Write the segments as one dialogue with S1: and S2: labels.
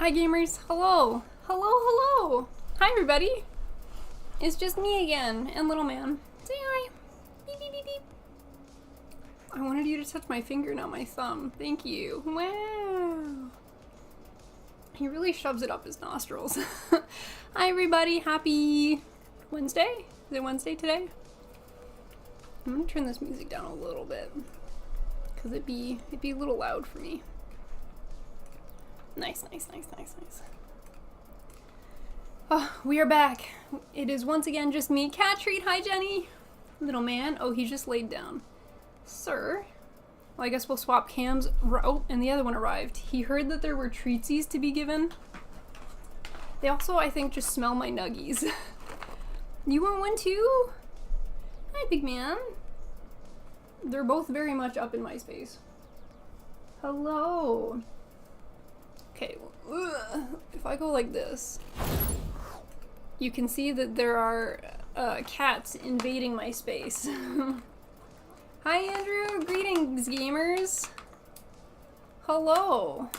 S1: Hi gamers, hello. Hello. Hi everybody. It's just me again, and little man. Say hi. Beep, beep, beep, beep. I wanted you to touch my finger, not my thumb. Thank you. Wow. He really shoves it up his nostrils. Hi everybody, happy Wednesday? Is it Wednesday today? I'm gonna turn this music down a little bit, because it'd be a little loud for me. Nice. Oh, we are back. It is once again just me. Cat treat, hi Jenny. Little man, oh, he just laid down. Sir. Well, I guess we'll swap cams. Oh, and the other one arrived. He heard that there were treatsies to be given. They also, I think, just smell my nuggies. You want one too? Hi, big man. They're both very much up in my space. Hello. Okay, if I go like this, you can see that there are cats invading my space. Hi Andrew, greetings gamers. Hello.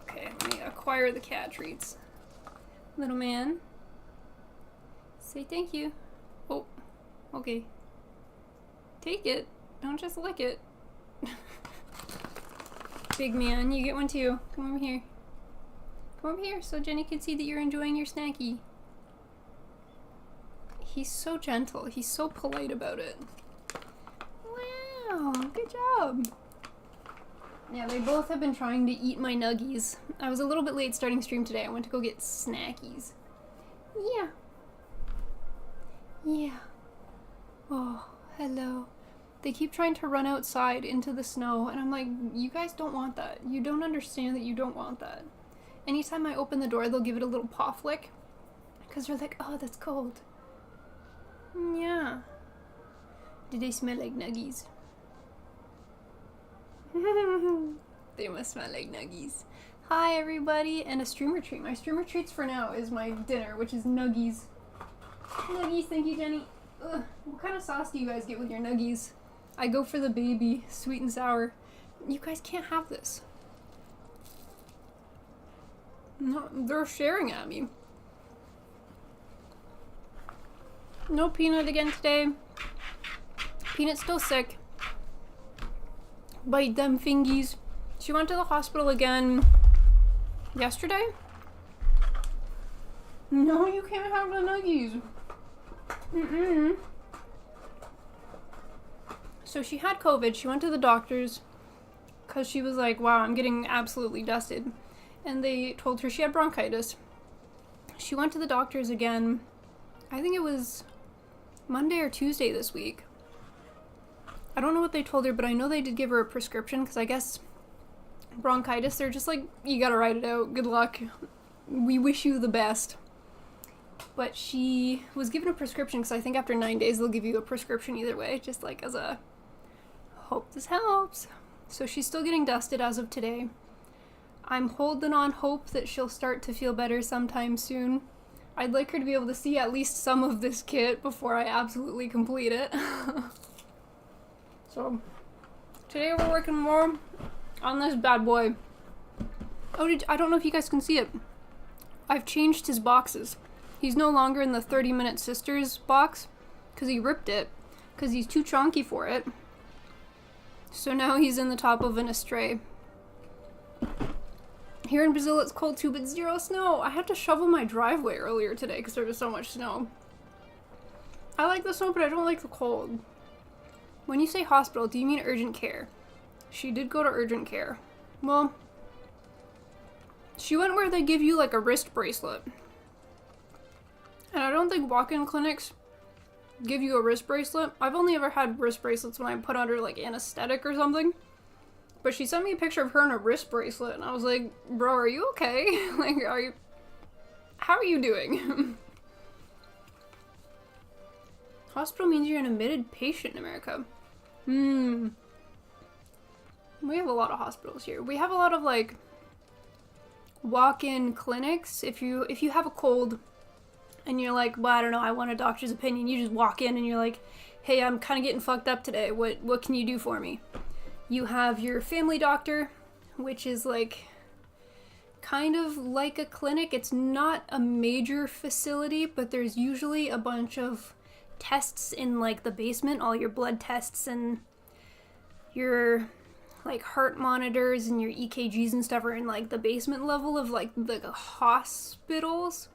S1: Okay, let me acquire the cat treats. Little man, say thank you. Oh, okay. Take it, don't just lick it. Big man, you get one too. Come over here. Come over here so Jenny can see that you're enjoying your snacky. He's so gentle. He's so polite about it. Wow, good job. Yeah, they both have been trying to eat my nuggies. I was a little bit late starting stream today. I went to go get snackies. Yeah. Yeah. Oh, hello. They keep trying to run outside into the snow, and I'm like, you guys don't want that. You don't understand that you don't want that. Anytime I open the door, they'll give it a little paw flick, because they're like, oh, that's cold. Yeah. Do they smell like nuggies? They must smell like nuggies. Hi, everybody, and a streamer treat. My streamer treats for now is my dinner, which is nuggies. Nuggies, thank you, Jenny. Ugh. What kind of sauce do you guys get with your nuggies? I go for the baby, sweet and sour. You guys can't have this. No, they're staring at me. No Peanut again today. Peanut's still sick. Bite them fingies. She went to the hospital again yesterday. No, you can't have the nuggies. Mm-mm. So she had COVID. She went to the doctors because she was like, wow, I'm getting absolutely dusted. And they told her she had bronchitis. She went to the doctors again. I think it was Monday or Tuesday this week. I don't know what they told her, but I know they did give her a prescription because I guess bronchitis, they're just like, you gotta write it out. Good luck. We wish you the best. But she was given a prescription because I think after 9 days they'll give you a prescription either way, just like as a hope this helps. So she's still getting dusted as of today. I'm holding on hope that she'll start to feel better sometime soon. I'd like her to be able to see at least some of this kit before I absolutely complete it. So today we're working more on this bad boy. Oh, I don't know if you guys can see it. I've changed his boxes. He's no longer in the 30-minute sisters box because he ripped it because he's too chonky for it. So now he's in the top of an Astray. Here in Brazil it's cold too, but zero snow. I had to shovel my driveway earlier today because there was so much snow. I like the snow, but I don't like the cold. When you say hospital, do you mean urgent care? She did go to urgent care. Well, she went where they give you like a wrist bracelet. And I don't think walk-in clinics give you a wrist bracelet. I've only ever had wrist bracelets when I put under like anesthetic or something. But she sent me a picture of her in a wrist bracelet and I was like, bro, are you okay? Like, how are you doing? Hospital means you're an admitted patient in America. We have a lot of hospitals here. We have a lot of like walk-in clinics. If you have a cold and you're like, well, I don't know, I want a doctor's opinion, you just walk in and you're like, hey, I'm kind of getting fucked up today. What can you do for me? You have your family doctor, which is like kind of like a clinic. It's not a major facility, but there's usually a bunch of tests in like the basement. All your blood tests and your like heart monitors and your EKGs and stuff are in like the basement level of like the hospitals.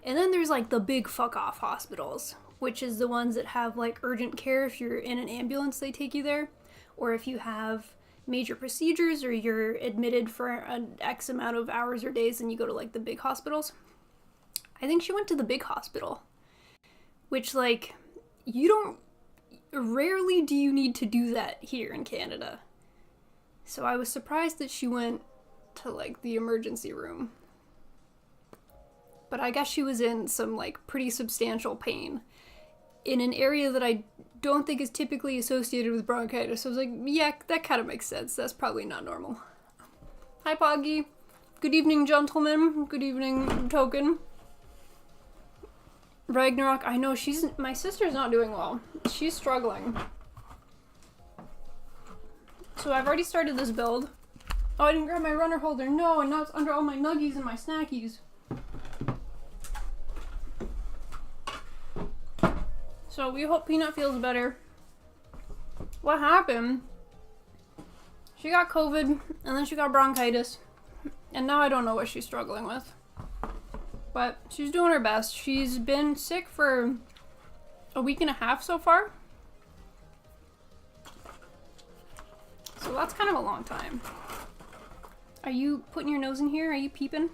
S1: And then there's like the big fuck off hospitals, which is the ones that have like urgent care. If you're in an ambulance, they take you there. Or if you have major procedures or you're admitted for an X amount of hours or days, and you go to like the big hospitals. I think she went to the big hospital, which like rarely do you need to do that here in Canada. So I was surprised that she went to like the emergency room. But I guess she was in some like pretty substantial pain in an area that I don't think is typically associated with bronchitis. So I was like, yeah, that kind of makes sense. That's probably not normal. Hi, Poggy. Good evening, gentlemen. Good evening, Token. Ragnarok, I know my sister's not doing well. She's struggling. So I've already started this build. Oh, I didn't grab my runner holder. No, and now it's under all my nuggies and my snackies. So we hope Peanut feels better. What happened? She got COVID, and then she got bronchitis. And now I don't know what she's struggling with. But she's doing her best. She's been sick for a week and a half so far. So that's kind of a long time. Are you putting your nose in here? Are you peeping?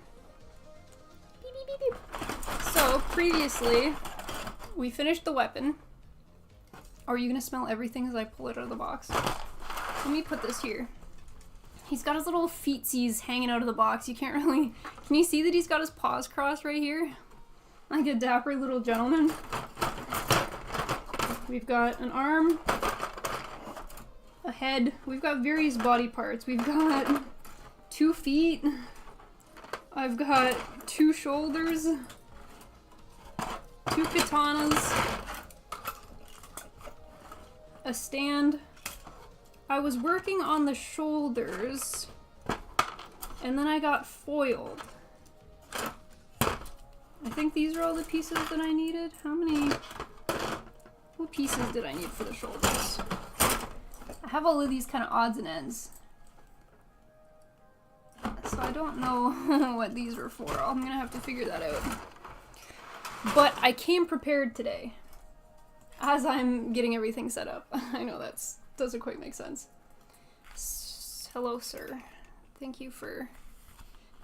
S1: Beep, beep, beep, beep. So previously, we finished the weapon. Are you gonna smell everything as I pull it out of the box? Let me put this here. He's got his little feetsies hanging out of the box. You can't really... Can you see that he's got his paws crossed right here? Like a dapper little gentleman. We've got an arm, a head. We've got various body parts. We've got 2 feet. I've got 2 shoulders. 2 katanas. A stand. I was working on the shoulders, and then I got foiled. I think these are all the pieces that I needed. What pieces did I need for the shoulders? I have all of these kind of odds and ends. So I don't know what these were for. I'm gonna have to figure that out. But I came prepared today, as I'm getting everything set up. I know that doesn't quite make sense. Hello, sir. Thank you for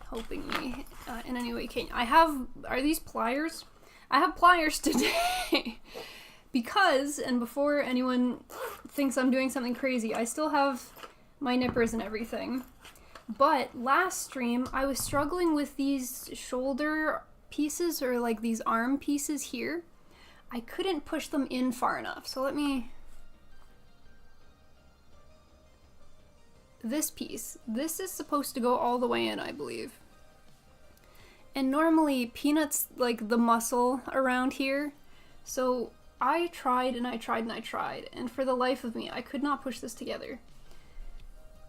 S1: helping me in any way. Are these pliers? I have pliers today. Because, and before anyone thinks I'm doing something crazy, I still have my nippers and everything. But last stream, I was struggling with these shoulder pieces, or like these arm pieces here. I couldn't push them in far enough. So let me... This piece. This is supposed to go all the way in, I believe. And normally, Peanut's like the muscle around here. So I tried and I tried and I tried. And for the life of me, I could not push this together.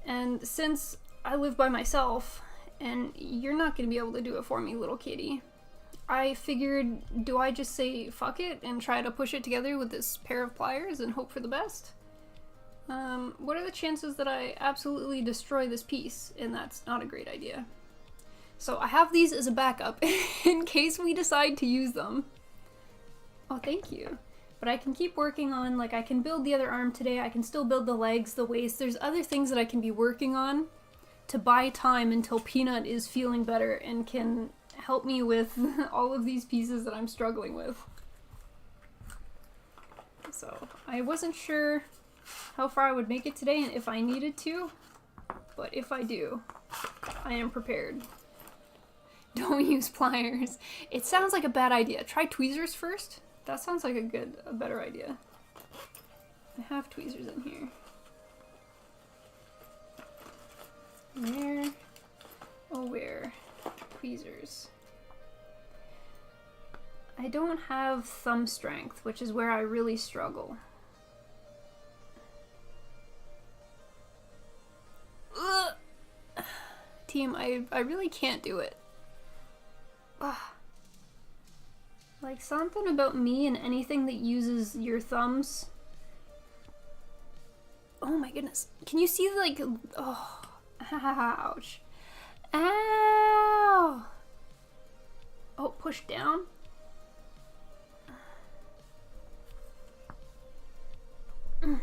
S1: And since I live by myself, and you're not going to be able to do it for me, little kitty, I figured, do I just say fuck it and try to push it together with this pair of pliers and hope for the best? What are the chances that I absolutely destroy this piece? And that's not a great idea. So I have these as a backup in case we decide to use them. Oh, thank you. But I can keep working on, like, I can build the other arm today. I can still build the legs, the waist. There's other things that I can be working on to buy time until Peanut is feeling better and can help me with all of these pieces that I'm struggling with. So I wasn't sure how far I would make it today and if I needed to, but if I do, I am prepared. Don't use pliers. It sounds like a bad idea. Try tweezers first. That sounds like a better idea. I have tweezers in here. Where? Oh, where? Tweezers. I don't have thumb strength, which is where I really struggle. Ugh. team, I really can't do it. Ugh. Like, something about me and anything that uses your thumbs. Oh my goodness. Can you see, like, oh, ouch. Ow! Oh, push down? Ugh.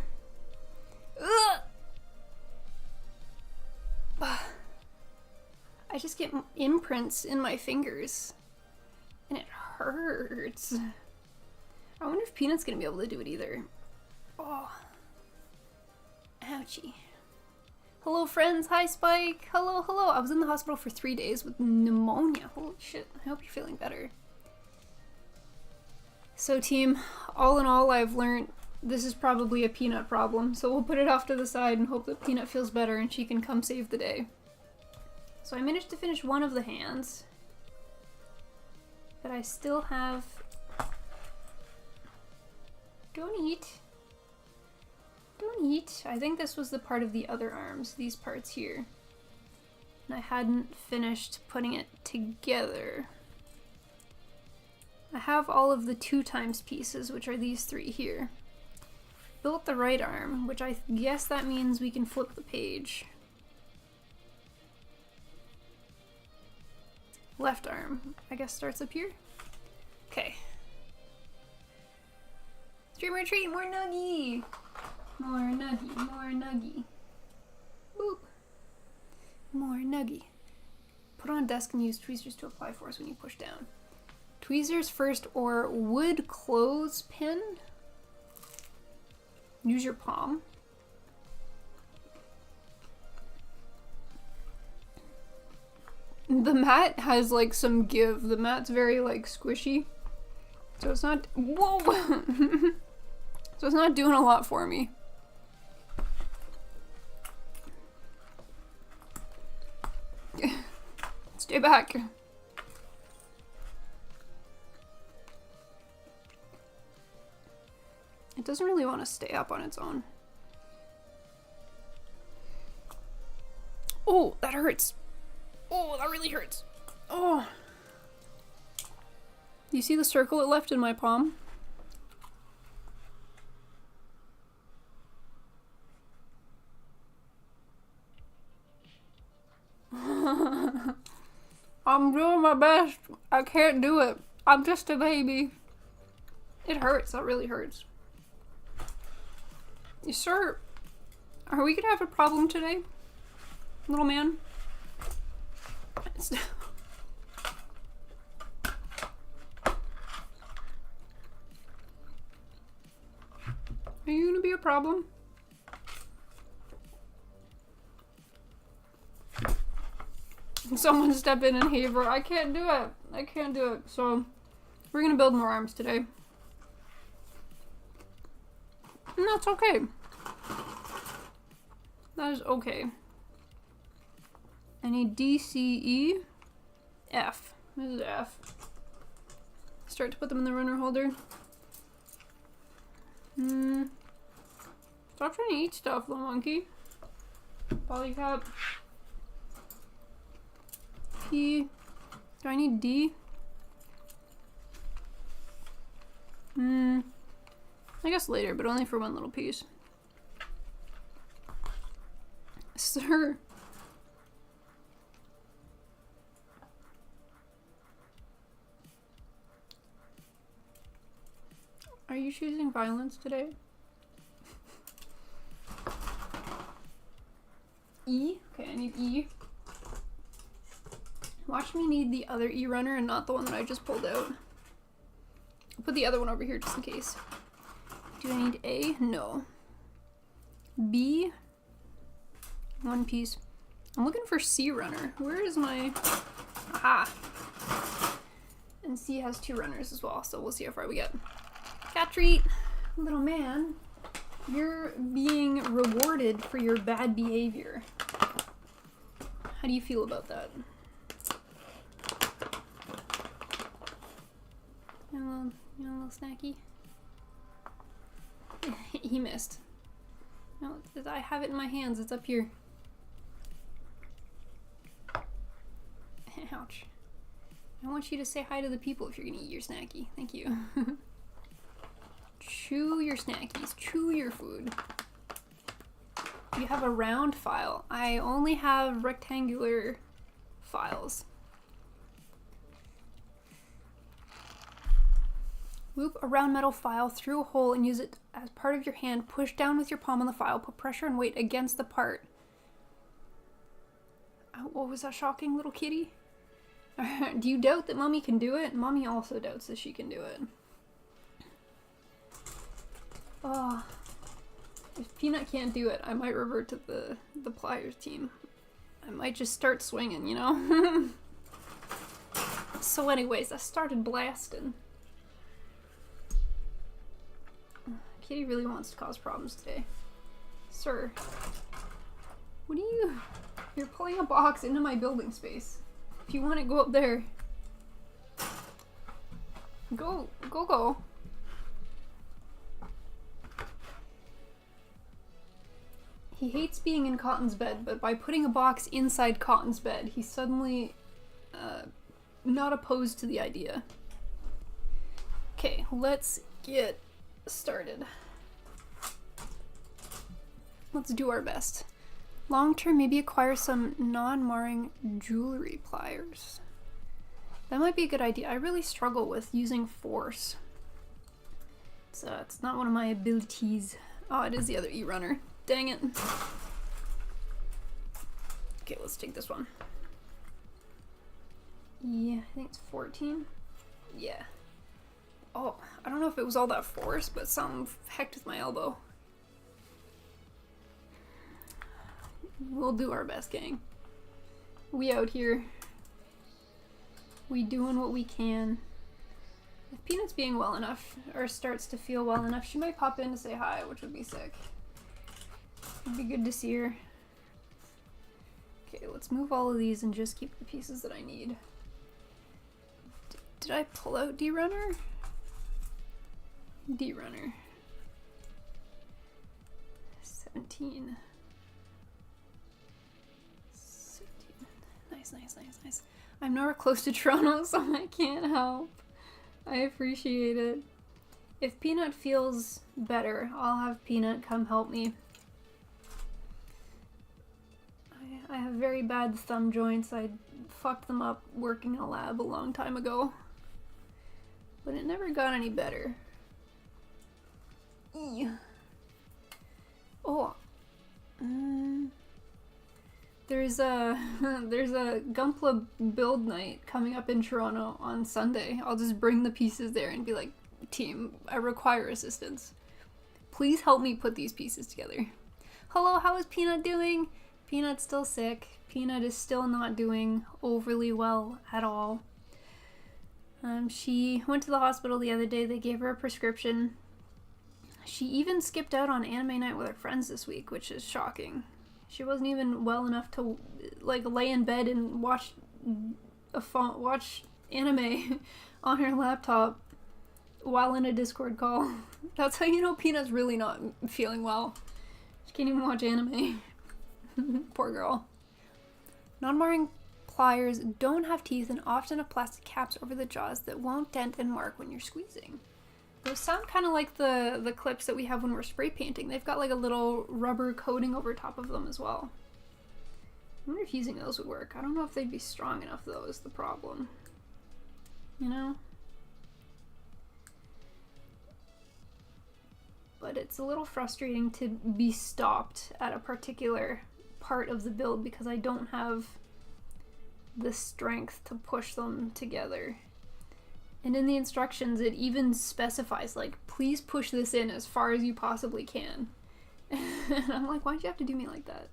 S1: I just get imprints in my fingers, and it hurts. I wonder if Peanut's gonna be able to do it either. Oh. Ouchie. Hello, friends. Hi, Spike. Hello, hello. I was in the hospital for 3 days with pneumonia. Holy shit. I hope you're feeling better. So, team, all in all, I've learned this is probably a Peanut problem, so we'll put it off to the side and hope that Peanut feels better and she can come save the day. So I managed to finish one of the hands, but I still have... Don't eat. Don't eat. I think this was the part of the other arms, these parts here. And I hadn't finished putting it together. I have all of the 2x pieces, which are these 3 here. Built the right arm, which I guess that means we can flip the page. Left arm, I guess, starts up here. Okay. Streamer treat, more nuggy! More nuggy, more nuggy. Boop. More nuggy. Put on desk and use tweezers to apply force when you push down. Tweezers first or wood clothespin. Use your palm. The mat has like some give. The mat's very like squishy. So it's not, whoa! So it's not doing a lot for me. Stay back. It doesn't really want to stay up on its own. Oh, that hurts. Oh, that really hurts. Oh. You see the circle it left in my palm? I'm doing my best. I can't do it. I'm just a baby. It hurts. That really hurts. Sir, are we gonna have a problem today, little man? Are you gonna be a problem? Someone step in and Haver. I can't do it. I can't do it. So we're gonna build more arms today. And that's okay. That is okay. I need D, C, E, F. This is F. Start to put them in the runner holder. Stop trying to eat stuff, little monkey. Polycap. P. Do I need D? I guess later, but only for one little piece. Sir. Are you choosing violence today? E? Okay, I need E. Watch me need the other E runner and not the one that I just pulled out. I'll put the other one over here just in case. Do I need A? No. B? One piece. I'm looking for C runner. Where is my... Aha! And C has 2 runners as well, so we'll see how far we get. Cat treat! Little man, you're being rewarded for your bad behavior. How do you feel about that? You want a little snacky? He missed. No, I have it in my hands. It's up here. Ouch. I want you to say hi to the people if you're gonna eat your snacky. Thank you. Chew your snackies. Chew your food. You have a round file. I only have rectangular files. Loop a round metal file through a hole and use it as part of your hand. Push down with your palm on the file. Put pressure and weight against the part. Oh, what was that shocking, little kitty? Do you doubt that Mommy can do it? Mommy also doubts that she can do it. Oh, if Peanut can't do it, I might revert to the pliers team. I might just start swinging, you know? So anyways, I started blasting. Kitty really wants to cause problems today. Sir, what are you... You're pulling a box into my building space. If you want to go up there. Go. He hates being in Cotton's bed, but by putting a box inside Cotton's bed, he's suddenly not opposed to the idea. Okay, let's get started. Let's do our best. Long term, maybe acquire some non-marring jewelry pliers. That might be a good idea. I really struggle with using force. So it's not one of my abilities. Oh, it is the other E-runner. Dang it. Okay, let's take this one. Yeah, I think it's 14. Yeah. Oh, I don't know if it was all that force, but something hecked with my elbow. We'll do our best, gang. We out here. We doing what we can. If Peanut's being well enough, or starts to feel well enough, she might pop in to say hi, which would be sick. It'd be good to see her. Okay, let's move all of these and just keep the pieces that I need. Did I pull out D-Runner? D-Runner. 17. Nice. I'm nowhere close to Toronto, so I can't help. I appreciate it. If Peanut feels better, I'll have Peanut come help me. I have very bad thumb joints. I fucked them up working in a lab a long time ago. But it never got any better. Eee. Oh. There's a Gunpla build night coming up in Toronto on Sunday. I'll just bring the pieces there and be like, team, I require assistance. Please help me put these pieces together. Hello, how is Peanut doing? Peanut's still sick. Peanut is still not doing overly well at all. She went to the hospital the other day. They gave her a prescription. She even skipped out on anime night with her friends this week, which is shocking. She wasn't even well enough to like lay in bed and watch anime on her laptop while in a Discord call. That's how you know Peanut's really not feeling well. She can't even watch anime. Poor girl. Non-marring pliers don't have teeth and often have plastic caps over the jaws that won't dent and mark when you're squeezing. Those sound kind of like the clips that we have when we're spray painting. They've got like a little rubber coating over top of them as well. I wonder if using those would work. I don't know if they'd be strong enough though, is the problem. You know? But it's a little frustrating to be stopped at a particular part of the build because I don't have the strength to push them together. And in the instructions, it even specifies, like, please push this in as far as you possibly can. And I'm like, why'd you have to do me like that?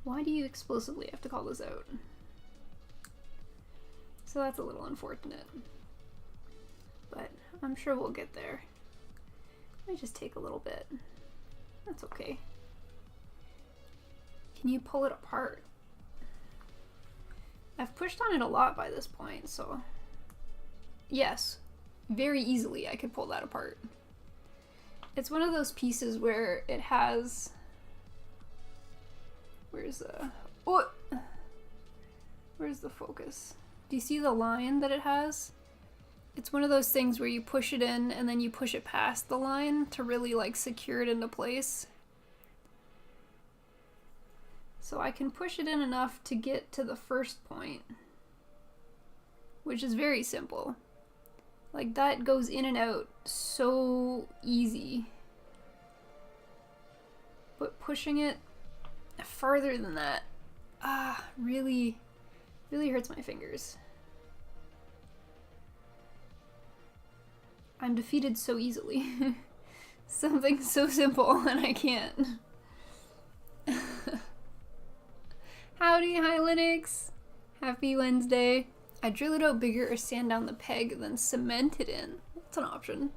S1: Why do you explicitly have to call this out? So that's a little unfortunate. But I'm sure we'll get there. It might just take a little bit. That's okay. Can you pull it apart? I've pushed on it a lot by this point, so... Yes, very easily I could pull that apart. It's one of those pieces where it has... Where's the... Oh! Where's the focus? Do you see the line that it has? It's one of those things where you push it in and then you push it past the line to really like secure it into place. So I can push it in enough to get to the first point, which is very simple. Like that goes in and out so easy. But pushing it farther than that, really hurts my fingers. I'm defeated so easily. Something so simple and I can't. Howdy, hi Linux! Happy Wednesday. I drill it out bigger or sand down the peg, then cement it in. That's an option.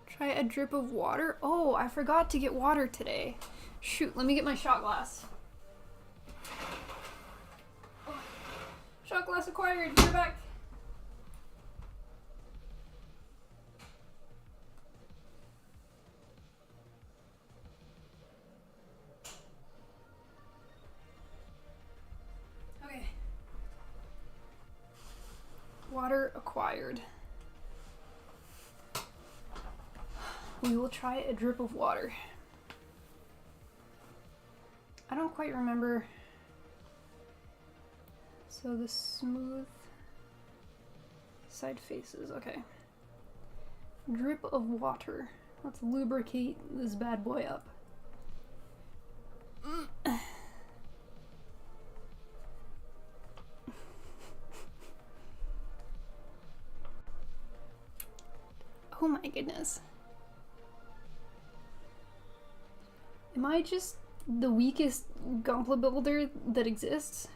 S1: Try a drip of water. Oh, I forgot to get water today. Shoot, let me get my shot glass. Shot glass acquired. You're back. Okay. Water acquired. We will try a drip of water. I don't quite remember. So the smooth side faces, okay. Drip of water. Let's lubricate this bad boy up. Oh my goodness. Am I just the weakest Gunpla builder that exists?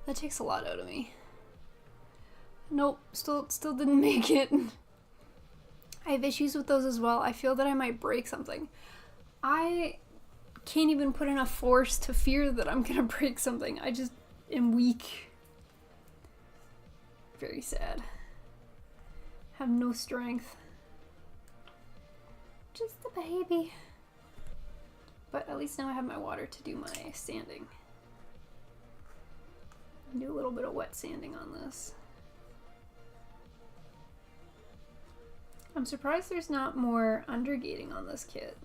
S1: That takes a lot out of me. Nope, still didn't make it. I have issues with those as well. I feel that I might break something. I can't even put enough force to fear that I'm gonna break something. I just am weak. Very sad. Have no strength. Just a baby. But at least now I have my water to do my sanding. Do a little bit of wet sanding on this. I'm surprised there's not more undergating on this kit.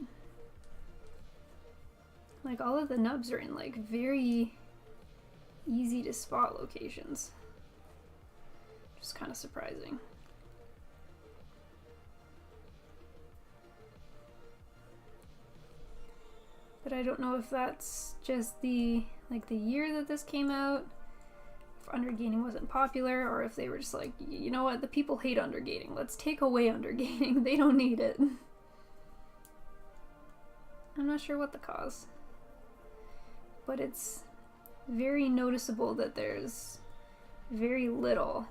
S1: Like all of the nubs are in like very easy to spot locations. Just kind of surprising. But I don't know if that's just the year that this came out, if undergating wasn't popular, or if they were just like, you know what, the people hate undergating. Let's take away undergating. They don't need it. I'm not sure what the cause. But it's very noticeable that there's very little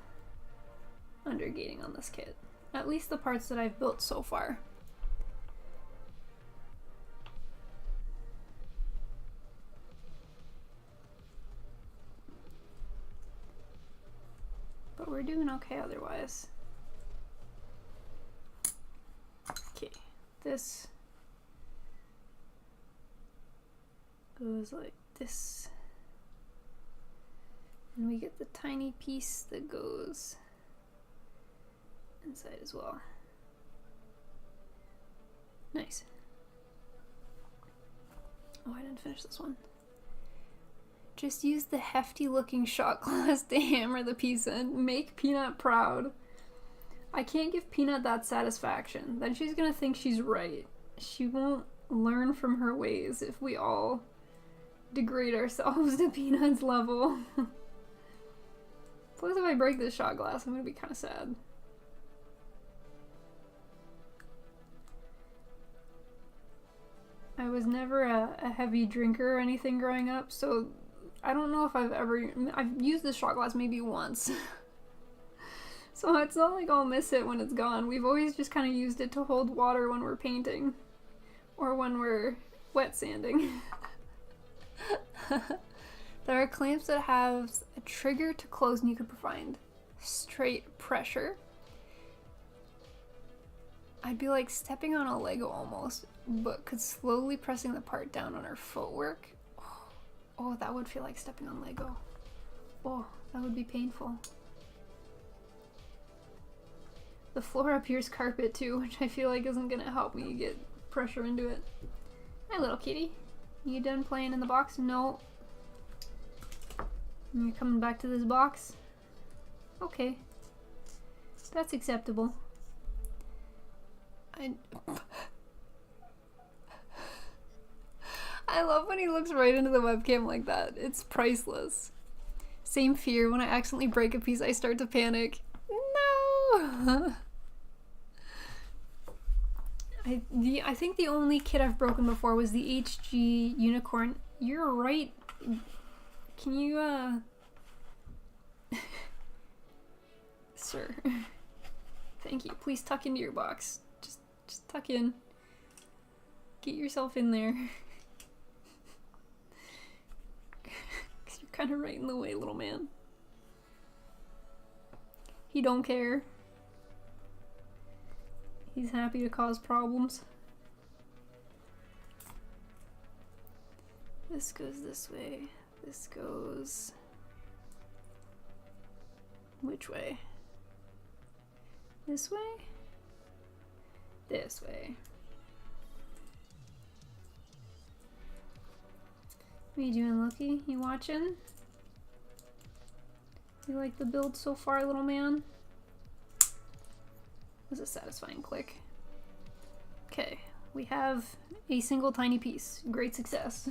S1: undergating on this kit. At least the parts that I've built so far. But we're doing okay otherwise. Okay, this goes like this. And we get the tiny piece that goes inside as well. Nice. Oh, I didn't finish this one. Just use the hefty looking shot glass to hammer the piece in. Make Peanut proud. I can't give Peanut that satisfaction. Then she's gonna think she's right. She won't learn from her ways if we all degrade ourselves to Peanut's level. Plus if I break this shot glass, I'm gonna be kind of sad. I was never a heavy drinker or anything growing up, so I don't know if I've used this shot glass maybe once. So it's not like I'll miss it when it's gone. We've always just kind of used it to hold water when we're painting. Or when we're wet sanding. There are clamps that have a trigger to close and you can provide straight pressure. I'd be like stepping on a Lego almost, but could slowly pressing the part down on her footwork. Oh, Oh, that would feel like stepping on Lego. Oh, that would be painful. The floor up here is carpet too, which I feel like isn't gonna help me get pressure into it. Hi, little kitty. You done playing in the box? No. You're coming back to this box? Okay. That's acceptable. I love when he looks right into the webcam like that. It's priceless. Same fear. When I accidentally break a piece, I start to panic. No! I think the only kit I've broken before was the HG unicorn. You're right. Can you, Sir. Thank you. Please tuck into your box. Just tuck in. Get yourself in there. Cause you're kind of right in the way, little man. He don't care. He's happy to cause problems. This goes this way. This goes... Which way? This way? This way. What are you doing, Lucky? You watching? You like the build so far, little man? Was a satisfying click. Okay, we have a single tiny piece. Great success.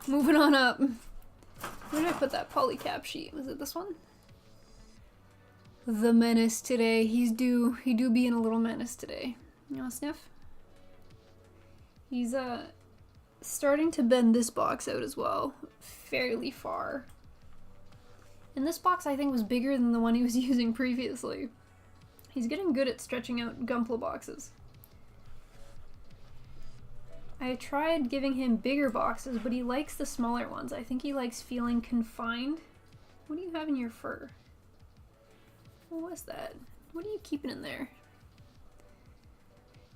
S1: Moving on up. Where did I put that polycap sheet? Was it this one? The menace today. He do being a little menace today. You wanna sniff? He's starting to bend this box out as well. Fairly far. And this box I think was bigger than the one he was using previously. He's getting good at stretching out Gunpla boxes. I tried giving him bigger boxes, but he likes the smaller ones. I think he likes feeling confined. What do you have in your fur? What was that? What are you keeping in there?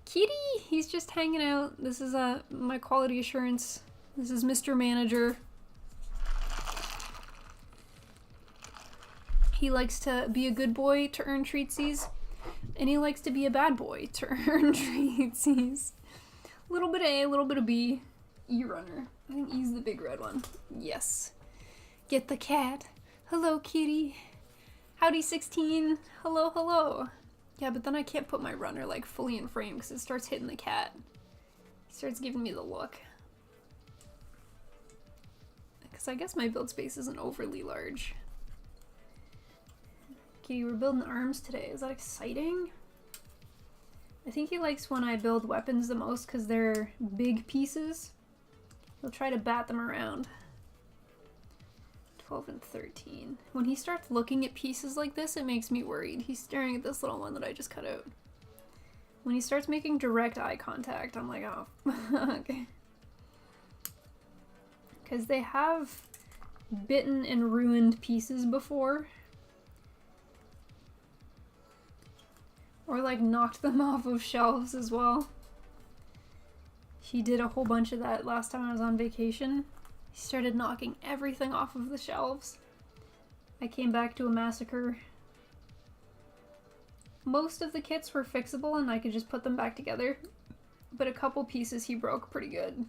S1: Kitty! He's just hanging out. This is my quality assurance. This is Mr. Manager. He likes to be a good boy to earn treatsies. And he likes to be a bad boy to earn treatsies. A little bit of A, a little bit of B. E-runner. I think E's the big red one. Yes. Get the cat. Hello, kitty. Howdy, 16. Hello, hello. Yeah, but then I can't put my runner like fully in frame because it starts hitting the cat. He starts giving me the look. Because I guess my build space isn't overly large. Okay, we're building arms today. Is that exciting? I think he likes when I build weapons the most because they're big pieces. He'll try to bat them around. 12 and 13. When he starts looking at pieces like this, it makes me worried. He's staring at this little one that I just cut out. When he starts making direct eye contact, I'm like, oh, okay. Because they have bitten and ruined pieces before. Or like knocked them off of shelves as well. He did a whole bunch of that last time I was on vacation. He started knocking everything off of the shelves. I came back to a massacre. Most of the kits were fixable and I could just put them back together. But a couple pieces he broke pretty good.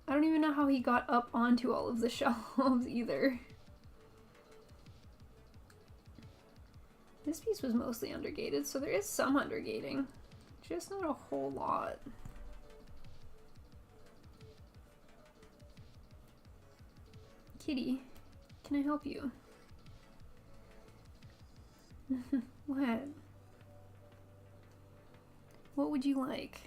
S1: I don't even know how he got up onto all of the shelves either. This piece was mostly undergated, so there is some undergating. Just not a whole lot. Kitty, can I help you? What? What would you like?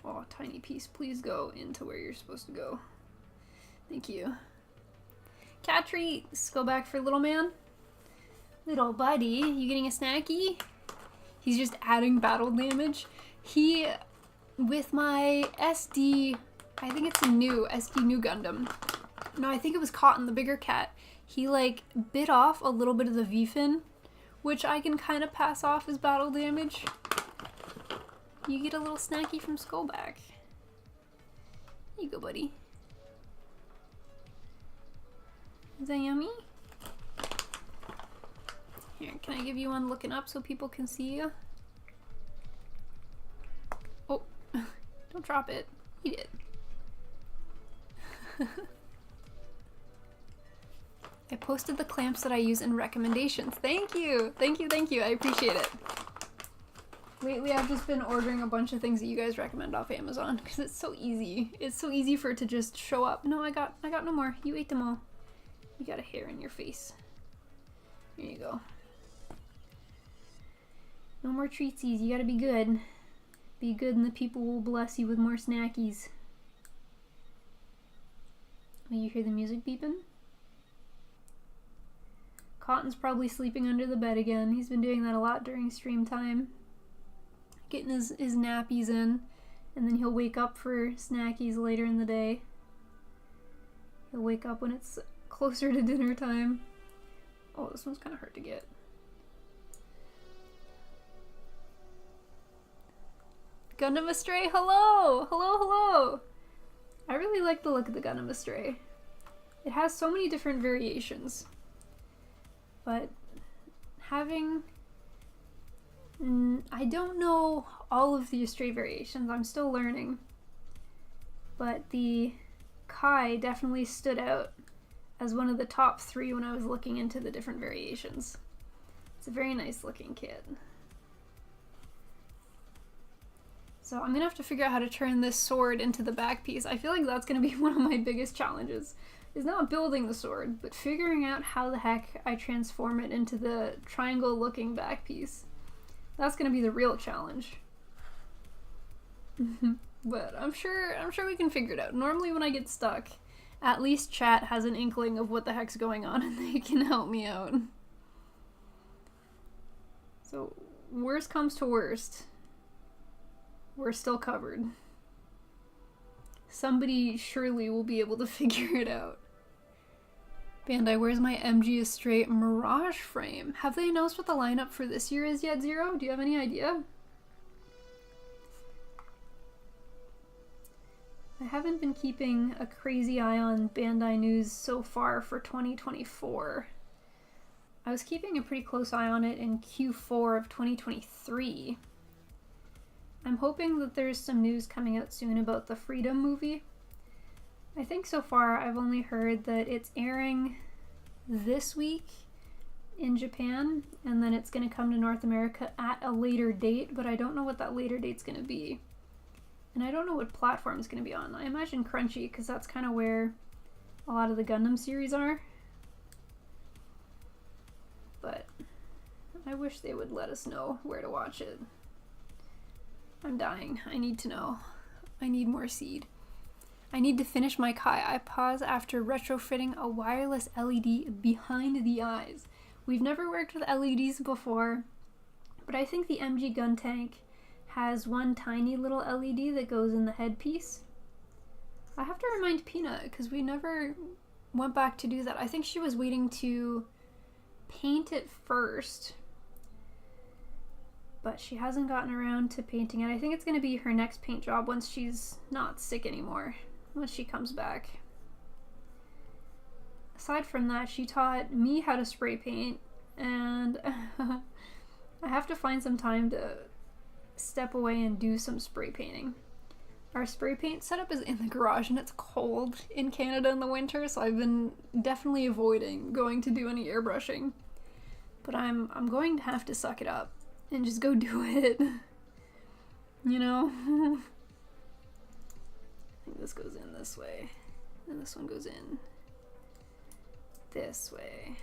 S1: Oh, tiny piece, please go into where you're supposed to go. Thank you. Cat treats! Go back for little man. Little buddy, you getting a snacky? He's just adding battle damage. He, with my SD, I think it's a new SD new Gundam. No, I think it was Cotton, the bigger cat. He, like, bit off a little bit of the V-fin, which I can kind of pass off as battle damage. You get a little snacky from Skullback. Here you go, buddy. Is that yummy? Here, can I give you one looking up so people can see you? Oh, don't drop it. Eat it. I posted the clamps that I use in recommendations. Thank you! Thank you, thank you. I appreciate it. Lately, I've just been ordering a bunch of things that you guys recommend off Amazon because it's so easy. It's so easy for it to just show up. No, I got no more. You ate them all. You got a hair in your face. Here you go. No more treatsies. You gotta be good. Be good and the people will bless you with more snackies. Oh, you hear the music beeping? Cotton's probably sleeping under the bed again. He's been doing that a lot during stream time. Getting his nappies in, and then he'll wake up for snackies later in the day. He'll wake up when it's closer to dinner time. Oh, this one's kind of hard to get. Gundam Astray, hello! Hello, hello! I really like the look of the Gundam Astray. It has so many different variations. But having... I don't know all of the Astray variations, I'm still learning. But the Kai definitely stood out as one of the top 3 when I was looking into the different variations. It's a very nice looking kit. So I'm gonna have to figure out how to turn this sword into the back piece. I feel like that's gonna be one of my biggest challenges. Is not building the sword, but figuring out how the heck I transform it into the triangle looking back piece. That's gonna be the real challenge. But I'm sure we can figure it out. Normally when I get stuck, at least chat has an inkling of what the heck's going on and they can help me out. So worst comes to worst, we're still covered. Somebody surely will be able to figure it out. Bandai, where's my MG Astray Mirage frame? Have they announced what the lineup for this year is yet, Zero? Do you have any idea? I haven't been keeping a crazy eye on Bandai news so far for 2024. I was keeping a pretty close eye on it in Q4 of 2023. I'm hoping that there's some news coming out soon about the Freedom movie. I think so far I've only heard that it's airing this week in Japan, and then it's going to come to North America at a later date, but I don't know what that later date's going to be. And I don't know what platform it's going to be on. I imagine Crunchy, because that's kind of where a lot of the Gundam series are. But I wish they would let us know where to watch it. I'm dying. I need to know. I need more seed. I need to finish my Kai. I pause after retrofitting a wireless LED behind the eyes. We've never worked with LEDs before, but I think the MG gun tank has one tiny little LED that goes in the headpiece. I have to remind Peanut, because we never went back to do that. I think she was waiting to paint it first, but she hasn't gotten around to painting it. I think it's going to be her next paint job once she's not sick anymore, once she comes back. Aside from that, she taught me how to spray paint, and I have to find some time to step away and do some spray painting. Our spray paint setup is in the garage and it's cold in Canada in the winter, so I've been definitely avoiding going to do any airbrushing. But I'm going to have to suck it up and just go do it. You know? I think this goes in this way, and this one goes in this way.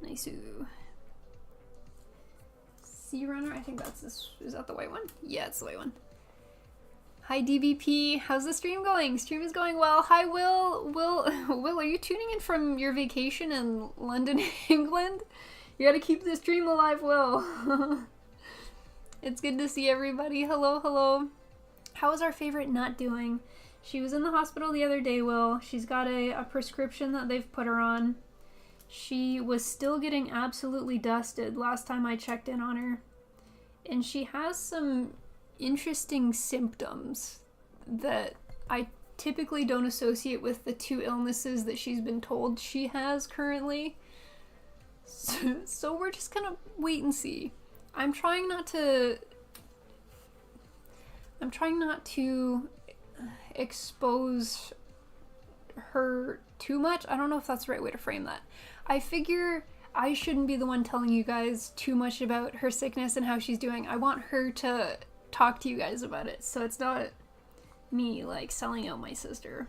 S1: Nice-oo. Sea Runner, I think that's this. Is that the white one? Yeah, it's the white one. Hi DBP, how's the stream going? Stream is going well. Hi Will. Will, are you tuning in from your vacation in London, England? You gotta keep the stream alive, Will. It's good to see everybody. Hello, hello. How is our favorite nut doing? She was in the hospital the other day, Will. She's got a prescription that they've put her on. She was still getting absolutely dusted last time I checked in on her. And she has some interesting symptoms that I typically don't associate with the 2 illnesses that she's been told she has currently. So we're just gonna wait and see. I'm trying not to expose her too much. I don't know if that's the right way to frame that. I figure I shouldn't be the one telling you guys too much about her sickness and how she's doing. I want her to talk to you guys about it, so it's not me like selling out my sister.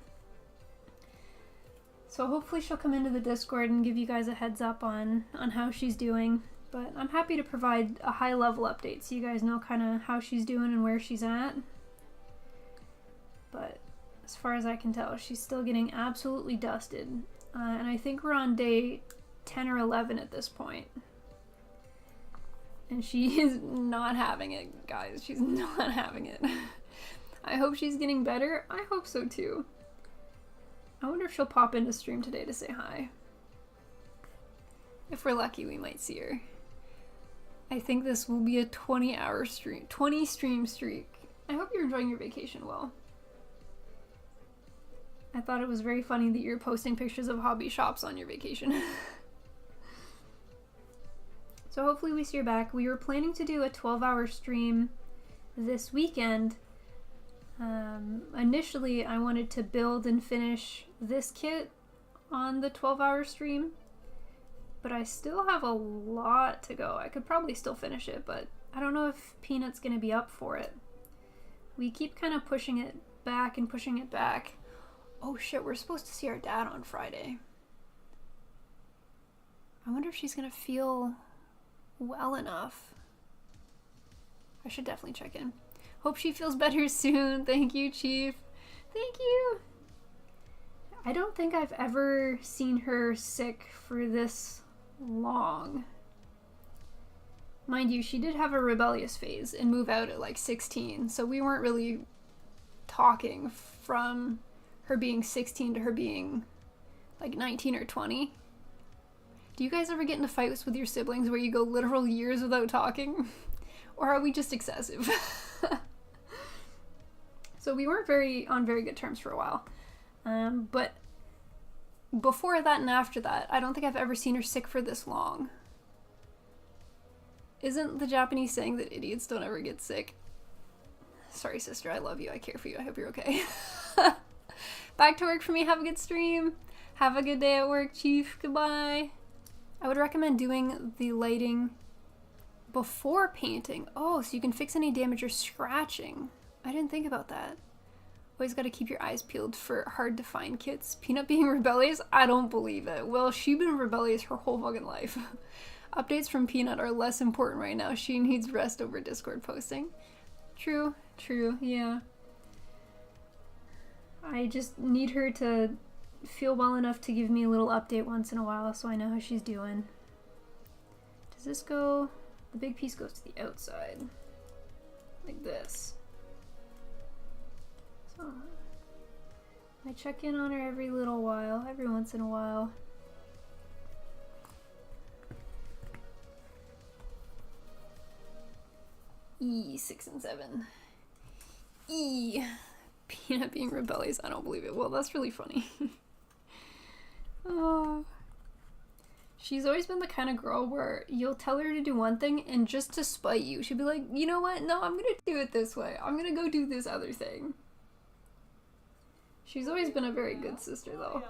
S1: So hopefully she'll come into the Discord and give you guys a heads up on how she's doing. But I'm happy to provide a high level update so you guys know kind of how she's doing and where she's at. But as far as I can tell, she's still getting absolutely dusted. And I think we're on day 10 or 11 at this point. And she is not having it, guys. She's not having it. I hope she's getting better. I hope so too. I wonder if she'll pop into stream today to say hi. If we're lucky, we might see her. I think this will be a 20-hour stream, 20 stream streak. I hope you're enjoying your vacation well. I thought it was very funny that you're posting pictures of hobby shops on your vacation. So hopefully we see her back. We were planning to do a 12-hour stream this weekend. Initially, I wanted to build and finish this kit on the 12-hour stream, but I still have a lot to go. I could probably still finish it, but I don't know if Peanut's gonna be up for it. We keep kind of pushing it back and pushing it back. Oh shit, we're supposed to see our dad on Friday. I wonder if she's gonna feel well enough. I should definitely check in. Hope she feels better soon. Thank you, Chief. Thank you. I don't think I've ever seen her sick for this long. Mind you, she did have a rebellious phase and move out at like 16, so we weren't really talking from her being 16 to her being like 19 or 20. Do you guys ever get into fights with your siblings where you go literal years without talking? Or are we just excessive? So we weren't on very good terms for a while. But before that and after that, I don't think I've ever seen her sick for this long. Isn't the Japanese saying that idiots don't ever get sick? Sorry, sister, I love you. I care for you. I hope you're okay. Back to work for me. Have a good stream. Have a good day at work, Chief. Goodbye. I would recommend doing the lighting before painting. Oh, so you can fix any damage or scratching. I didn't think about that. Always got to keep your eyes peeled for hard to find kits. Peanut being rebellious? I don't believe it. Well, she's been rebellious her whole fucking life. Updates from Peanut are less important right now. She needs rest over Discord posting. True, yeah. I just need her to feel well enough to give me a little update once in a while so I know how she's doing. Does this go? The big piece goes to the outside. Like this. So I check in on her every once in a while. E6 and 7. E. Peanut being rebellious. I don't believe it. Well, that's really funny. Oh. She's always been the kind of girl where you'll tell her to do one thing and just to spite you, she'll be like, you know what? No, I'm gonna do it this way. I'm gonna go do this other thing. She's always been a very good sister, though.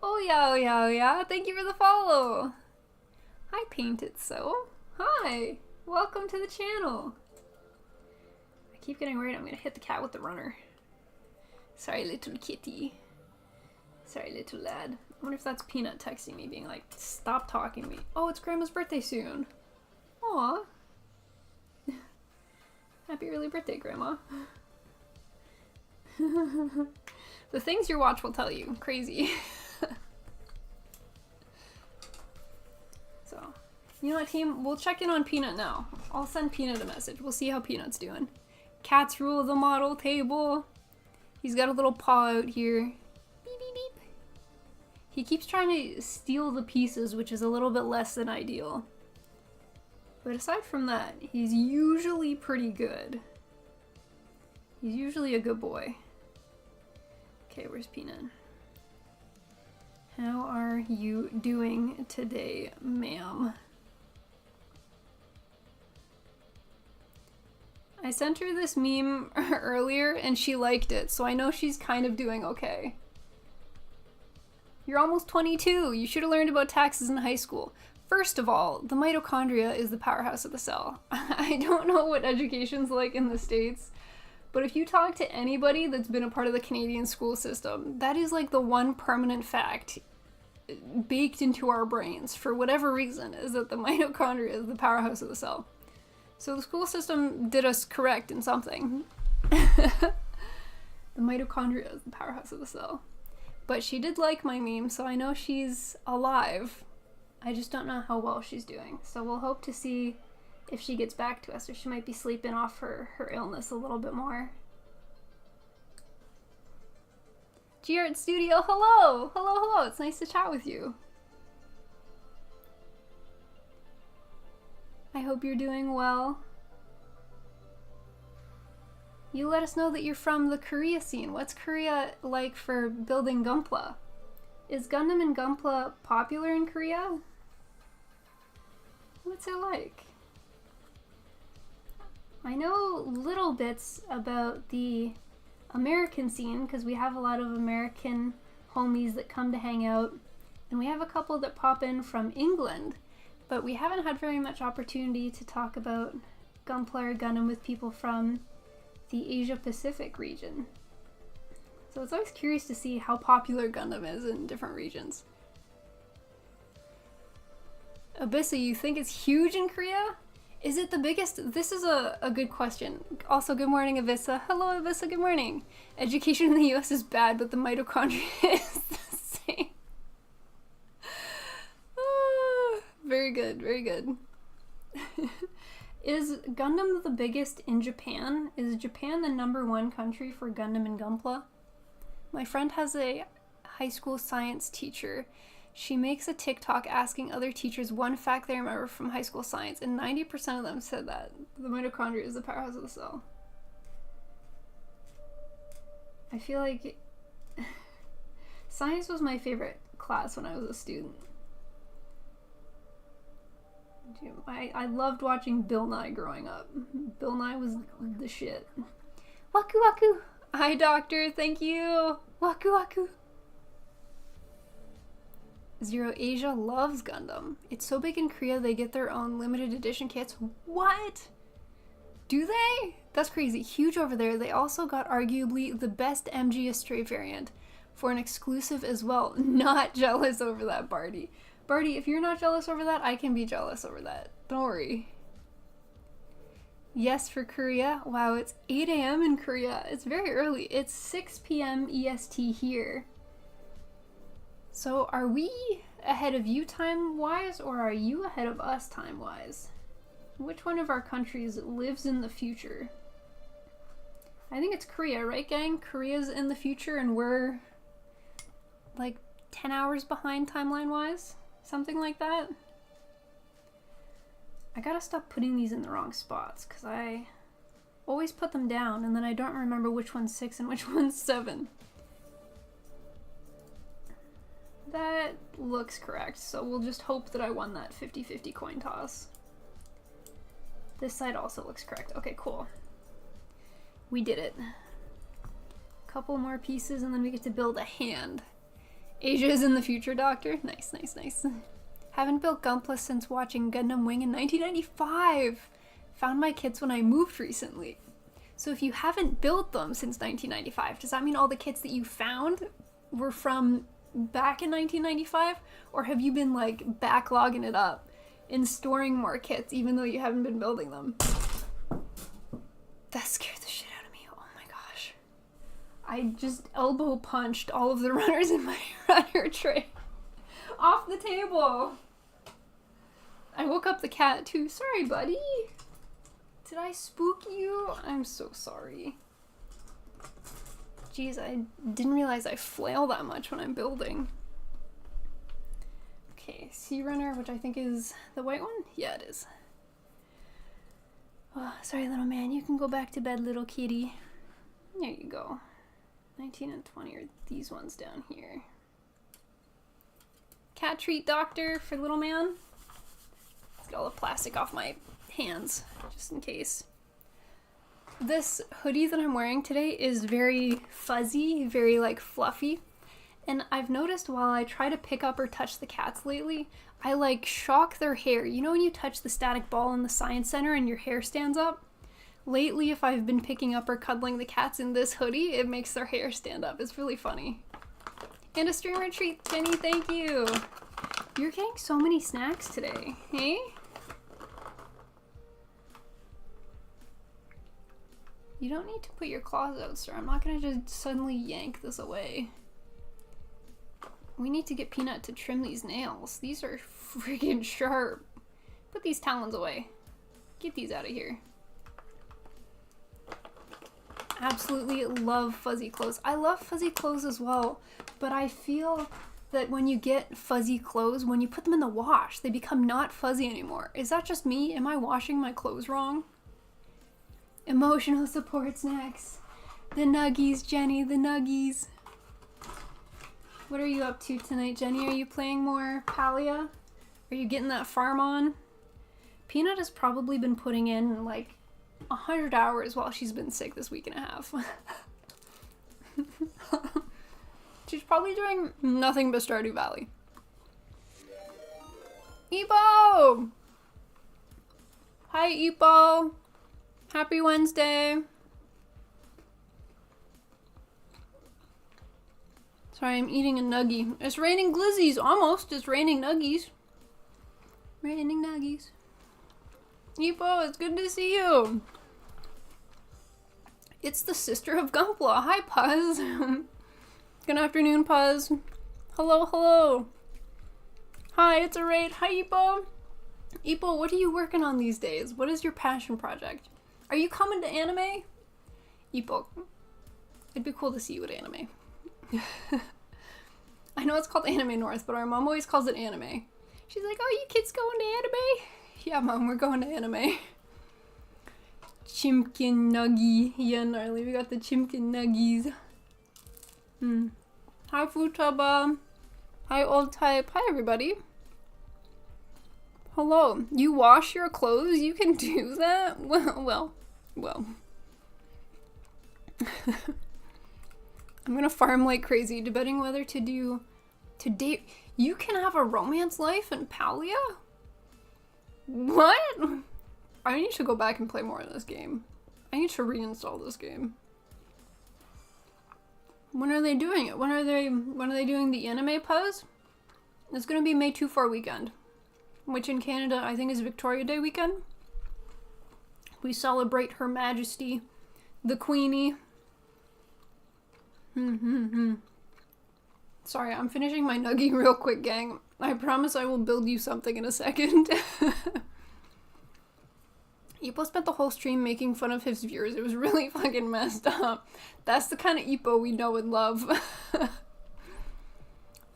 S1: Oh yeah. Thank you for the follow. Hi, Painted So. Hi. Welcome to the channel. I keep getting worried I'm gonna hit the cat with the runner. Sorry, little kitty. Sorry, little lad. I wonder if that's Peanut texting me, being like, stop talking to me. Oh, it's Grandma's birthday soon. Aw. Happy early birthday, Grandma. The things your watch will tell you. Crazy. So, you know what, team? We'll check in on Peanut now. I'll send Peanut a message. We'll see how Peanut's doing. Cats rule the model table. He's got a little paw out here. Beep, beep, beep. He keeps trying to steal the pieces, which is a little bit less than ideal. But aside from that, he's usually pretty good. He's usually a good boy. Okay, where's Peanut? How are you doing today, ma'am? I sent her this meme earlier and she liked it, so I know she's kind of doing okay. You're almost 22. You should have learned about taxes in high school. First of all, the mitochondria is the powerhouse of the cell. I don't know what education's like in the States, but if you talk to anybody that's been a part of the Canadian school system, that is like the one permanent fact baked into our brains for whatever reason, is that the mitochondria is the powerhouse of the cell. So the school system did us correct in something. The mitochondria is the powerhouse of the cell. But she did like my meme, so I know she's alive. I just don't know how well she's doing. So we'll hope to see if she gets back to us, or she might be sleeping off her illness a little bit more. G-Art Studio, hello! Hello, hello, it's nice to chat with you. I hope you're doing well. You let us know that you're from the Korea scene. What's Korea like for building Gunpla? Is Gundam and Gunpla popular in Korea? What's it like? I know little bits about the American scene because we have a lot of American homies that come to hang out, and we have a couple that pop in from England, but we haven't had very much opportunity to talk about Gunpla or Gundam with people from the Asia Pacific region. So it's always curious to see how popular Gundam is in different regions. Abyssa, you think it's huge in Korea? Is it the biggest? This is a good question. Also, good morning, Abyssa. Hello, Abyssa, good morning. Education in the US is bad, but the mitochondria is the same. Very good, very good. Is Gundam the biggest in Japan? Is Japan the #1 country for Gundam and Gunpla? My friend has a high school science teacher. She makes a TikTok asking other teachers one fact they remember from high school science, and 90% of them said that the mitochondria is the powerhouse of the cell. I feel like science was my favorite class when I was a student. I loved watching Bill Nye growing up. Bill Nye was the shit. Waku waku! Hi, doctor, thank you! Waku waku! Zero Asia loves Gundam. It's so big in Korea they get their own limited edition kits. What? Do they? That's crazy. Huge over there. They also got arguably the best MG Astray variant for an exclusive as well. Not jealous over that, Barty. Barty, if you're not jealous over that, I can be jealous over that. Don't worry. Yes, for Korea. Wow, it's 8 a.m. in Korea. It's very early. It's 6 p.m. EST here. So are we ahead of you time-wise, or are you ahead of us time-wise? Which one of our countries lives in the future? I think it's Korea, right, gang? Korea's in the future and we're like 10 hours behind timeline-wise? Something like that? I gotta stop putting these in the wrong spots, because I always put them down and then I don't remember which one's 6 and which one's 7. That looks correct, so we'll just hope that I won that 50-50 coin toss. This side also looks correct. Okay, cool. We did it. Couple more pieces and then we get to build a hand. Asia is in the future, doctor. Nice, nice, nice. Haven't built Gunpla since watching Gundam Wing in 1995. Found my kits when I moved recently. So if you haven't built them since 1995, does that mean all the kits that you found were from back in 1995? Or have you been like backlogging it up and storing more kits even though you haven't been building them? That scared the shit out of me. Oh my gosh. I just elbow punched all of the runners in my runner tray off the table. I woke up the cat too. Sorry, buddy. Did I spook you? I'm so sorry. Jeez, I didn't realize I flail that much when I'm building. Okay, Sea Runner, which I think is the white one? Yeah, it is. Oh, sorry, little man. You can go back to bed, little kitty. There you go. 19 and 20 are these ones down here. Cat treat doctor for little man. Let's get all the plastic off my hands, just in case. This hoodie that I'm wearing today is very fuzzy, very like fluffy. And I've noticed while I try to pick up or touch the cats lately, I like shock their hair. You know when you touch the static ball in the science center and your hair stands up? Lately, if I've been picking up or cuddling the cats in this hoodie, it makes their hair stand up. It's really funny. And a streamer treat, Jenny, thank you. You're getting so many snacks today, hey? You don't need to put your claws out, sir. I'm not gonna just suddenly yank this away. We need to get Peanut to trim these nails. These are freaking sharp. Put these talons away. Get these out of here. Absolutely love fuzzy clothes. I love fuzzy clothes as well, but I feel that when you get fuzzy clothes, when you put them in the wash, they become not fuzzy anymore. Is that just me? Am I washing my clothes wrong? Emotional support snacks. The nuggies, Jenny, the nuggies. What are you up to tonight, Jenny? Are you playing more Palia? Are you getting that farm on? Peanut has probably been putting in like 100 hours while she's been sick this week and a half. She's probably doing nothing but Stardew Valley. Epo! Hi, Epo! Happy Wednesday! Sorry, I'm eating a nuggie. It's raining glizzies, almost. It's raining nuggies. Raining nuggies. Epo, it's good to see you. It's the sister of Gumpla. Hi, Puzz. Good afternoon, Puzz. Hello, hello. Hi, it's a raid. Hi, Epo. Epo, what are you working on these days? What is your passion project? Are you coming to anime? Epo, it'd be cool to see you at anime. I know it's called Anime North, but our mom always calls it anime. She's like, oh, you kids going to anime? Yeah, Mom, we're going to anime. Chimkin Nuggie. Yeah, gnarly. We got the Chimkin Nuggies. Hi, Futaba. Hi, Old Type. Hi, everybody. Hello. You wash your clothes? You can do that? Well. I'm gonna farm like crazy, debating whether to date. You can have a romance life in Palia? What? I need to go back and play more of this game. I need to reinstall this game. When are they doing it? When are they doing the anime pause? It's gonna be May 2-4 weekend, which in Canada I think is Victoria Day weekend. We celebrate Her Majesty, the Queenie. Sorry, I'm finishing my nuggie real quick, gang. I promise I will build you something in a second. Epo spent the whole stream making fun of his viewers. It was really fucking messed up. That's the kind of Epo we know and love.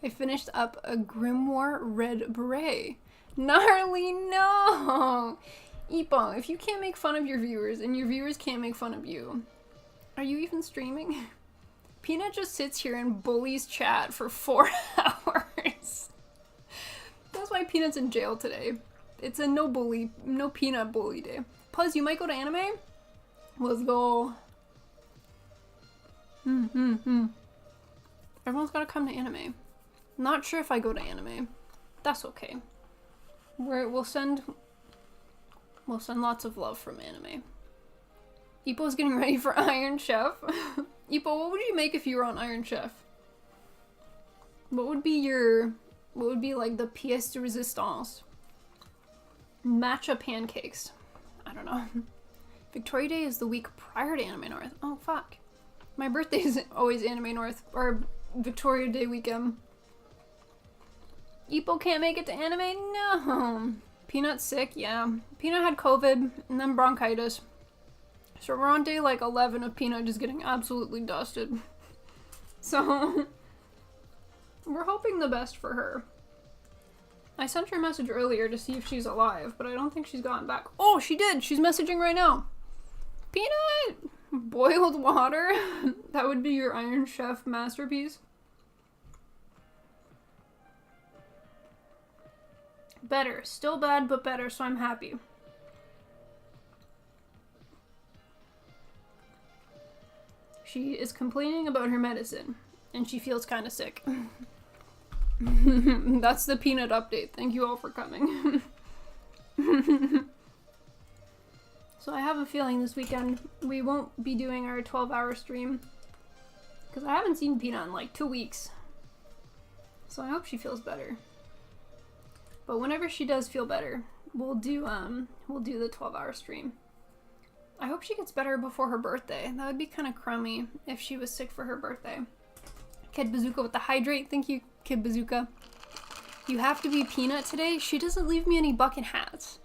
S1: I finished up a Grimoire Red Beret. Gnarly, no! Epo, if you can't make fun of your viewers and your viewers can't make fun of you, are you even streaming? Peanut just sits here and bullies chat for 4 hours. That's why Peanut's in jail today. It's a no Peanut bully day. Puzz, you might go to anime? Let's go. Everyone's gotta come to anime. Not sure if I go to anime. That's okay. We'll send lots of love from anime. Epo's getting ready for Iron Chef. Epo, what would you make if you were on Iron Chef? What would be like the pièce de résistance? Matcha pancakes. I don't know. Victoria Day is the week prior to Anime North. Oh, fuck. My birthday is always Anime North, or Victoria Day weekend. Epo can't make it to anime? No. Peanut's sick, yeah. Peanut had COVID, and then bronchitis. So we're on day like 11 of Peanut just getting absolutely dusted. So, we're hoping the best for her. I sent her a message earlier to see if she's alive, but I don't think she's gotten back. Oh, she did! She's messaging right now. Peanut! Boiled water? That would be your Iron Chef masterpiece. Better. Still bad, but better, so I'm happy. She is complaining about her medicine, and she feels kind of sick. That's the Peanut update. Thank you all for coming. So I have a feeling this weekend we won't be doing our 12-hour stream, because I haven't seen Peanut in like 2 weeks. So I hope she feels better. But whenever she does feel better, we'll do the 12-hour stream. I hope she gets better before her birthday. That would be kind of crummy if she was sick for her birthday. Kid Bazooka with the hydrate. Thank you, Kid Bazooka. You have to be Peanut today? She doesn't leave me any bucket hats.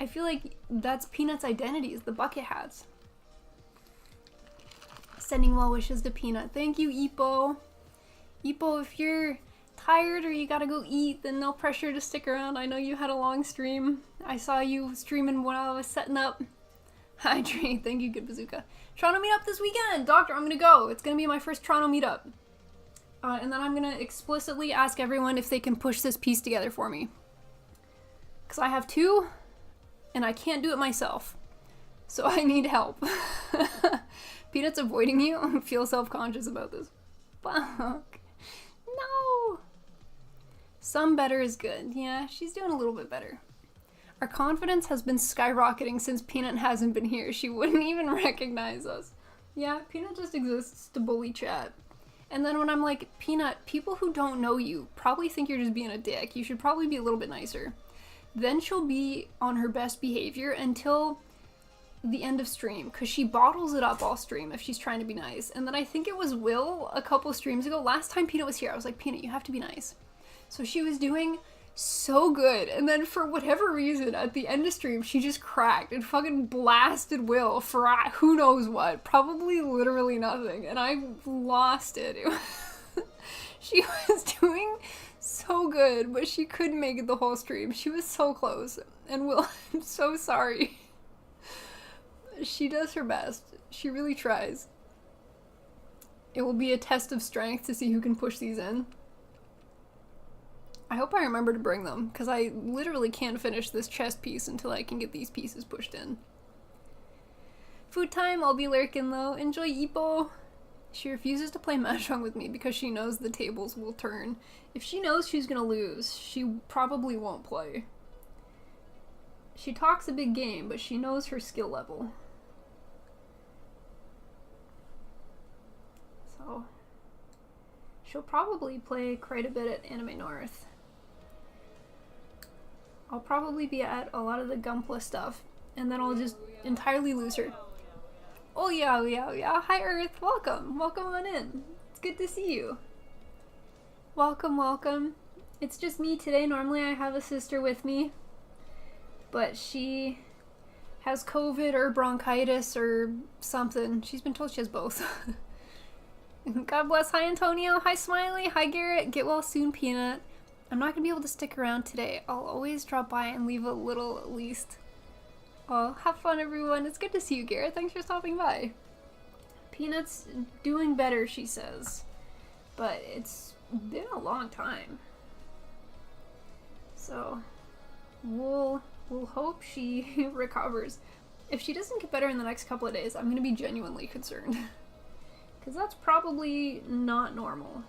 S1: I feel like that's Peanut's identity, is the bucket hats. Sending well wishes to Peanut. Thank you, Ipo. Ipo, if you're tired or you gotta go eat, then no pressure to stick around. I know you had a long stream. I saw you streaming when I was setting up. Hydrate. Thank you, Good Bazooka. Toronto meetup this weekend! Doctor, I'm gonna go. It's gonna be my first Toronto meetup. And then I'm gonna explicitly ask everyone if they can push this piece together for me. Because I have 2, and I can't do it myself. So I need help. Peanut's avoiding you? I feel self-conscious about this. Fuck. No! Some better is good. Yeah, she's doing a little bit better. Our confidence has been skyrocketing since Peanut hasn't been here. She wouldn't even recognize us. Yeah, Peanut just exists to bully chat. And then when I'm like, Peanut, people who don't know you probably think you're just being a dick. You should probably be a little bit nicer. Then she'll be on her best behavior until the end of stream, because she bottles it up all stream if she's trying to be nice. And then I think it was Will a couple streams ago. Last time Peanut was here, I was like, Peanut, you have to be nice. So she was doing so good, and then for whatever reason at the end of stream she just cracked and fucking blasted Will for who knows what, probably literally nothing, and I lost it. She was doing so good, but she couldn't make it the whole stream. She was so close, and Will, I'm so sorry. She does her best. She really tries. It will be a test of strength to see who can push these in. I hope I remember to bring them, because I literally can't finish this chest piece until I can get these pieces pushed in. Food time, I'll be lurking though. Enjoy, Ipo. She refuses to play Mahjong with me because she knows the tables will turn. If she knows she's gonna lose, she probably won't play. She talks a big game, but she knows her skill level. So, she'll probably play quite a bit at Anime North. I'll probably be at a lot of the Gunpla stuff, and then I'll just entirely lose her. Oh yeah, oh yeah, oh yeah. Hi Earth, welcome. Welcome on in. It's good to see you. Welcome, welcome. It's just me today. Normally I have a sister with me, but she has COVID or bronchitis or something. She's been told she has both. God bless. Hi Antonio. Hi Smiley. Hi Garrett. Get well soon, Peanut. I'm not gonna be able to stick around today. I'll always drop by and leave a little at least. Oh, have fun everyone. It's good to see you, Garrett. Thanks for stopping by. Peanut's doing better, she says. But it's been a long time. So, we'll hope she recovers. If she doesn't get better in the next couple of days, I'm gonna be genuinely concerned. Because that's probably not normal.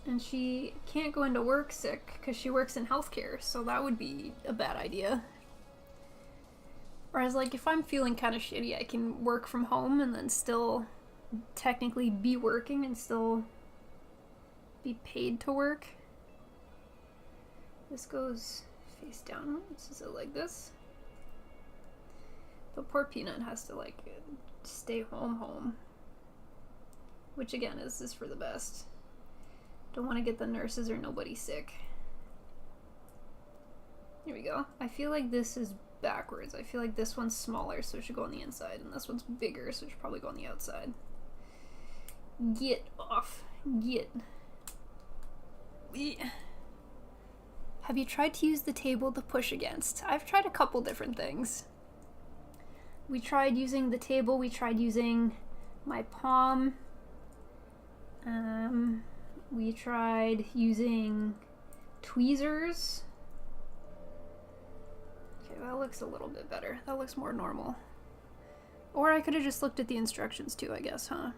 S1: And she can't go into work sick because she works in healthcare, so that would be a bad idea. Whereas, like, if I'm feeling kind of shitty, I can work from home and then still technically be working and still be paid to work. This goes face downwards. Is it like this? The poor Peanut has to, like, stay home. Which, again, is for the best. Don't want to get the nurses or nobody sick. Here we go. I feel like this is backwards. I feel like this one's smaller, so it should go on the inside, and this one's bigger, so it should probably go on the outside. Get off. Get. Have you tried to use the table to push against? I've tried a couple different things. We tried using the table, we tried using my palm. We tried using tweezers. Okay, that looks a little bit better. That looks more normal. Or I could have just looked at the instructions too, I guess, huh?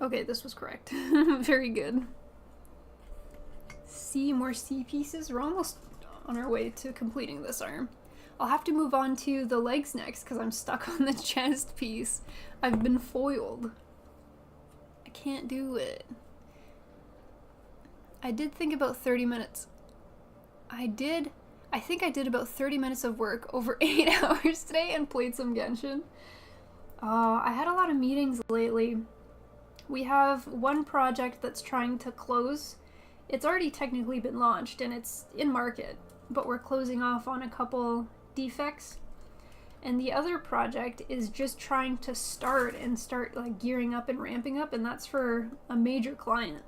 S1: Okay, this was correct. Very good. C, more C pieces. We're almost on our way to completing this arm. I'll have to move on to the legs next because I'm stuck on the chest piece. I've been foiled. I can't do it. I did think about 30 minutes. I think I did about 30 minutes of work over 8 hours today and played some Genshin. I had a lot of meetings lately. We have one project that's trying to close. It's already technically been launched and it's in market, but we're closing off on a couple defects. And the other project is just trying to start like gearing up and ramping up, and that's for a major client.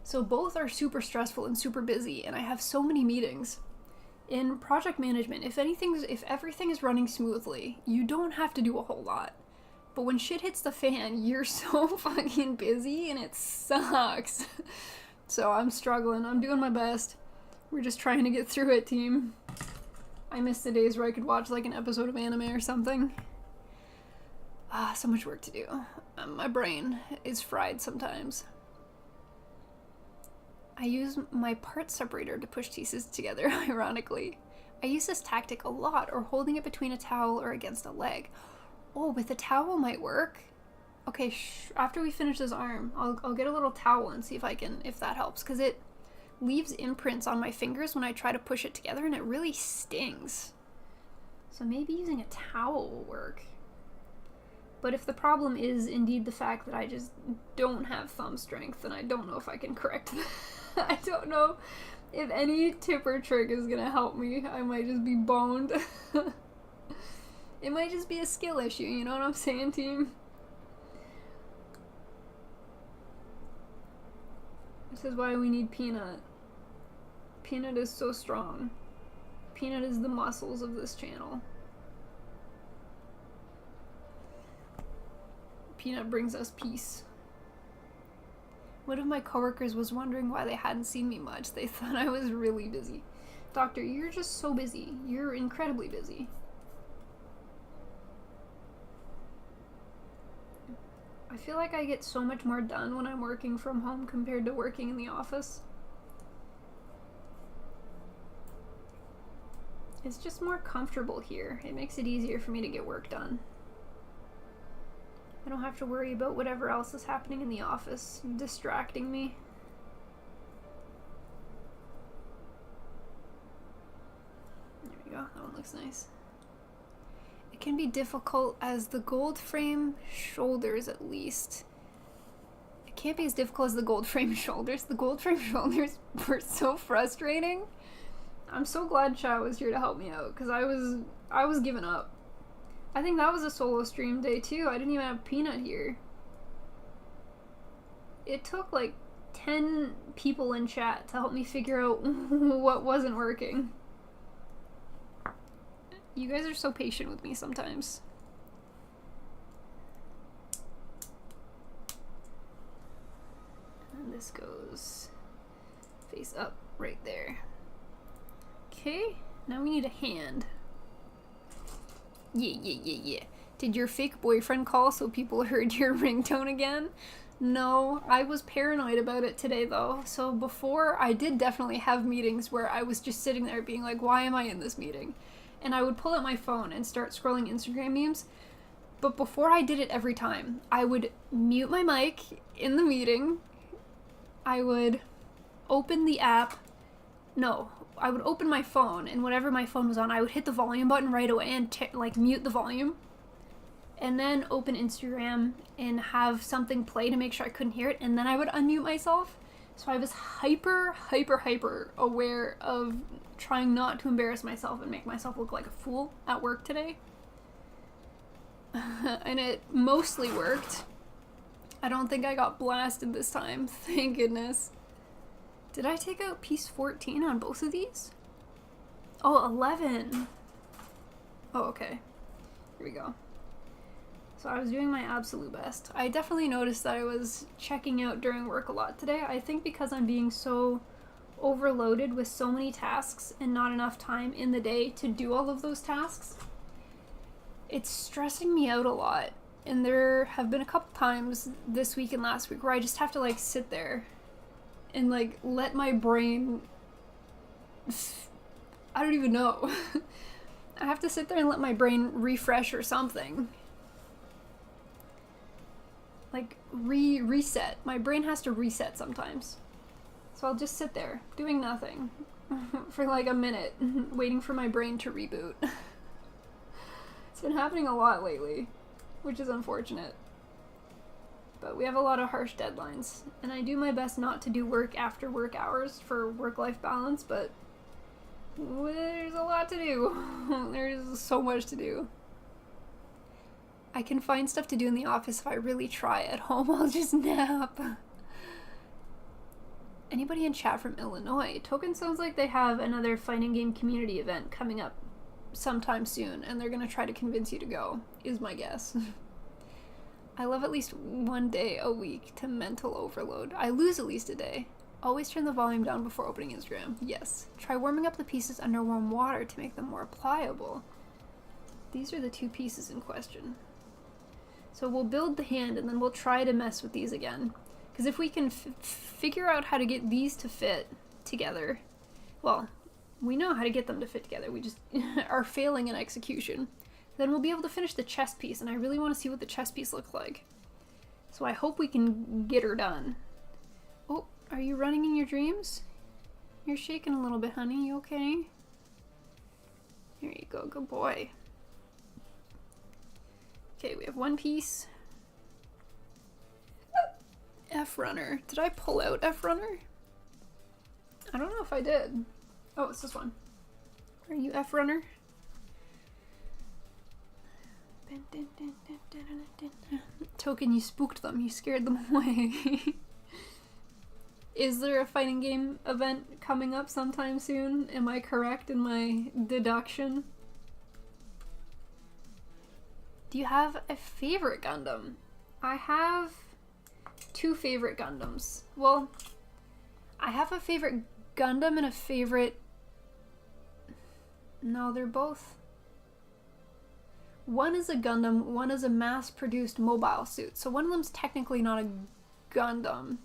S1: So both are super stressful and super busy, and I have so many meetings. In project management, if everything is running smoothly, you don't have to do a whole lot. But when shit hits the fan, you're so fucking busy and it sucks. So I'm struggling. I'm doing my best. We're just trying to get through it, team. I miss the days where I could watch like an episode of anime or something. So much work to do. My brain is fried sometimes. I use my part separator to push pieces together, ironically. I use this tactic a lot, or holding it between a towel or against a leg. Oh, with a towel might work. Okay, after we finish this arm, I'll get a little towel and see if that helps, because it leaves imprints on my fingers when I try to push it together, and it really stings. So maybe using a towel will work. But if the problem is indeed the fact that I just don't have thumb strength, then I don't know if I can correct that. I don't know if any tip or trick is gonna help me. I might just be boned. It might just be a skill issue, you know what I'm saying, team? This is why we need Peanut. Peanut is so strong. Peanut is the muscles of this channel. Peanut brings us peace. One of my coworkers was wondering why they hadn't seen me much. They thought I was really busy. Doctor, you're just so busy. You're incredibly busy. I feel like I get so much more done when I'm working from home compared to working in the office. It's just more comfortable here. It makes it easier for me to get work done. I don't have to worry about whatever else is happening in the office distracting me. There we go. That one looks nice. It can be difficult as the gold frame shoulders, at least. It can't be as difficult as the gold frame shoulders. The gold frame shoulders were so frustrating. I'm so glad Chat was here to help me out, because I was giving up. I think that was a solo stream day too. I didn't even have Peanut here. It took like 10 people in chat to help me figure out what wasn't working. You guys are so patient with me sometimes. And this goes face up right there. Okay, now we need a hand. Yeah. Did your fake boyfriend call so people heard your ringtone again? No, I was paranoid about it today though. So before, I did definitely have meetings where I was just sitting there being like, why am I in this meeting? And I would pull out my phone and start scrolling Instagram memes. But before I did it every time, I would mute my mic in the meeting. I would open the app. No, I would open my phone, and whenever my phone was on, I would hit the volume button right away and like mute the volume. And then open Instagram and have something play to make sure I couldn't hear it, and then I would unmute myself. So I was hyper aware of trying not to embarrass myself and make myself look like a fool at work today. and it mostly worked. I don't think I got blasted this time, thank goodness. Did I take out piece 14 on both of these? Oh, 11. Oh, okay. Here we go. So I was doing my absolute best. I definitely noticed that I was checking out during work a lot today. I think because I'm being so overloaded with so many tasks and not enough time in the day to do all of those tasks, it's stressing me out a lot. And there have been a couple times this week and last week where I just have to like sit there and like let my brain, I don't even know. I have to sit there and let my brain refresh or something. Like reset. My brain has to reset sometimes. So I'll just sit there doing nothing for like a minute waiting for my brain to reboot. It's been happening a lot lately, which is unfortunate. But we have a lot of harsh deadlines, and I do my best not to do work after work hours for work-life balance, but there's a lot to do. There's so much to do. I can find stuff to do in the office if I really try. At home, I'll just nap. Anybody in chat from Illinois? Token sounds like they have another fighting game community event coming up sometime soon, and they're gonna try to convince you to go, is my guess. I love at least one day a week to mental overload. I lose at least a day. Always turn the volume down before opening Instagram. Yes. Try warming up the pieces under warm water to make them more pliable. These are the two pieces in question. So we'll build the hand and then we'll try to mess with these again. Because if we can figure out how to get these to fit together, well, we know how to get them to fit together. We just are failing in execution. Then we'll be able to finish the chest piece, and I really want to see what the chest piece looks like. So I hope we can get her done. Oh, are you running in your dreams? You're shaking a little bit, honey. You okay? Here you go. Good boy. Okay, we have one piece. F runner. Did I pull out F runner? I don't know if I did. Oh, it's this one. Are you F runner? Token, you spooked them. You scared them away. Is there a fighting game event coming up sometime soon? Am I correct in my deduction? Do you have a favorite Gundam? I have two favorite Gundams. Well, I have a favorite Gundam and a favorite... No, they're both... One is a Gundam, one is a mass-produced mobile suit. So one of them's technically not a Gundam.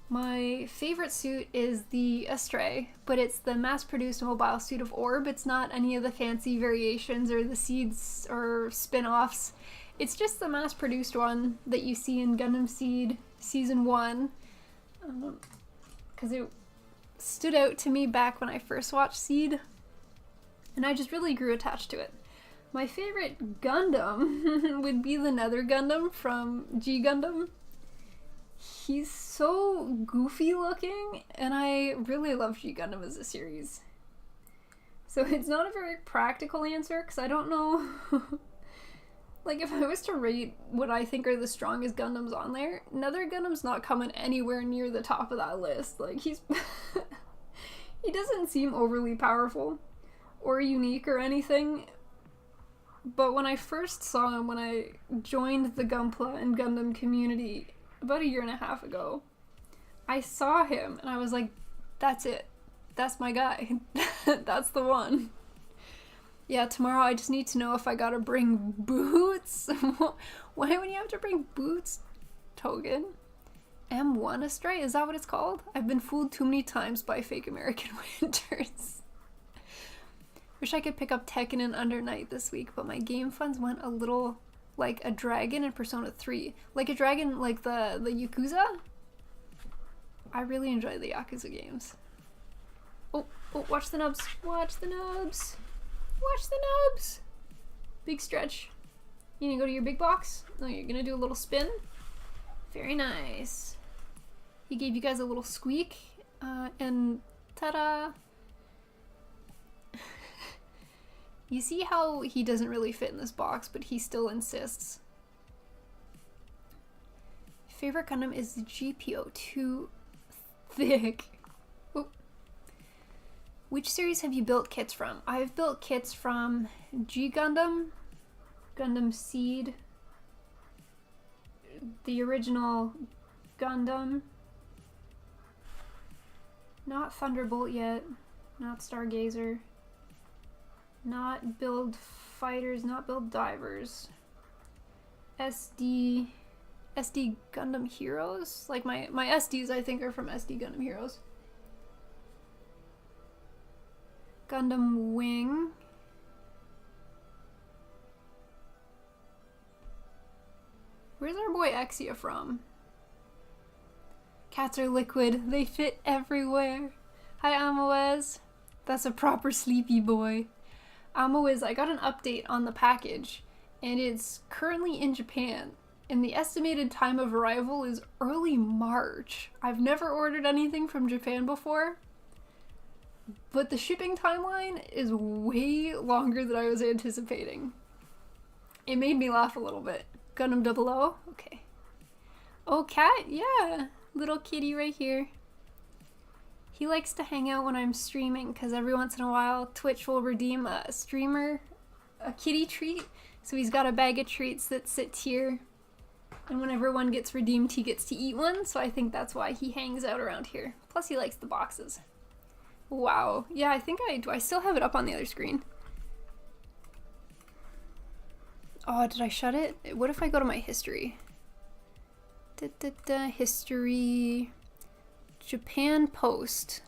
S1: My favorite suit is the Astray, but it's the mass-produced mobile suit of Orb. It's not any of the fancy variations or the seeds or spin-offs. It's just the mass-produced one that you see in Gundam Seed Season 1. Because it stood out to me back when I first watched Seed, and I just really grew attached to it. My favorite Gundam would be the Nether Gundam from G Gundam. He's so goofy looking, and I really love G Gundam as a series. So it's not a very practical answer, because I don't know... Like, if I was to rate what I think are the strongest Gundams on there, Nether Gundam's not coming anywhere near the top of that list. Like, he's... he doesn't seem overly powerful or unique or anything. But when I first saw him, when I joined the Gunpla and Gundam community about 1.5 years ago, I saw him and I was like, that's it. That's my guy. That's the one. Yeah, tomorrow I just need to know if I gotta bring boots. Why would you have to bring boots, Togen? M1 Astray? Is that what it's called? I've been fooled too many times by fake American winters. Wish I could pick up Tekken and Under Night this week, but my game funds went a little like a dragon in Persona 3. Like a dragon, like the Yakuza? I really enjoy the Yakuza games. Oh, watch the nubs. Watch the nubs. Watch the nubs. Big stretch. You gonna go to your big box? No, you're gonna do a little spin. Very nice. He gave you guys a little squeak, and ta-da! You see how he doesn't really fit in this box, but he still insists. Favorite Gundam is the GPO. Too thick. Oop. Which series have you built kits from? I've built kits from G Gundam, Gundam Seed, the original Gundam, not Thunderbolt yet, not Stargazer, not Build Fighters, not Build Divers, SD Gundam Heroes. Like my SDs I think are from SD Gundam Heroes. Gundam Wing. Where's our boy Exia from? Cats are liquid. They fit everywhere. Hi, Amoez. That's a proper sleepy boy. Amoez, I got an update on the package, and it's currently in Japan, and the estimated time of arrival is early March. I've never ordered anything from Japan before, but the shipping timeline is way longer than I was anticipating. It made me laugh a little bit. Gundam 00? Okay. Oh, cat? Yeah. Little kitty right here. He likes to hang out when I'm streaming because every once in a while Twitch will redeem a streamer a kitty treat. So he's got a bag of treats that sits here. And whenever one gets redeemed, he gets to eat one. So I think that's why he hangs out around here. Plus he likes the boxes. Wow. Yeah, I think I do. I still have it up on the other screen. Oh, did I shut it? What if I go to my history? History. Japan Post.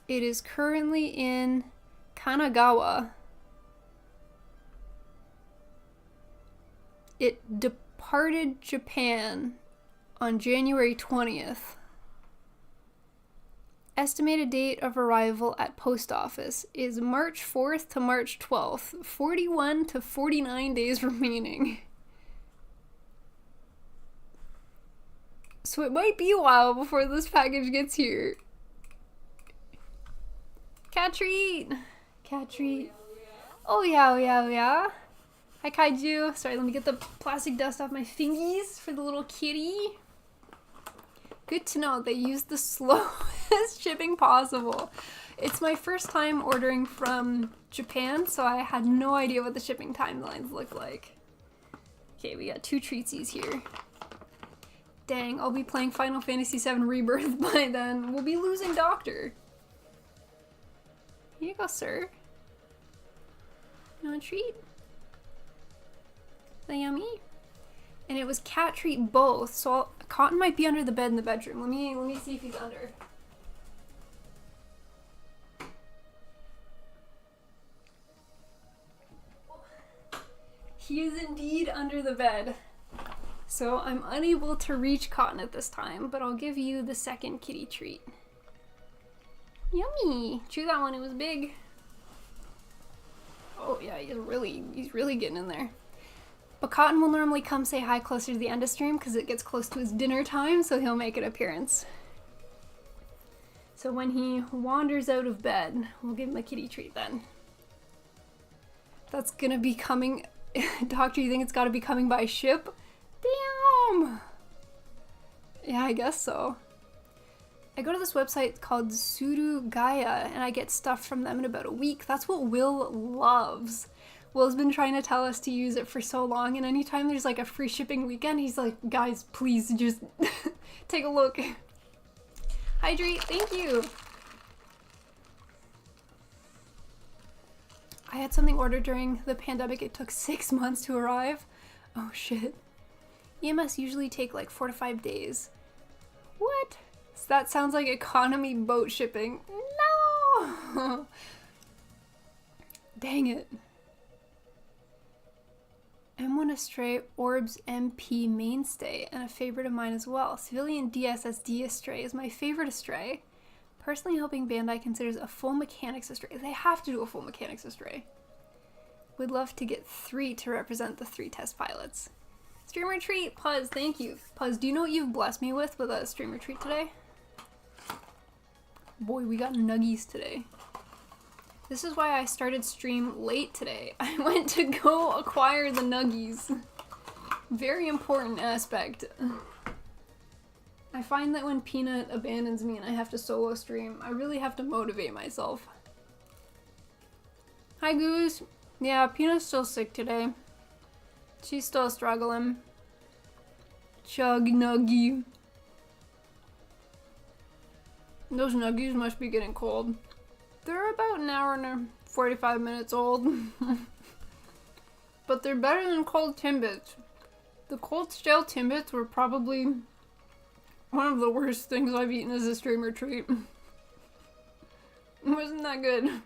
S1: It is currently in Kanagawa. It departed Japan on January 20th. Estimated date of arrival at post office is March 4th to March 12th. 41 to 49 days remaining. So it might be a while before this package gets here. Cat treat! Cat treat. Oh yeah, oh yeah, oh yeah. Hi Kaiju. Sorry, let me get the plastic dust off my fingies for the little kitty. Good to know they use the slowest shipping possible. It's my first time ordering from Japan, so I had no idea what the shipping timelines look like. Okay, we got 2 treatsies here. Dang, I'll be playing Final Fantasy VII Rebirth by then. We'll be losing Doctor. Here you go, sir. You want a treat? Is that yummy? And it was cat treat both, so Cotton might be under the bed in the bedroom. Let me see if he's under. He is indeed under the bed. So I'm unable to reach Cotton at this time, but I'll give you the second kitty treat. Yummy! Chew that one, it was big. Oh yeah, he's really getting in there. But Cotton will normally come say hi closer to the end of stream because it gets close to his dinner time, so he'll make an appearance. So when he wanders out of bed, we'll give him a kitty treat then. That's gonna be coming... Doctor, you think it's gotta be coming by ship? Damn! Yeah, I guess so. I go to this website called Surugaya, and I get stuff from them in about a week. That's what Will loves. Will's been trying to tell us to use it for so long, and anytime there's like a free shipping weekend, he's like, guys, please just take a look. Hydrate, thank you! I had something ordered during the pandemic. It took 6 months to arrive. Oh shit. EMS usually take like 4 to 5 days. What? So that sounds like economy boat shipping. No! Dang it. M1 Astray, Orbs MP mainstay, and a favorite of mine as well. Civilian DSSD Astray is my favorite Astray. Personally hoping Bandai considers a full mechanics Astray. They have to do a full mechanics Astray. Would love to get 3 to represent the 3 test pilots. Streamer treat, Puzz, thank you. Puzz, do you know what you've blessed me with a streamer treat today? Boy, we got nuggies today. This is why I started stream late today. I went to go acquire the nuggies. Very important aspect. I find that when Peanut abandons me and I have to solo stream, I really have to motivate myself. Hi, Goose. Yeah, Peanut's still sick today. She's still struggling. Chug nuggie. Those nuggies must be getting cold. They're about an hour and 45 minutes old. But they're better than cold Timbits. The cold stale Timbits were probably one of the worst things I've eaten as a streamer treat. It wasn't that good.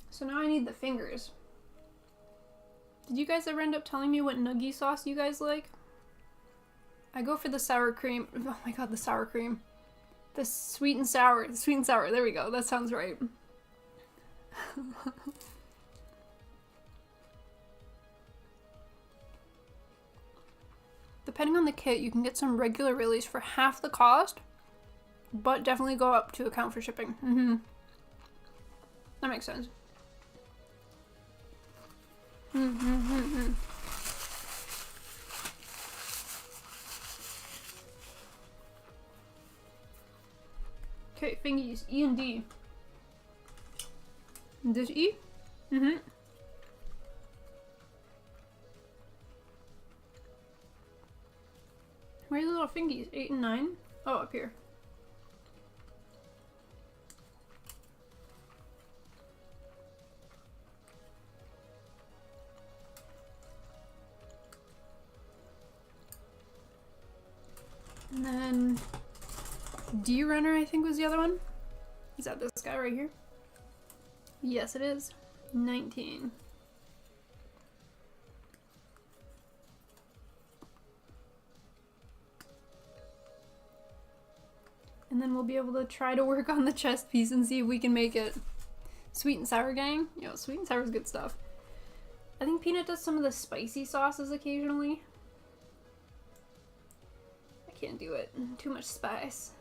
S1: So now I need the fingers. Did you guys ever end up telling me what nuggie sauce you guys like? I go for the sour cream. Oh my god, the sour cream. The sweet and sour. The sweet and sour. There we go. That sounds right. Depending on the kit, you can get some regular release for half the cost, but definitely go up to account for shipping. That makes sense. Okay, fingies. E and D. This E? Where are the little fingies? 8 and 9? Oh, up here. And then D Runner, I think, was the other one. Is that this guy right here? Yes, it is. 19. And then we'll be able to try to work on the chest piece and see if we can make it. Sweet and sour gang? Yo, sweet and sour is good stuff. I think Peanut does some of the spicy sauces occasionally. I can't do it. Too much spice.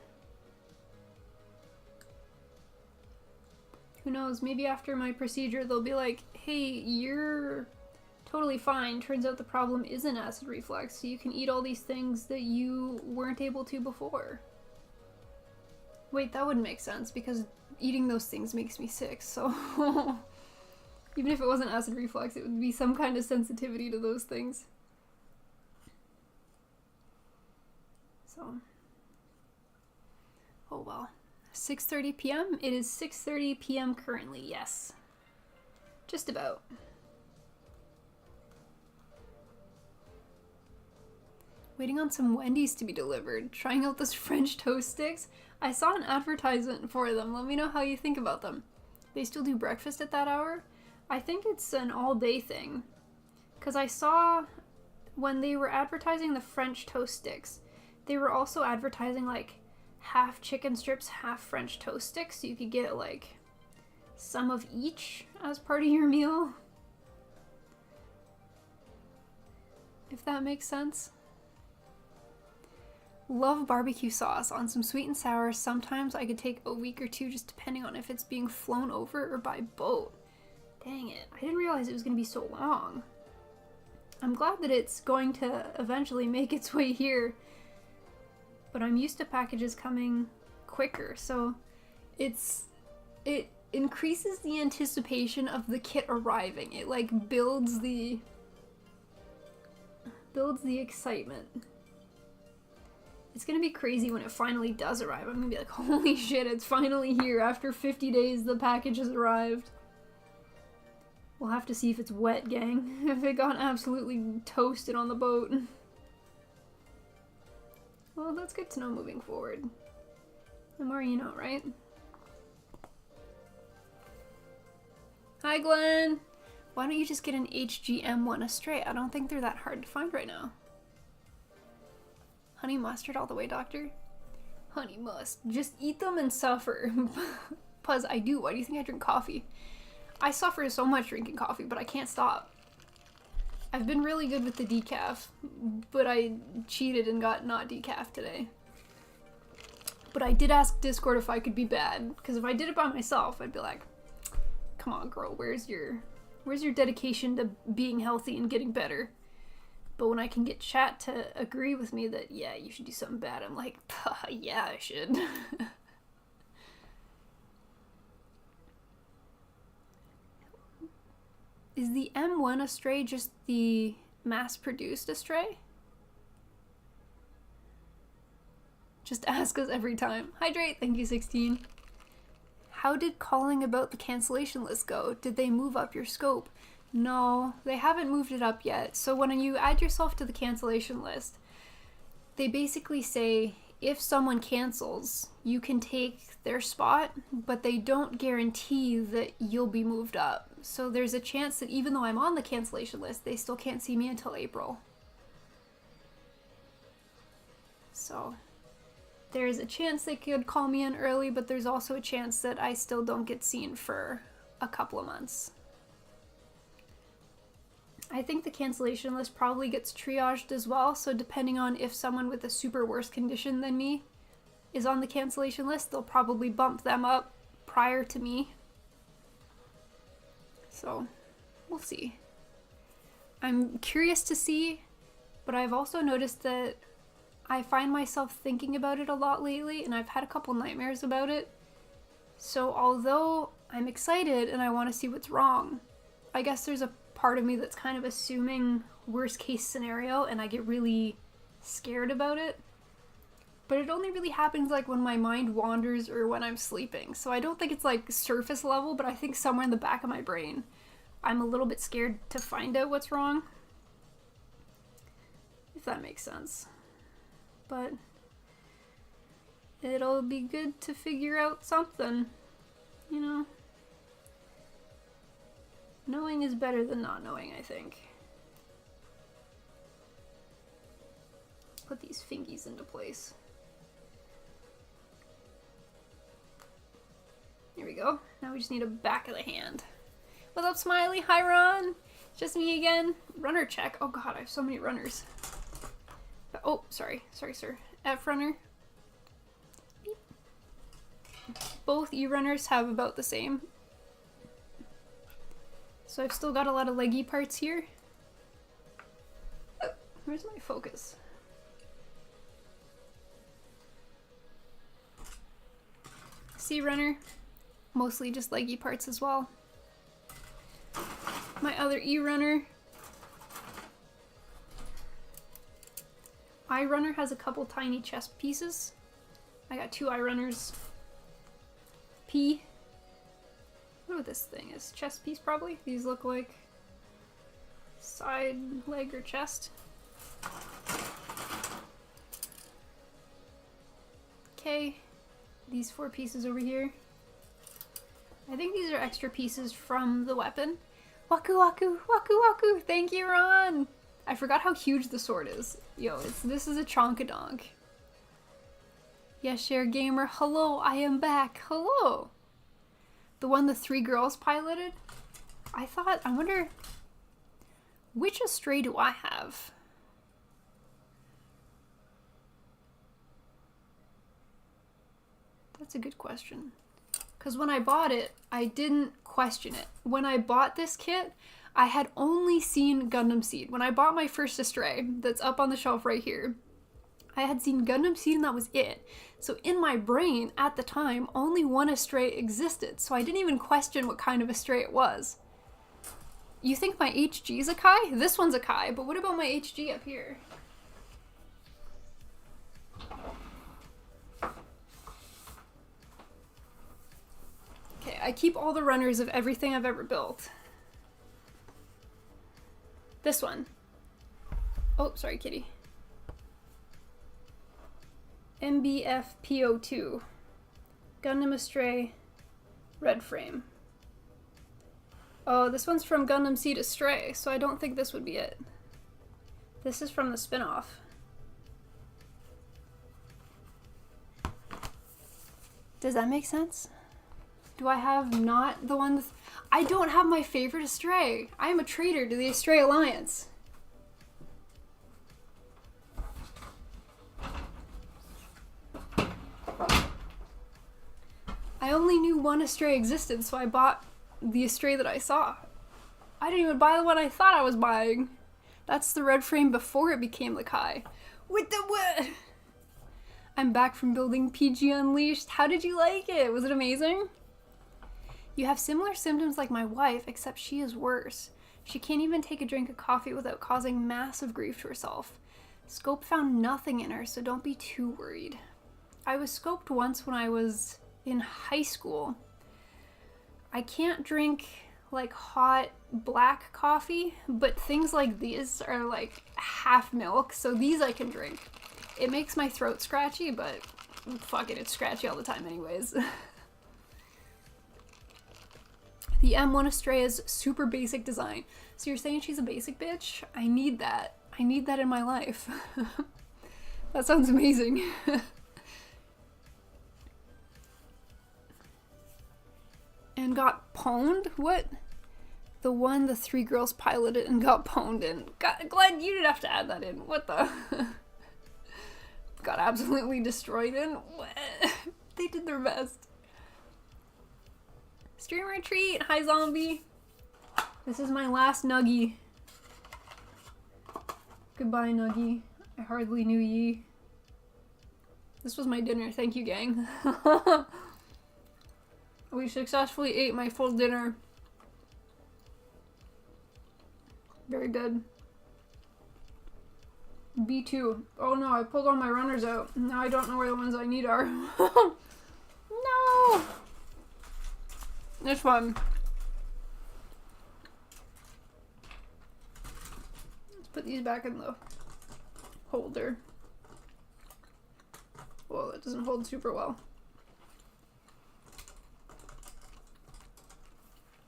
S1: Who knows, maybe after my procedure they'll be like, hey, you're totally fine. Turns out the problem isn't acid reflux, so you can eat all these things that you weren't able to before. Wait, that wouldn't make sense because eating those things makes me sick, so even if it wasn't acid reflux, it would be some kind of sensitivity to those things. So, oh well. 6:30 p.m.? It is 6:30 p.m. currently, yes. Just about. Waiting on some Wendy's to be delivered. Trying out those French toast sticks. I saw an advertisement for them. Let me know how you think about them. They still do breakfast at that hour? I think it's an all-day thing. Because I saw when they were advertising the French toast sticks, they were also advertising like half chicken strips, half French toast sticks, so you could get like some of each as part of your meal. If that makes sense. Love barbecue sauce on some sweet and sour. Sometimes I could take a week or two just depending on if it's being flown over or by boat. Dang it, I didn't realize it was going to be so long. I'm glad that it's going to eventually make its way here, but I'm used to packages coming quicker, so it increases the anticipation of the kit arriving. It like builds the excitement. It's gonna be crazy when it finally does arrive. I'm gonna be like, holy shit, it's finally here. After 50 days, the package has arrived. We'll have to see if it's wet, gang. If it got absolutely toasted on the boat. Well, that's good to know moving forward. The more you know, right? Hi, Glenn! Why don't you just get an HGM1 Astray? I don't think they're that hard to find right now. Honey mustard all the way, doctor? Honey must. Just eat them and suffer. Puzz, I do. Why do you think I drink coffee? I suffer so much drinking coffee, but I can't stop. I've been really good with the decaf, but I cheated and got not decaf today. But I did ask Discord if I could be bad, because if I did it by myself, I'd be like, come on, girl, where's your dedication to being healthy and getting better? But when I can get chat to agree with me that, yeah, you should do something bad, I'm like, yeah, I should. Is the M1 Astray just the mass-produced Astray? Just ask us every time. Hydrate, thank you, 16. How did calling about the cancellation list go? Did they move up your scope? No, they haven't moved it up yet. So when you add yourself to the cancellation list, they basically say if someone cancels, you can take their spot, but they don't guarantee that you'll be moved up. So there's a chance that even though I'm on the cancellation list, they still can't see me until April. So there's a chance they could call me in early, but there's also a chance that I still don't get seen for a couple of months. I think the cancellation list probably gets triaged as well, so depending on if someone with a super worse condition than me is on the cancellation list, they'll probably bump them up prior to me. So, we'll see. I'm curious to see, but I've also noticed that I find myself thinking about it a lot lately, and I've had a couple nightmares about it. So although I'm excited and I want to see what's wrong, I guess there's a part of me that's kind of assuming worst case scenario, and I get really scared about it. But it only really happens like when my mind wanders or when I'm sleeping. So I don't think it's like surface level, but I think somewhere in the back of my brain, I'm a little bit scared to find out what's wrong. If that makes sense. But it'll be good to figure out something, you know? Knowing is better than not knowing, I think. Put these fingies into place. Here we go. Now we just need a back of the hand. What's up, Smiley? Hi, Ron. Just me again. Runner check. Oh god, I have so many runners. Oh, sorry, sir. F runner. Beep. Both E runners have about the same. So I've still got a lot of leggy parts here. Oh, where's my focus? C runner. Mostly just leggy parts as well. My other E runner. I runner has a couple tiny chest pieces. I got 2 I runners. P. What this thing is? Chest piece probably? These look like side leg or chest. Okay. These 4 pieces over here. I think these are extra pieces from the weapon. Waku waku, waku waku. Thank you, Ron. I forgot how huge the sword is. Yo, this is a chonkadonk. Yes, share gamer. Hello, I am back. Hello. The one the 3 girls piloted? I wonder, which Astray do I have? That's a good question. Because when I bought it, I didn't question it. When I bought this kit, I had only seen Gundam Seed. When I bought my first Astray, that's up on the shelf right here, I had seen Gundam Seed and that was it. So in my brain, at the time, only one Astray existed. So I didn't even question what kind of Astray it was. You think my HG's a Kai? This one's a Kai, but what about my HG up here? Okay, I keep all the runners of everything I've ever built. This one. Oh, sorry, kitty. MBFPO2. Gundam Astray. Red frame. Oh, this one's from Gundam Seed Astray, so I don't think this would be it. This is from the spin-off. Does that make sense? Do I have not the ones? I don't have my favorite Astray. I am a traitor to the Astray Alliance. I only knew one Astray existed, so I bought the Astray that I saw. I didn't even buy the one I thought I was buying. That's the red frame before it became the Kai. With the what? I'm back from building PG Unleashed. How did you like it? Was it amazing? You have similar symptoms like my wife, except she is worse. She can't even take a drink of coffee without causing massive grief to herself. Scope found nothing in her, so don't be too worried. I was scoped once when I was in high school. I can't drink like hot black coffee, but things like these are like half milk, so these I can drink. It makes my throat scratchy, but fuck it, it's scratchy all the time anyways. The M1 Astray is super basic design. So you're saying she's a basic bitch? I need that. I need that in my life. That sounds amazing. And got pwned? What? The one the 3 girls piloted and got pwned in. Glad you didn't have to add that in. What the? Got absolutely destroyed in? What? They did their best. Stream retreat. Hi, zombie. This is my last nuggie. Goodbye, nuggie. I hardly knew ye. This was my dinner. Thank you, gang. We successfully ate my full dinner. Very good. B2. Oh no, I pulled all my runners out. Now I don't know where the ones I need are. No! This one. Let's put these back in the holder. Whoa, that doesn't hold super well.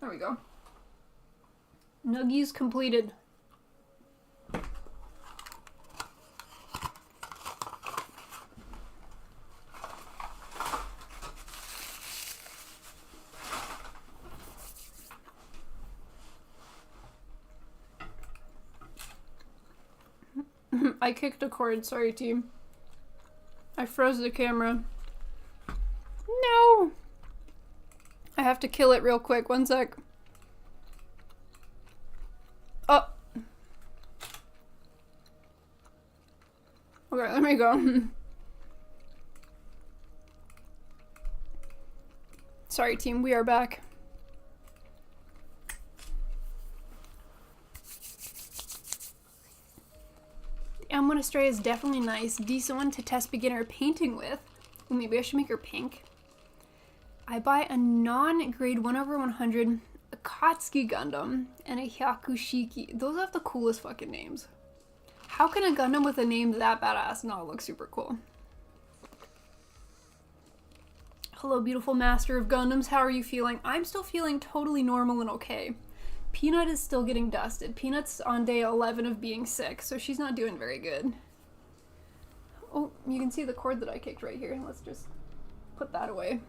S1: There we go. Nuggies completed. I kicked a cord, sorry team. I froze the camera. No! I have to kill it real quick, 1 sec. Oh! Okay, let me go. Sorry team, we are back. The M1 Astray is definitely nice. Decent one to test beginner painting with. Ooh, maybe I should make her pink. I buy a non-grade 1/100 Akatsuki Gundam and a Hyakushiki. Those have the coolest fucking names. How can a Gundam with a name that badass not look super cool? Hello, beautiful master of Gundams. How are you feeling? I'm still feeling totally normal and okay. Peanut is still getting dusted. Peanut's on day 11 of being sick, so she's not doing very good. Oh, you can see the cord that I kicked right here. Let's just put that away.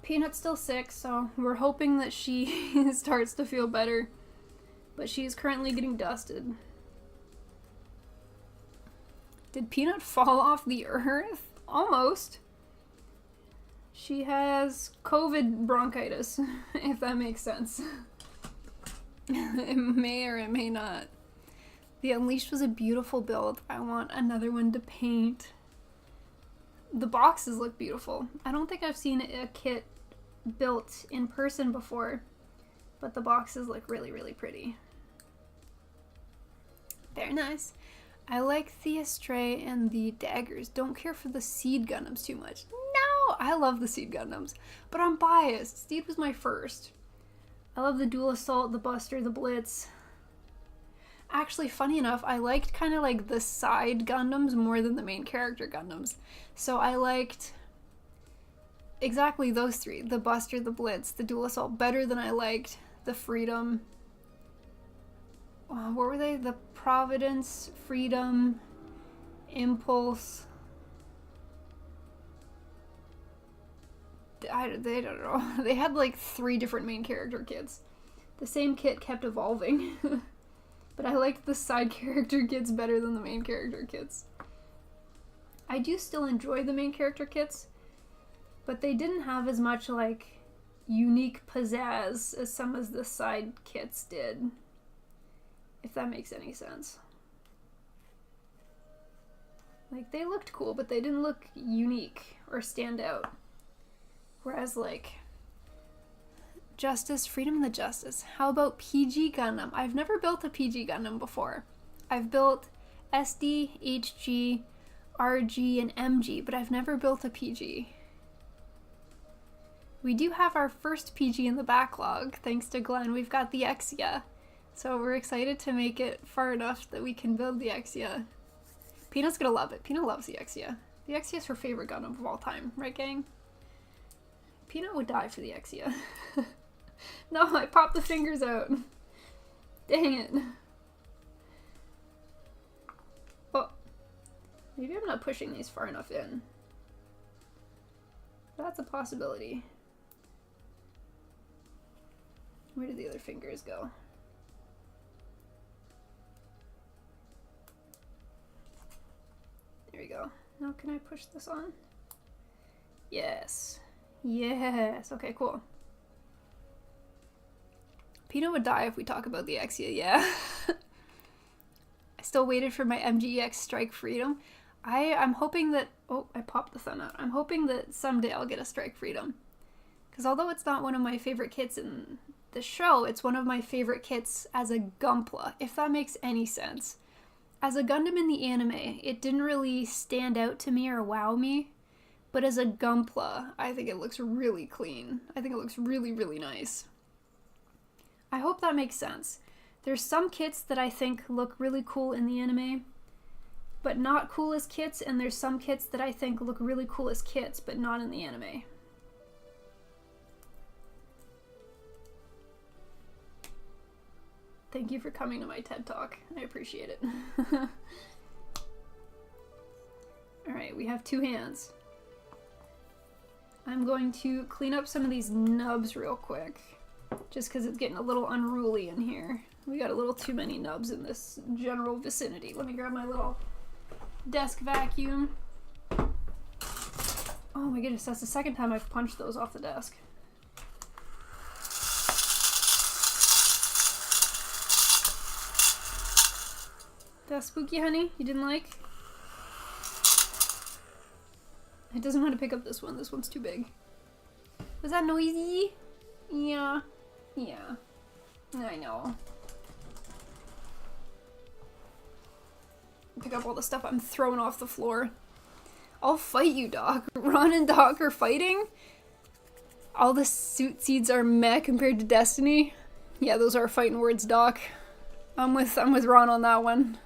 S1: Peanut's still sick, so we're hoping that she starts to feel better. But she's currently getting dusted. Did Peanut fall off the earth? Almost. She has COVID bronchitis, if that makes sense. It may or it may not. The Unleashed was a beautiful build. I want another one to paint. The boxes look beautiful. I don't think I've seen a kit built in person before, but the boxes look really, really pretty. Very nice. I like the Astray and the daggers. Don't care for the Seed Gundams too much. No! I love the Seed Gundams, but I'm biased. Seed was my first. I love the Dual Assault, the Buster, the Blitz. Actually, funny enough, I liked kind of like the side Gundams more than the main character Gundams. So I liked exactly those three. The Buster, the Blitz, the Dual Assault better than I liked the Freedom. What were they? The Providence, Freedom, Impulse. They don't know. They had like 3 different main character kits. The same kit kept evolving. But I liked the side character kits better than the main character kits. I do still enjoy the main character kits, but they didn't have as much, like, unique pizzazz as some of the side kits did. If that makes any sense. Like, they looked cool, but they didn't look unique or stand out. Whereas, like, Justice, Freedom and the Justice. How about PG Gundam? I've never built a PG Gundam before. I've built SD, HG, RG, and MG, but I've never built a PG. We do have our first PG in the backlog, thanks to Glenn. We've got the Exia. So we're excited to make it far enough that we can build the Exia. Peanut's gonna love it. Peanut loves the Exia. The Exia is her favorite Gundam of all time, right, gang? Peanut would die for the Exia. No, I popped the fingers out. Dang it. Oh, maybe I'm not pushing these far enough in. That's a possibility. Where did the other fingers go? There we go. Now can I push this on? Yes. Yes. Okay, cool. Peanut would die if we talk about the Exia, yeah. I still waited for my MGEX Strike Freedom. I'm hoping that... Oh, I popped the sun out. I'm hoping that someday I'll get a Strike Freedom. Because although it's not one of my favorite kits in the show, it's one of my favorite kits as a Gunpla, if that makes any sense. As a Gundam in the anime, it didn't really stand out to me or wow me. But as a Gunpla, I think it looks really clean. I think it looks really, really nice. I hope that makes sense. There's some kits that I think look really cool in the anime, but not cool as kits, and there's some kits that I think look really cool as kits, but not in the anime. Thank you for coming to my TED Talk. I appreciate it. Alright, we have 2 hands. I'm going to clean up some of these nubs real quick, just because it's getting a little unruly in here. We got a little too many nubs in this general vicinity. Let me grab my little desk vacuum. Oh my goodness, that's the second time I've punched those off the desk. That spooky, honey? You didn't like? It doesn't want to pick up this one. This one's too big. Was that noisy? Yeah. Yeah. I know. Pick up all the stuff I'm throwing off the floor. I'll fight you, Doc. Ron and Doc are fighting? All the suit seeds are meh compared to Destiny? Yeah, those are fighting words, Doc. I'm with Ron on that one.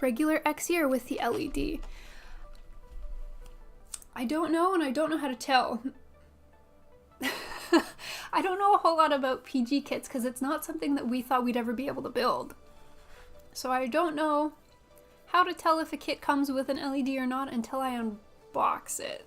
S1: Regular Exia or with the LED? I don't know, and I don't know how to tell. I don't know a whole lot about PG kits because it's not something that we thought we'd ever be able to build. So I don't know how to tell if a kit comes with an LED or not until I unbox it.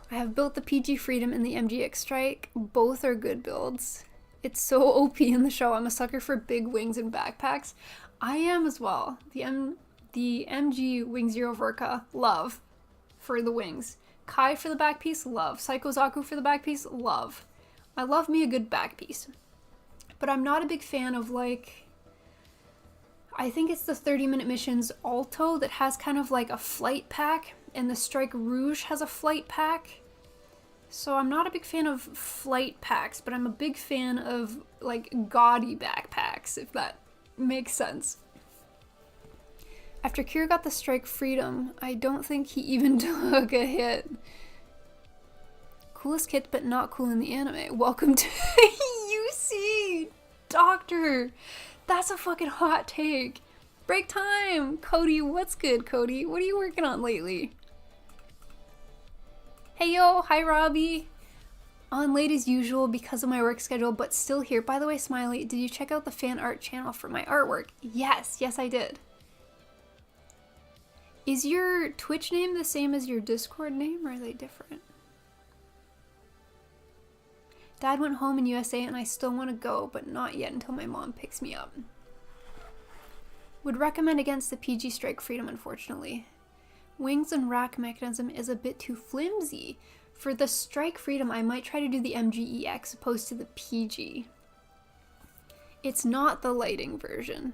S1: I have built the PG Freedom and the MGX Strike. Both are good builds. It's so OP in the show. I'm a sucker for big wings and backpacks. I am as well. The MG Wing Zero Verka, love for the wings. Kai for the back piece, love. Psycho Zaku for the back piece, love. I love me a good back piece. But I'm not a big fan of, like, I think it's the 30-minute missions Alto that has kind of like a flight pack, and the Strike Rouge has a flight pack. So I'm not a big fan of flight packs, but I'm a big fan of, like, gaudy backpacks, if that makes sense. After Kira got the Strike Freedom, I don't think he even took a hit. Coolest kit, but not cool in the anime. Welcome to UC, Doctor. That's a fucking hot take. Break time. Cody, what's good, Cody? What are you working on lately? Hey yo, hi Robbie. On late as usual because of my work schedule, but still here. By the way, Smiley, did you check out the fan art channel for my artwork? Yes, I did. Is your Twitch name the same as your Discord name, or are they different? Dad went home in USA and I still want to go, but not yet until my mom picks me up. Would recommend against the PG strike freedom, unfortunately. Wings and rack mechanism is a bit too flimsy. For the strike freedom, I might try to do the MGEX opposed to the PG. It's not the lighting version.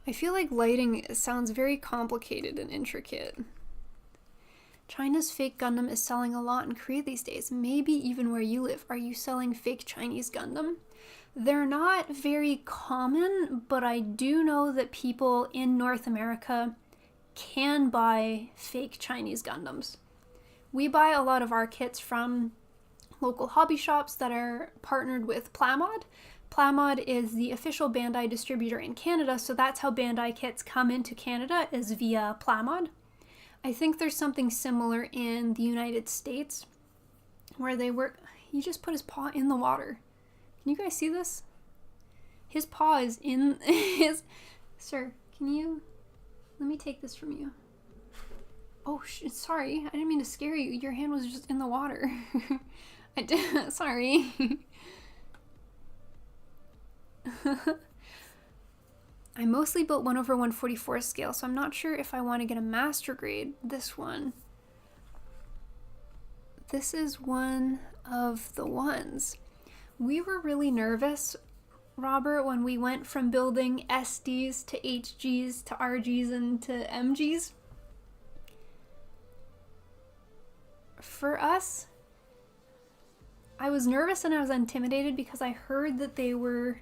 S1: I feel like lighting sounds very complicated and intricate. China's fake Gundam is selling a lot in Korea these days, maybe even where you live. Are you selling fake Chinese Gundam? They're not very common, but I do know that people in North America can buy fake Chinese Gundams. We buy a lot of our kits from local hobby shops that are partnered with Plamod. Plamod is the official Bandai distributor in Canada, so that's how Bandai kits come into Canada, is via Plamod. I think there's something similar in the United States where they work. He just put his paw in the water. Can you guys see this? His paw is in his... Sir, can you... Let me take this from you. Oh, sorry. I didn't mean to scare you. Your hand was just in the water. I did. Sorry. I mostly built 1/144 scale, so I'm not sure if I want to get a master grade. This one. This is one of the ones. We were really nervous, Robert, when we went from building SDs to HGs to RGs and to MGs. For us, I was nervous and I was intimidated because I heard that they were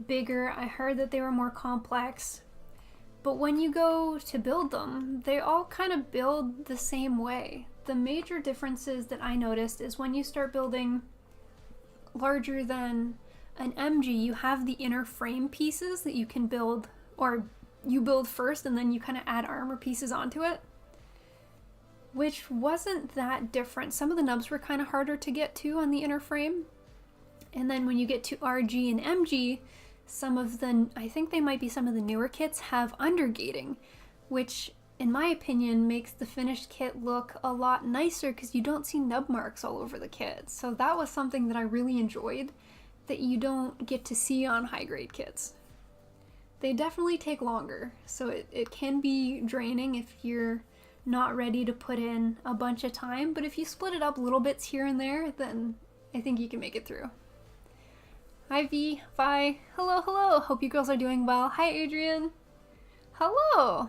S1: bigger, I heard that they were more complex, but when you go to build them, they all kind of build the same way. The major differences that I noticed is when you start building larger than an MG, you have the inner frame pieces that you can build, or you build first and then you kind of add armor pieces onto it, which wasn't that different. Some of the nubs were kind of harder to get to on the inner frame, and then when you get to RG and MG, some of the, I think they might be some of the newer kits have undergating, which in my opinion makes the finished kit look a lot nicer because you don't see nub marks all over the kit. So that was something that I really enjoyed that you don't get to see on high grade kits. They definitely take longer, so it can be draining if you're not ready to put in a bunch of time, but if you split it up little bits here and there, then I think you can make it through. Hi V, Vi, hello, hello, hope you girls are doing well. Hi Adrian, hello.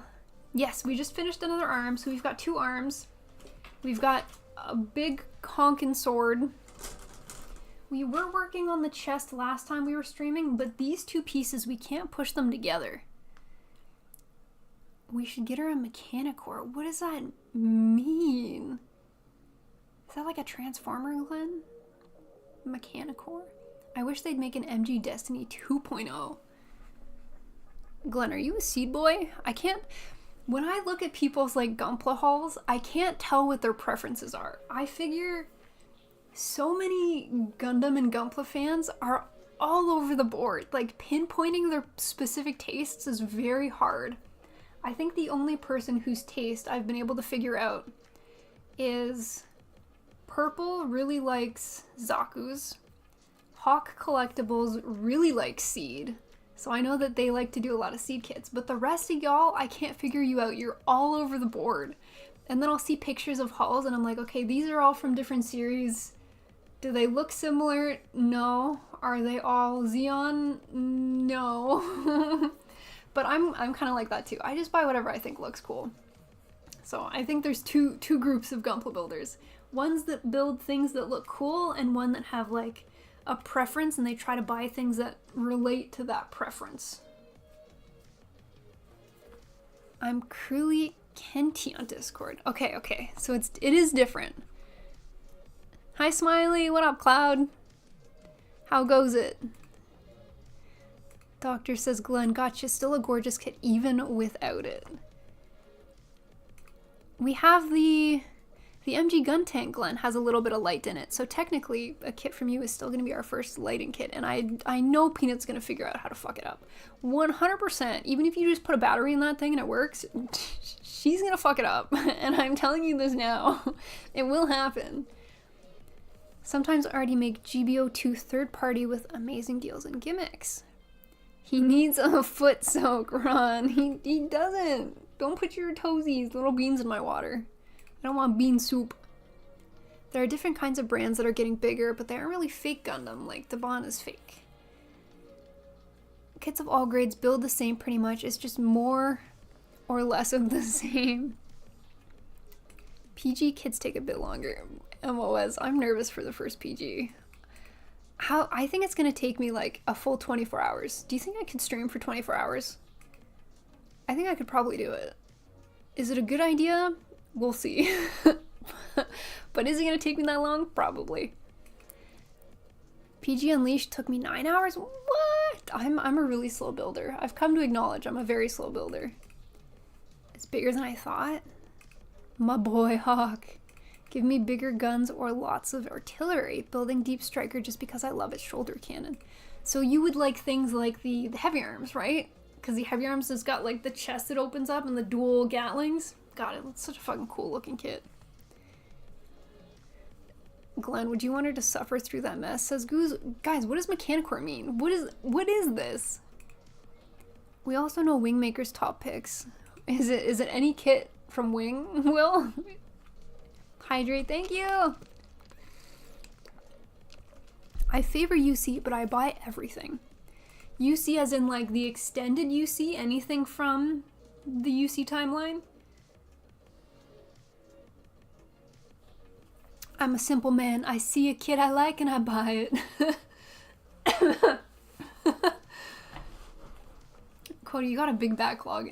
S1: Yes, we just finished another arm, so we've got 2 arms. We've got a big honkin' sword. We were working on the chest last time we were streaming, but these 2 pieces, we can't push them together. We should get her a Mechanicore. What does that mean? Is that like a Transformer, Glenn? Mechanicore? I wish they'd make an MG Destiny 2.0. Glenn, are you a seed boy? I can't... When I look at people's like Gunpla hauls, I can't tell what their preferences are. I figure so many Gundam and Gunpla fans are all over the board. Like, pinpointing their specific tastes is very hard. I think the only person whose taste I've been able to figure out is Purple really likes Zaku's. Hawk Collectibles really likes Seed. So I know that they like to do a lot of Seed kits. But the rest of y'all, I can't figure you out. You're all over the board. And then I'll see pictures of hauls and I'm like, okay, these are all from different series. Do they look similar? No. Are they all Xeon? No. But I'm kind of like that too. I just buy whatever I think looks cool. So I think there's two groups of Gunpla builders. Ones that build things that look cool and one that have like a preference and they try to buy things that relate to that preference. I'm Crewly Kenty on Discord. Okay. So it is different. Hi Smiley, what up Cloud? How goes it? Doctor says Glenn, gotcha, still a gorgeous kit even without it. We have the MG gun tank, Glenn, has a little bit of light in it, so technically a kit from you is still going to be our first lighting kit, and I know Peanut's going to figure out how to fuck it up. 100%, even if you just put a battery in that thing and it works, she's going to fuck it up, and I'm telling you this now. It will happen. Sometimes already make GBO2 third party with amazing deals and gimmicks. He needs a foot soak, Ron. He doesn't. Don't put your toesies, little beans in my water. I don't want bean soup. There are different kinds of brands that are getting bigger, but they aren't really fake Gundam, like the Bon is fake. Kits of all grades build the same pretty much. It's just more or less of the same. PG kits take a bit longer. MOS, I'm nervous for the first PG. I think it's gonna take me like a full 24 hours. Do you think I could stream for 24 hours? I think I could probably do it. Is it a good idea? We'll see. But is it gonna take me that long? Probably. PG Unleashed took me 9 hours? What? I'm a really slow builder. I've come to acknowledge I'm a very slow builder. It's bigger than I thought. My boy Hawk. Give me bigger guns or lots of artillery. Building Deep Striker just because I love its shoulder cannon. So you would like things like the heavy arms, right? Because the heavy arms has got like the chest that opens up and the dual Gatlings. Got it. That's such a fucking cool looking kit. Glenn, would you want her to suffer through that mess? Says Goose. Guys, what does Mechanicore mean? What is this? We also know Wingmaker's top picks. Is it any kit from Wing? Will? Hydrate, thank you! I favor UC, but I buy everything. UC as in like the extended UC, anything from the UC timeline. I'm a simple man. I see a kit I like and I buy it. Cody, you got a big backlog.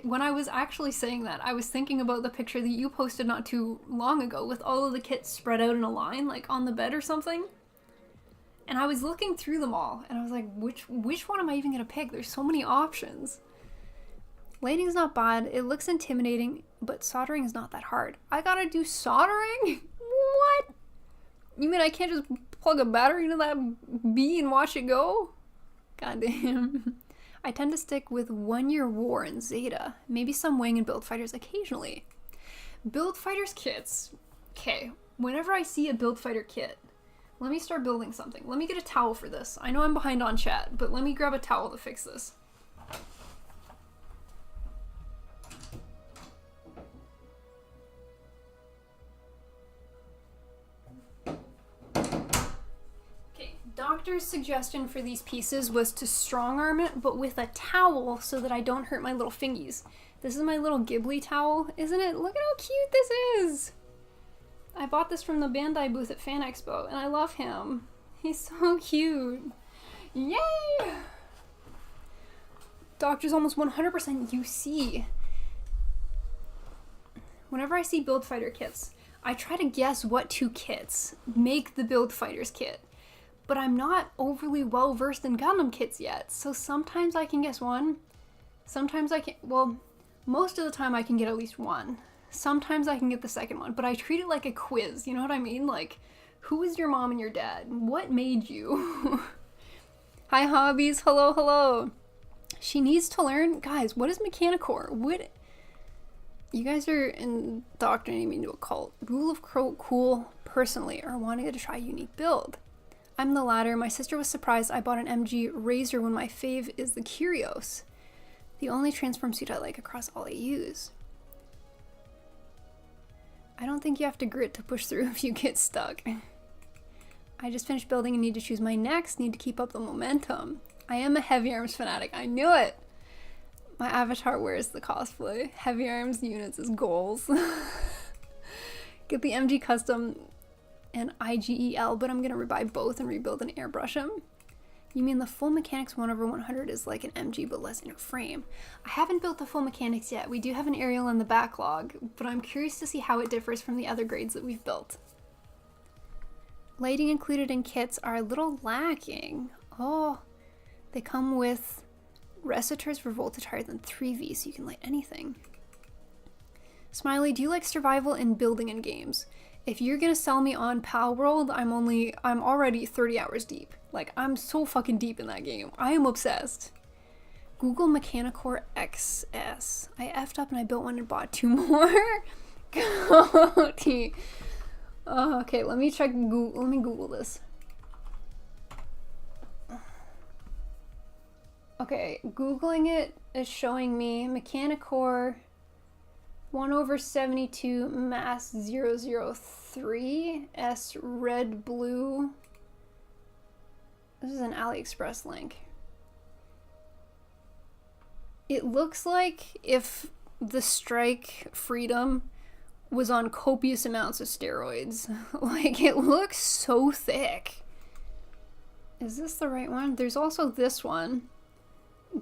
S1: When I was actually saying that, I was thinking about the picture that you posted not too long ago with all of the kits spread out in a line, like on the bed or something. And I was looking through them all, and I was like, which one am I even gonna pick? There's so many options. Lighting's not bad, it looks intimidating, but soldering is not that hard. I gotta do soldering? What? You mean I can't just plug a battery into that bee and watch it go? Goddamn. I tend to stick with 1 Year War and Zeta. Maybe some Wing and Build Fighters occasionally. Build Fighters kits. Okay, whenever I see a Build Fighter kit, let me start building something. Let me get a towel for this. I know I'm behind on chat, but let me grab a towel to fix this. Doctor's suggestion for these pieces was to strong arm it, but with a towel so that I don't hurt my little fingies. This is my little Ghibli towel, isn't it? Look at how cute this is! I bought this from the Bandai booth at Fan Expo, and I love him. He's so cute. Yay! Doctor's almost 100% UC. Whenever I see Build Fighter kits, I try to guess what two kits make the Build Fighters kit. But I'm not overly well versed in Gundam kits yet, so sometimes I can guess one. Sometimes I can, well, most of the time I can get at least one. Sometimes I can get the second one, but I treat it like a quiz, you know what I mean? Like, who is your mom and your dad? What made you? Hi hobbies, hello, hello. She needs to learn, guys, what is Mechanicore? What, you guys are indoctrinating me into a cult. Rule of Cool, personally, are wanting to try a unique build. I'm the latter. My sister was surprised I bought an MG Razor when my fave is the Curios. The only transform suit I like across all AUs. I don't think you have to grit to push through if you get stuck. I just finished building and need to choose my next. Need to keep up the momentum. I am a heavy arms fanatic. I knew it! My avatar wears the cosplay. Heavy arms units is goals. Get the MG custom and IGEL, but I'm gonna rebuy both and rebuild and airbrush them. You mean the full mechanics 1/100 is like an MG but less in a frame? I haven't built the full mechanics yet. We do have an aerial in the backlog, but I'm curious to see how it differs from the other grades that we've built. Lighting included in kits are a little lacking. Oh, they come with reciters for voltage higher than 3V, so you can light anything. Smiley, do you like survival and building in games? If you're gonna sell me on Pal World, I'm already 30 hours deep. Like, I'm so fucking deep in that game. I am obsessed. Google Mechanicore XS. I effed up and I built one and bought two more. Cody. Okay, let me check Google. Let me Google this. Okay, Googling it is showing me Mechanicore 1/72 mass 003 S red blue. This is an AliExpress link. It looks like if the Strike Freedom was on copious amounts of steroids. Like, it looks so thick. Is this the right one? There's also this one.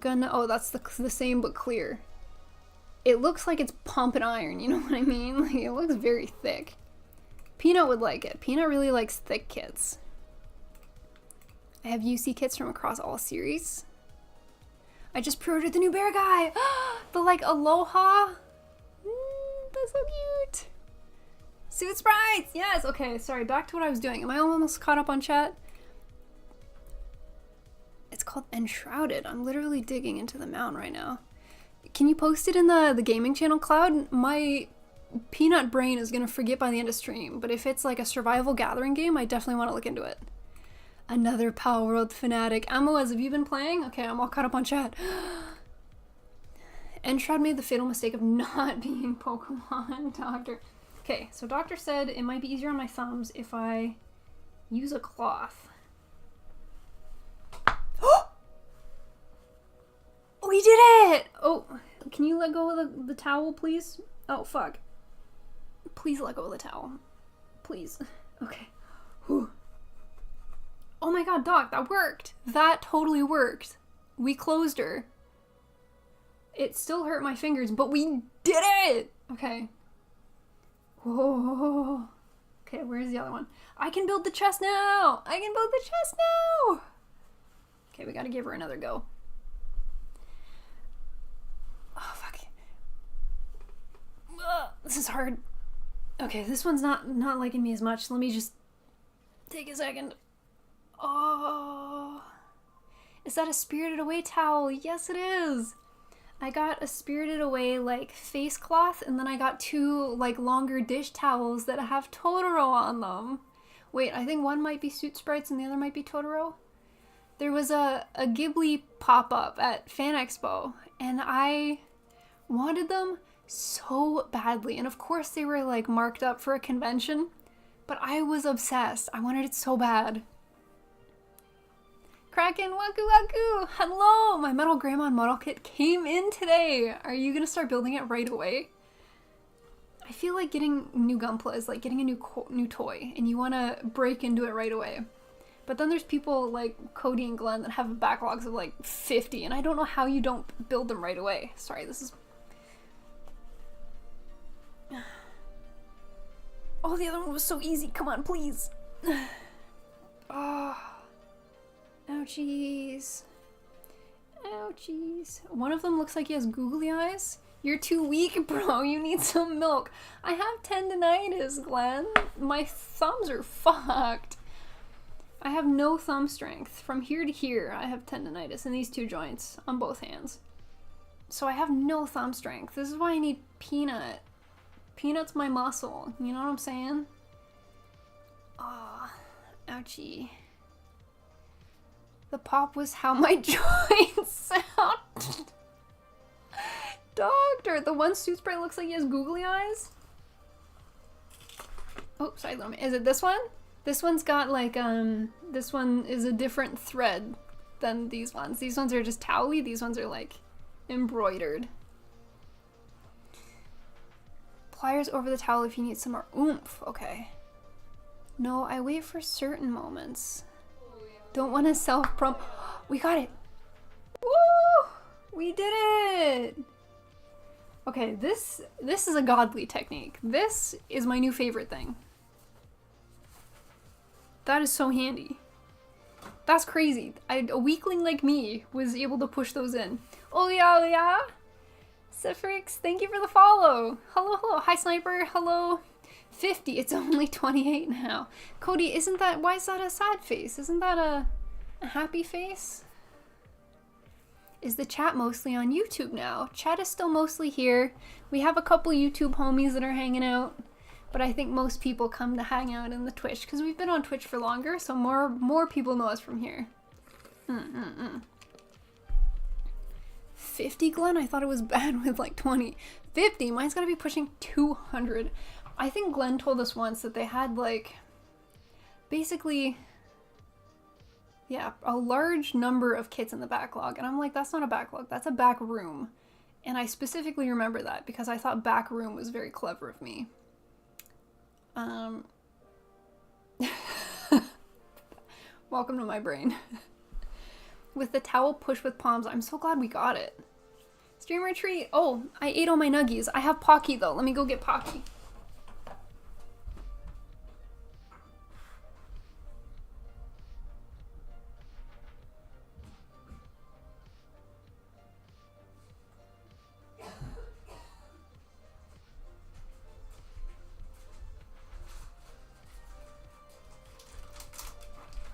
S1: Oh, that's the same but clear. It looks like it's pumping iron, you know what I mean? Like, it looks very thick. Peanut would like it. Peanut really likes thick kits. I have UC kits from across all series. I just pre-ordered the new bear guy! The, like, Aloha! That's so cute! Suit sprites! Yes! Okay, sorry, back to what I was doing. Am I almost caught up on chat? It's called Enshrouded. I'm literally digging into the mound right now. Can you post it in the gaming channel cloud? My peanut brain is gonna forget by the end of stream, but if it's like a survival gathering game, I definitely want to look into it. Another Power World fanatic. Amoaz, have you been playing? Okay, I'm all caught up on chat. Enshroud made the fatal mistake of not being Pokemon Doctor. Okay, so Doctor said it might be easier on my thumbs if I use a cloth. We did it! Oh, can you let go of the towel, please? Oh, fuck. Please let go of the towel. Please. Okay. Whew. Oh my god, Doc, that worked! That totally worked. We closed her. It still hurt my fingers, but we did it! Okay. Whoa. Okay, where's the other one? I can build the chest now! I can build the chest now! Okay, we gotta give her another go. Oh, fuck. This is hard. Okay, this one's not liking me as much. Let me just take a second. Oh. Is that a Spirited Away towel? Yes, it is. I got a Spirited Away, like, face cloth, and then I got two, like, longer dish towels that have Totoro on them. Wait, I think one might be Suit Sprites and the other might be Totoro. There was a Ghibli pop-up at Fan Expo, and I wanted them so badly. And of course they were, like, marked up for a convention, but I was obsessed. I wanted it so bad. Kraken, waku waku! Hello! My Metal Grandma model kit came in today! Are you gonna start building it right away? I feel like getting new Gunpla is like getting a new toy, and you want to break into it right away. But then there's people like Cody and Glenn that have backlogs of like 50, and I don't know how you don't build them right away. Sorry, this is... Oh, the other one was so easy. Come on, please. Oh. Ouchies. Ouchies. One of them looks like he has googly eyes. You're too weak, bro. You need some milk. I have tendinitis, Glenn. My thumbs are fucked. I have no thumb strength. From here to here, I have tendinitis in these two joints on both hands. So I have no thumb strength. This is why I need Peanut. Peanut's my muscle. You know what I'm saying? Ah, oh, ouchie. The pop was how my joints sound. Doctor, the one Suit Sprite looks like he has googly eyes. Oh, sorry, is it this one? This one's got like, this one is a different thread than these ones. These ones are just towely, these ones are like embroidered. Pliers over the towel if you need some more oomph. Okay. No, I wait for certain moments. Don't want to self-prom. We got it. Woo! We did it. Okay, this is a godly technique. This is my new favorite thing. That is so handy. That's crazy. A weakling like me was able to push those in. Oh yeah. Sifrix, thank you for the follow. Hello. Hi, Sniper. Hello. 50. It's only 28 now. Cody, why is that a sad face? Isn't that a happy face? Is the chat mostly on YouTube now? Chat is still mostly here. We have a couple YouTube homies that are hanging out. But I think most people come to hang out in the Twitch because we've been on Twitch for longer, so more people know us from here. 50, Glenn? I thought it was bad with like 20. 50? Mine's gotta be pushing 200. I think Glenn told us once that they had like, basically, yeah, a large number of kits in the backlog. And I'm like, that's not a backlog, that's a back room. And I specifically remember that because I thought back room was very clever of me. Welcome to my brain. With the towel, push with palms. I'm so glad we got it. Streamer treat. Oh, I ate all my nuggies. I have Pocky though. Let me go get Pocky.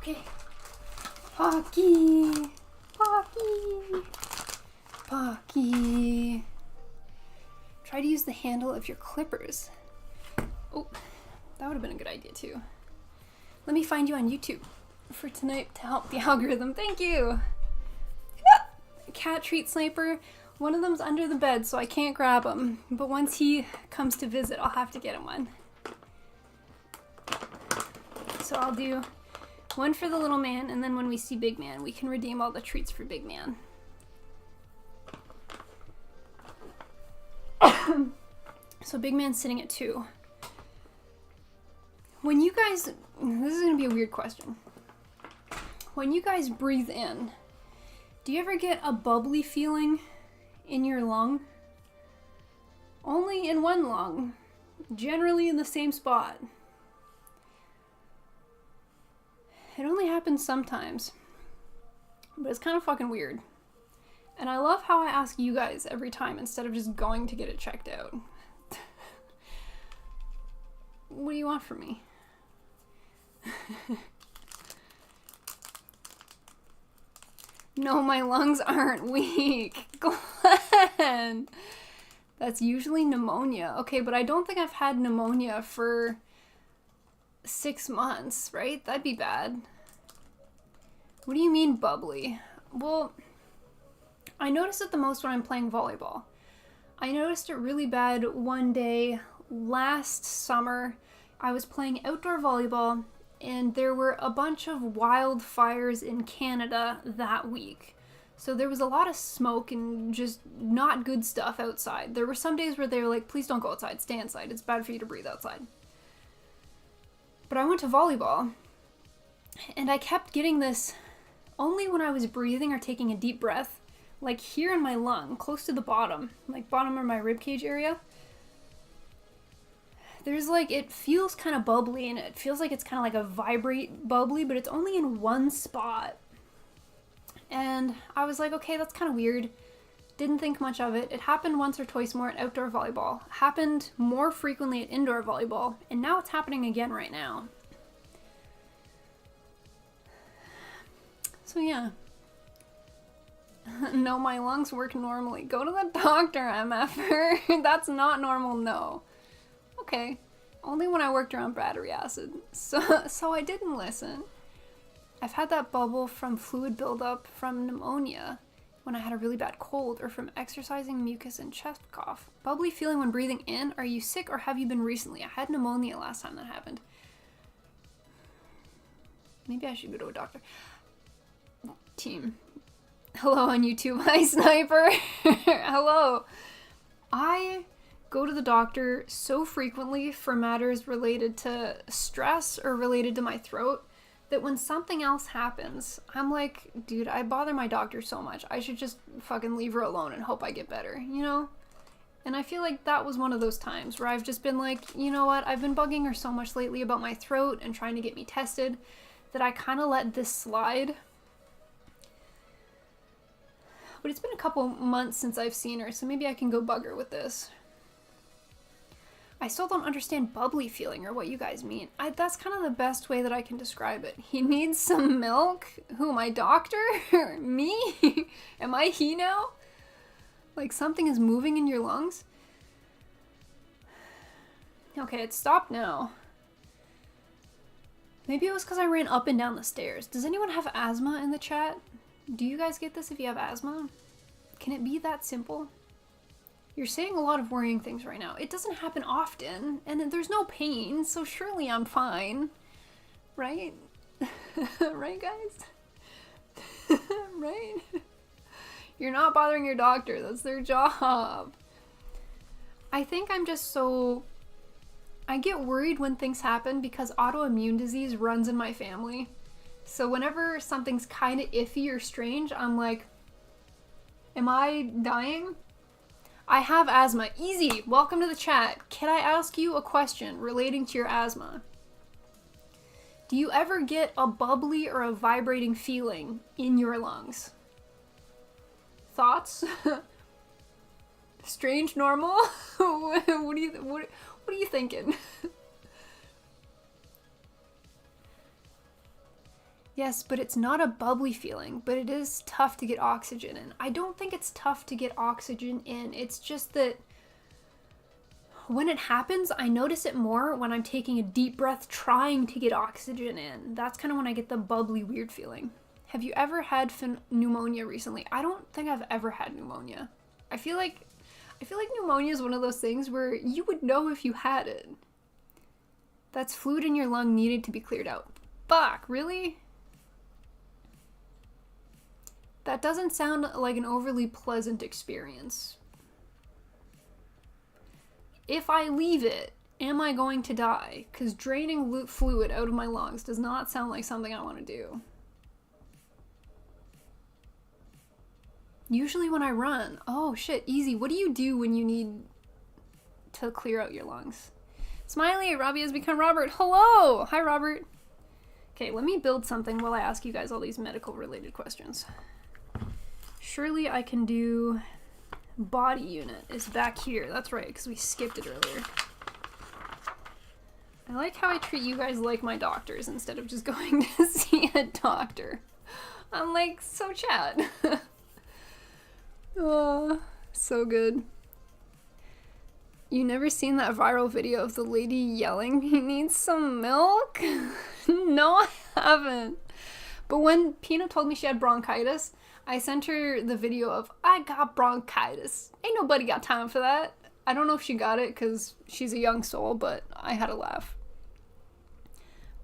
S1: Okay. Pocky. Pocky. Pocky. Try to use the handle of your clippers. Oh, that would have been a good idea too. Let me find you on YouTube for tonight to help the algorithm. Thank you. Cat treat sniper. One of them's under the bed, so I can't grab him. But once he comes to visit, I'll have to get him one. So I'll do one for the little man, and then when we see Big Man, we can redeem all the treats for Big Man. So Big Man's sitting at 2. When you guys, this is gonna be a weird question. When you guys breathe in, do you ever get a bubbly feeling in your lung? Only in one lung, generally in the same spot. It only happens sometimes, but it's kind of fucking weird. And I love how I ask you guys every time instead of just going to get it checked out. What do you want from me? No, my lungs aren't weak. Glenn! That's usually pneumonia. Okay, but I don't think I've had pneumonia for 6 months, right? That'd be bad. What do you mean bubbly? Well, I notice it the most when I'm playing volleyball. I noticed it really bad one day last summer. I was playing outdoor volleyball and there were a bunch of wildfires in Canada that week. So there was a lot of smoke and just not good stuff outside. There were some days where they were like, please don't go outside, stay inside. It's bad for you to breathe outside. But I went to volleyball and I kept getting this only when I was breathing or taking a deep breath, like here in my lung, close to the bottom, like bottom of my ribcage area. There's like, it feels kind of bubbly and it feels like it's kind of like a vibrate bubbly, but it's only in one spot. And I was like, okay, that's kind of weird. Didn't think much of it. It happened once or twice more at outdoor volleyball. Happened more frequently at indoor volleyball. And now it's happening again right now. So yeah. No, my lungs work normally. Go to the doctor, MFer. That's not normal, no. Okay. Only when I worked around battery acid. So I didn't listen. I've had that bubble from fluid buildup from pneumonia when I had a really bad cold or from exercising, mucus, and chest cough. Bubbly feeling when breathing in. Are you sick or have you been recently? I had pneumonia last time that happened. Maybe I should go to a doctor. Team. Hello on YouTube. Hi, Sniper. Hello. I go to the doctor so frequently for matters related to stress or related to my throat that when something else happens, I'm like, dude, I bother my doctor so much. I should just fucking leave her alone and hope I get better, you know? And I feel like that was one of those times where I've just been like, you know what? I've been bugging her so much lately about my throat and trying to get me tested that I kind of let this slide. But it's been a couple months since I've seen her, so maybe I can go bug her with this. I still don't understand bubbly feeling or what you guys mean. That's kind of the best way that I can describe it. He needs some milk? Who, my doctor? Me? Am I he now? Like something is moving in your lungs? Okay, it stopped now. Maybe it was because I ran up and down the stairs. Does anyone have asthma in the chat? Do you guys get this if you have asthma? Can it be that simple? You're saying a lot of worrying things right now. It doesn't happen often, and there's no pain, so surely I'm fine. Right? Right, guys? Right? You're not bothering your doctor. That's their job. I think I'm just so... I get worried when things happen because autoimmune disease runs in my family. So whenever something's kind of iffy or strange, I'm like, am I dying? I have asthma. Easy. Welcome to the chat. Can I ask you a question relating to your asthma? Do you ever get a bubbly or a vibrating feeling in your lungs? Thoughts? Strange, normal? What are you thinking? Yes, but it's not a bubbly feeling, but it is tough to get oxygen in. I don't think it's tough to get oxygen in. It's just that when it happens, I notice it more when I'm taking a deep breath trying to get oxygen in. That's kind of when I get the bubbly, weird feeling. Have you ever had pneumonia recently? I don't think I've ever had pneumonia. I feel like pneumonia is one of those things where you would know if you had it. That's fluid in your lung needed to be cleared out. Fuck, really? That doesn't sound like an overly pleasant experience. If I leave it, am I going to die? Because draining fluid out of my lungs does not sound like something I want to do. Usually when I run. Oh shit, easy. What do you do when you need to clear out your lungs? Smiley, Robbie has become Robert. Hello! Hi, Robert. Okay, let me build something while I ask you guys all these medical related questions. Surely I can do body unit is back here. That's right, because we skipped it earlier. I like how I treat you guys like my doctors instead of just going to see a doctor. I'm like, so chat. Oh, so good. You never seen that viral video of the lady yelling, "He needs some milk"? No, I haven't. But when Pina told me she had bronchitis, I sent her the video of, "I got bronchitis." Ain't nobody got time for that. I don't know if she got it because she's a young soul, but I had a laugh.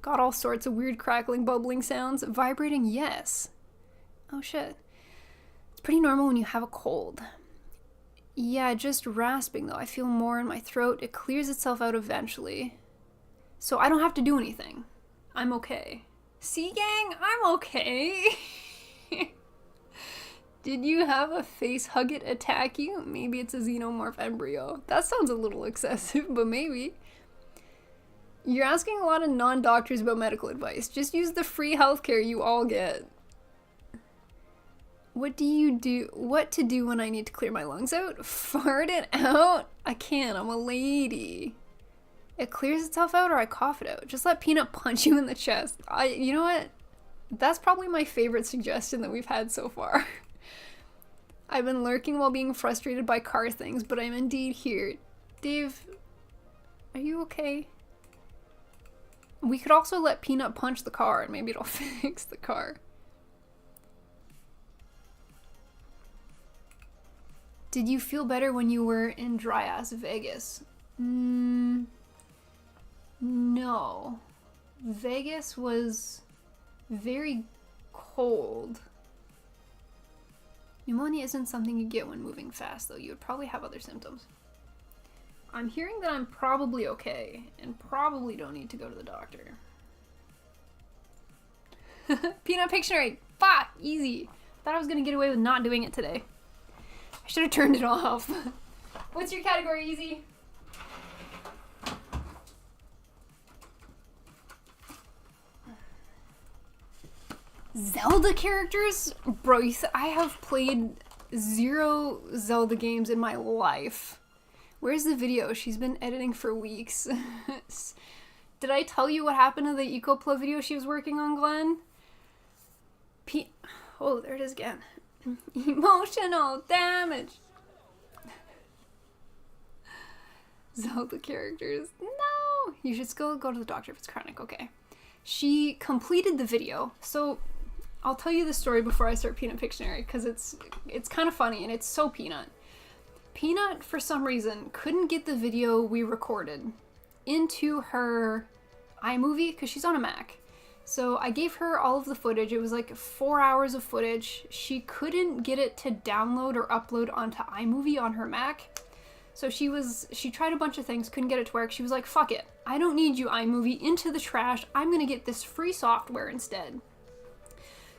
S1: Got all sorts of weird crackling, bubbling sounds. Vibrating, yes. Oh shit. It's pretty normal when you have a cold. Yeah, just rasping though. I feel more in my throat. It clears itself out eventually. So I don't have to do anything. I'm okay. See, gang? I'm okay. Did you have a face hugget attack you? Maybe it's a xenomorph embryo. That sounds a little excessive, but maybe. You're asking a lot of non-doctors about medical advice. Just use the free healthcare you all get. What do you do? What to do when I need to clear my lungs out? Fart it out? I can't. I'm a lady. It clears itself out or I cough it out. Just let Peanut punch you in the chest. You know what? That's probably my favorite suggestion that we've had so far. I've been lurking while being frustrated by car things, but I'm indeed here. Dave, are you okay? We could also let Peanut punch the car and maybe it'll fix the car. Did you feel better when you were in dry-ass Vegas? No. Vegas was very cold. Pneumonia isn't something you get when moving fast, though. You would probably have other symptoms. I'm hearing that I'm probably okay, and probably don't need to go to the doctor. Peanut Pictionary! Fuck! Easy! Thought I was gonna get away with not doing it today. I should have turned it off. What's your category, Easy? Zelda characters? Bro, I have played 0 Zelda games in my life. Where's the video? She's been editing for weeks. Did I tell you what happened to the EcoPlo video she was working on, Glenn? Oh, there it is again. Emotional damage. Zelda characters. You should still go to the doctor if it's chronic. Okay. She completed the video. So I'll tell you the story before I start Peanut Pictionary, because it's kind of funny and it's so Peanut. Peanut, for some reason, couldn't get the video we recorded into her iMovie because she's on a Mac. So I gave her all of the footage. It was like 4 hours of footage. She couldn't get it to download or upload onto iMovie on her Mac. So she tried a bunch of things, couldn't get it to work. She was like, fuck it. I don't need you, iMovie, into the trash. I'm gonna get this free software instead.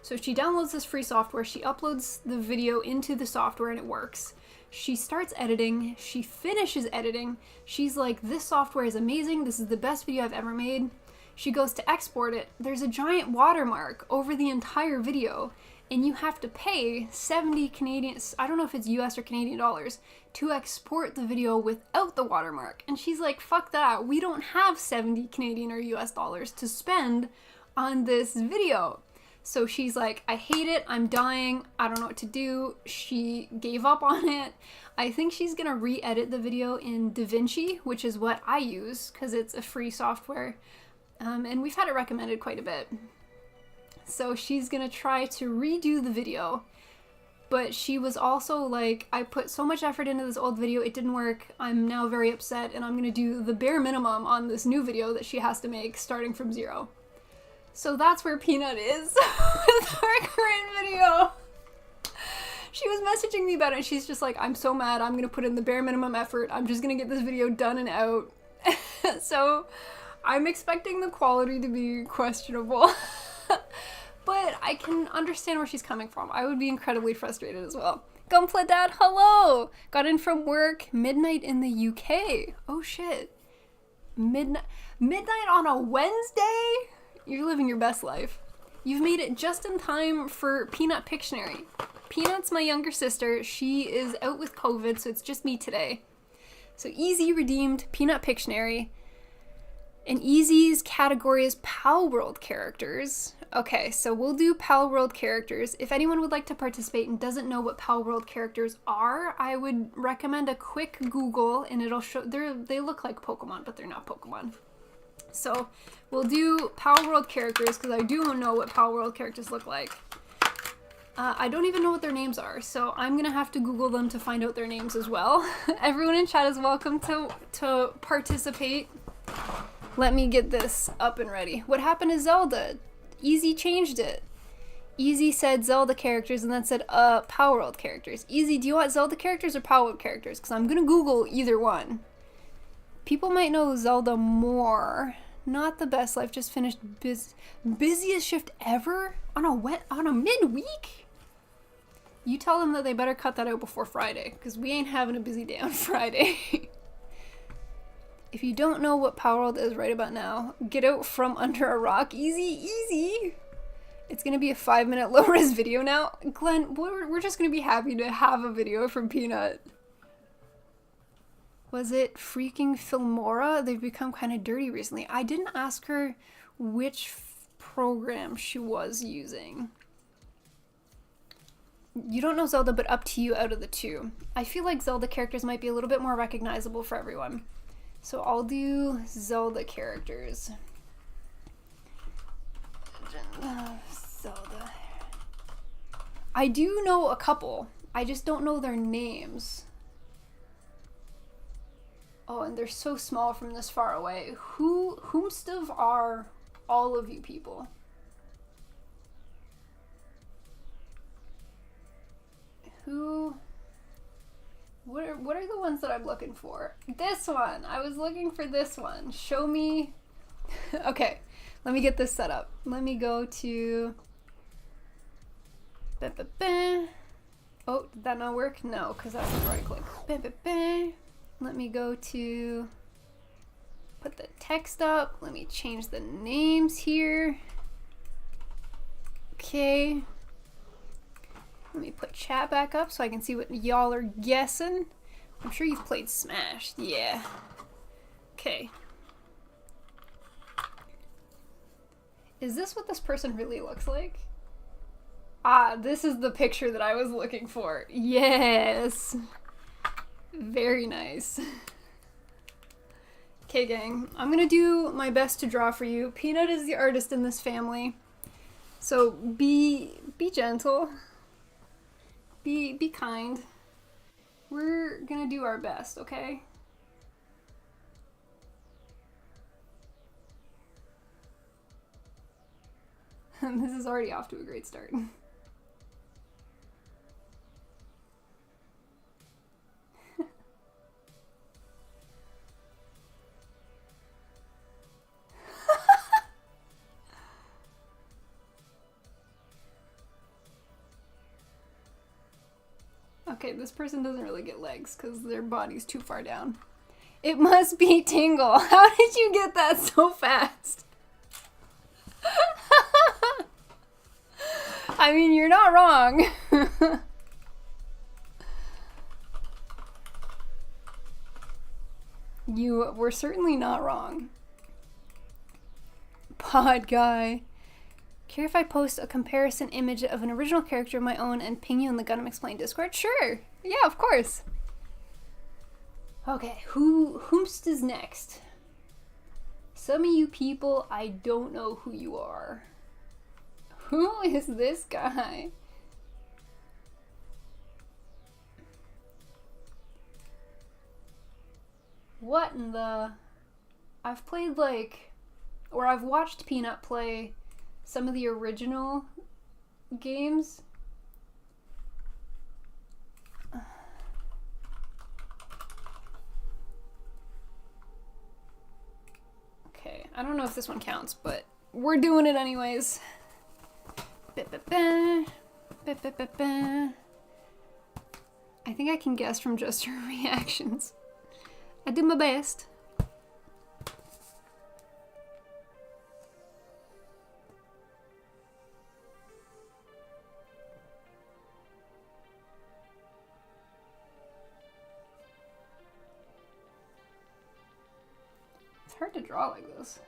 S1: So she downloads this free software, she uploads the video into the software and it works. She starts editing, she finishes editing. She's like, this software is amazing. This is the best video I've ever made. She goes to export it. There's a giant watermark over the entire video, and you have to pay 70 Canadian, I don't know if it's US or Canadian dollars, to export the video without the watermark. And she's like, fuck that. We don't have 70 Canadian or US dollars to spend on this video. So she's like, I hate it. I'm dying. I don't know what to do. She gave up on it. I think she's gonna re-edit the video in DaVinci, which is what I use because it's a free software. And we've had it recommended quite a bit. So she's gonna try to redo the video, but she was also like, I put so much effort into this old video, it didn't work. I'm now very upset, and I'm gonna do the bare minimum on this new video that she has to make starting from zero. So that's where Peanut is with our current video. She was messaging me about it, and she's just like, I'm so mad, I'm gonna put in the bare minimum effort, I'm just gonna get this video done and out. So I'm expecting the quality to be questionable, but I can understand where she's coming from. I would be incredibly frustrated as well. Gunpla Dad, hello! Got in from work, midnight in the UK. Oh shit. Midnight on a Wednesday? You're living your best life. You've made it just in time for Peanut Pictionary. Peanut's my younger sister. She is out with COVID, so it's just me today. So Easy redeemed Peanut Pictionary. And Easy's category is Pal World characters. Okay, so we'll do Pal World characters. If anyone would like to participate and doesn't know what Pal World characters are, I would recommend a quick Google, and it'll show. They look like Pokemon, but they're not Pokemon. So we'll do Pal World characters because I do know what Pal World characters look like. I don't even know what their names are, so I'm gonna have to Google them to find out their names as well. Everyone in chat is welcome to participate. Let me get this up and ready. What happened to Zelda? Easy changed it. Easy said Zelda characters and then said Power World characters. Easy, do you want Zelda characters or Power World characters? Because I'm gonna Google either one. People might know Zelda more. Not the best life. Just finished busiest shift ever on a midweek. You tell them that they better cut that out before Friday, because we ain't having a busy day on Friday. If you don't know what Power World is right about now, get out from under a rock. Easy. It's gonna be a 5-minute low-res video now. Glenn, we're just gonna be happy to have a video from Peanut. Was it freaking Filmora? They've become kind of dirty recently. I didn't ask her which program she was using. You don't know Zelda, but up to you out of the two. I feel like Zelda characters might be a little bit more recognizable for everyone. So I'll do Zelda characters. Zelda. I do know a couple. I just don't know their names. Oh, and they're so small from this far away. Whomstuff are all of you people? What are the ones that I'm looking for? This one! I was looking for this one. Show me. Okay, let me get this set up. Let me go to... Oh, did that not work? No, because that's where I click. Let me go to... Put the text up. Let me change the names here. Okay. Let me put chat back up so I can see what y'all are guessing. I'm sure you've played Smash. Yeah. Okay. Is this what this person really looks like? Ah, this is the picture that I was looking for. Yes. Very nice. Okay, gang. I'm gonna do my best to draw for you. Peanut is the artist in this family. So be gentle. Be kind. We're gonna do our best, okay? This is already off to a great start. Okay, this person doesn't really get legs because their body's too far down. It must be Tingle. How did you get that so fast? I mean, you're not wrong. You were certainly not wrong. Pod guy. Care if I post a comparison image of an original character of my own and ping you in the Gundam Explained Discord? Sure. Yeah, of course. Okay, whomst is next? Some of you people, I don't know who you are. Who is this guy? What in the... I've played or I've watched Peanut play some of the original games. Okay, I don't know if this one counts, but we're doing it anyways. I think I can guess from just her reactions. I do my best. It's hard to draw like this.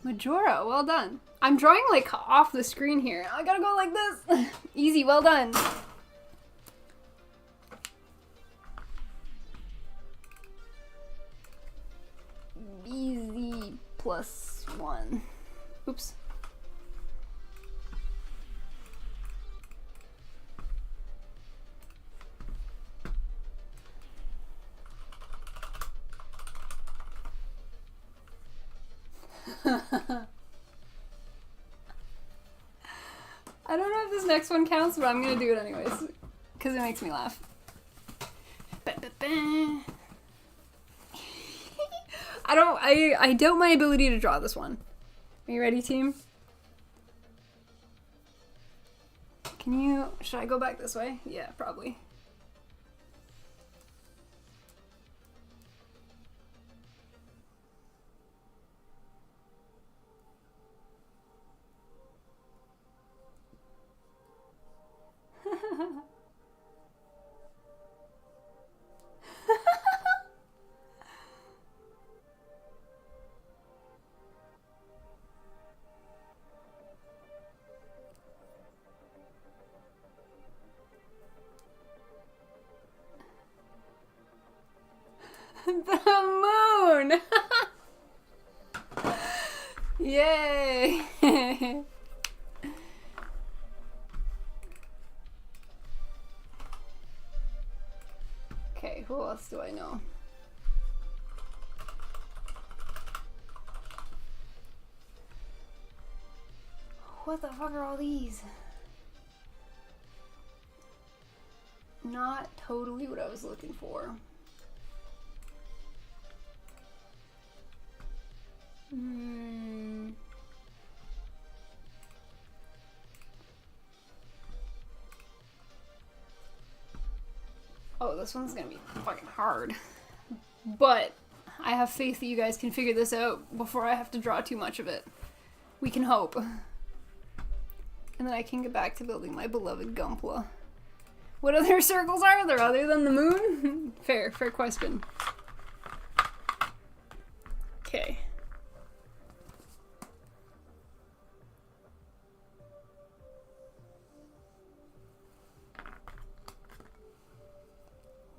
S1: Majora, well done. I'm drawing off the screen here. I gotta go like this. Easy, well done. Easy +1. Oops. I don't know if this next one counts, but I'm gonna do it anyways because it makes me laugh. I doubt my ability to draw this one. Are you ready, team? Should I go back this way? Yeah, probably. The moon! Yay! Okay, who else do I know? What the fuck are all these? Not totally what I was looking for. Oh, this one's gonna be fucking hard. But I have faith that you guys can figure this out before I have to draw too much of it. We can hope. And then I can get back to building my beloved Gunpla. What other circles are there other than the moon? Fair question. Okay.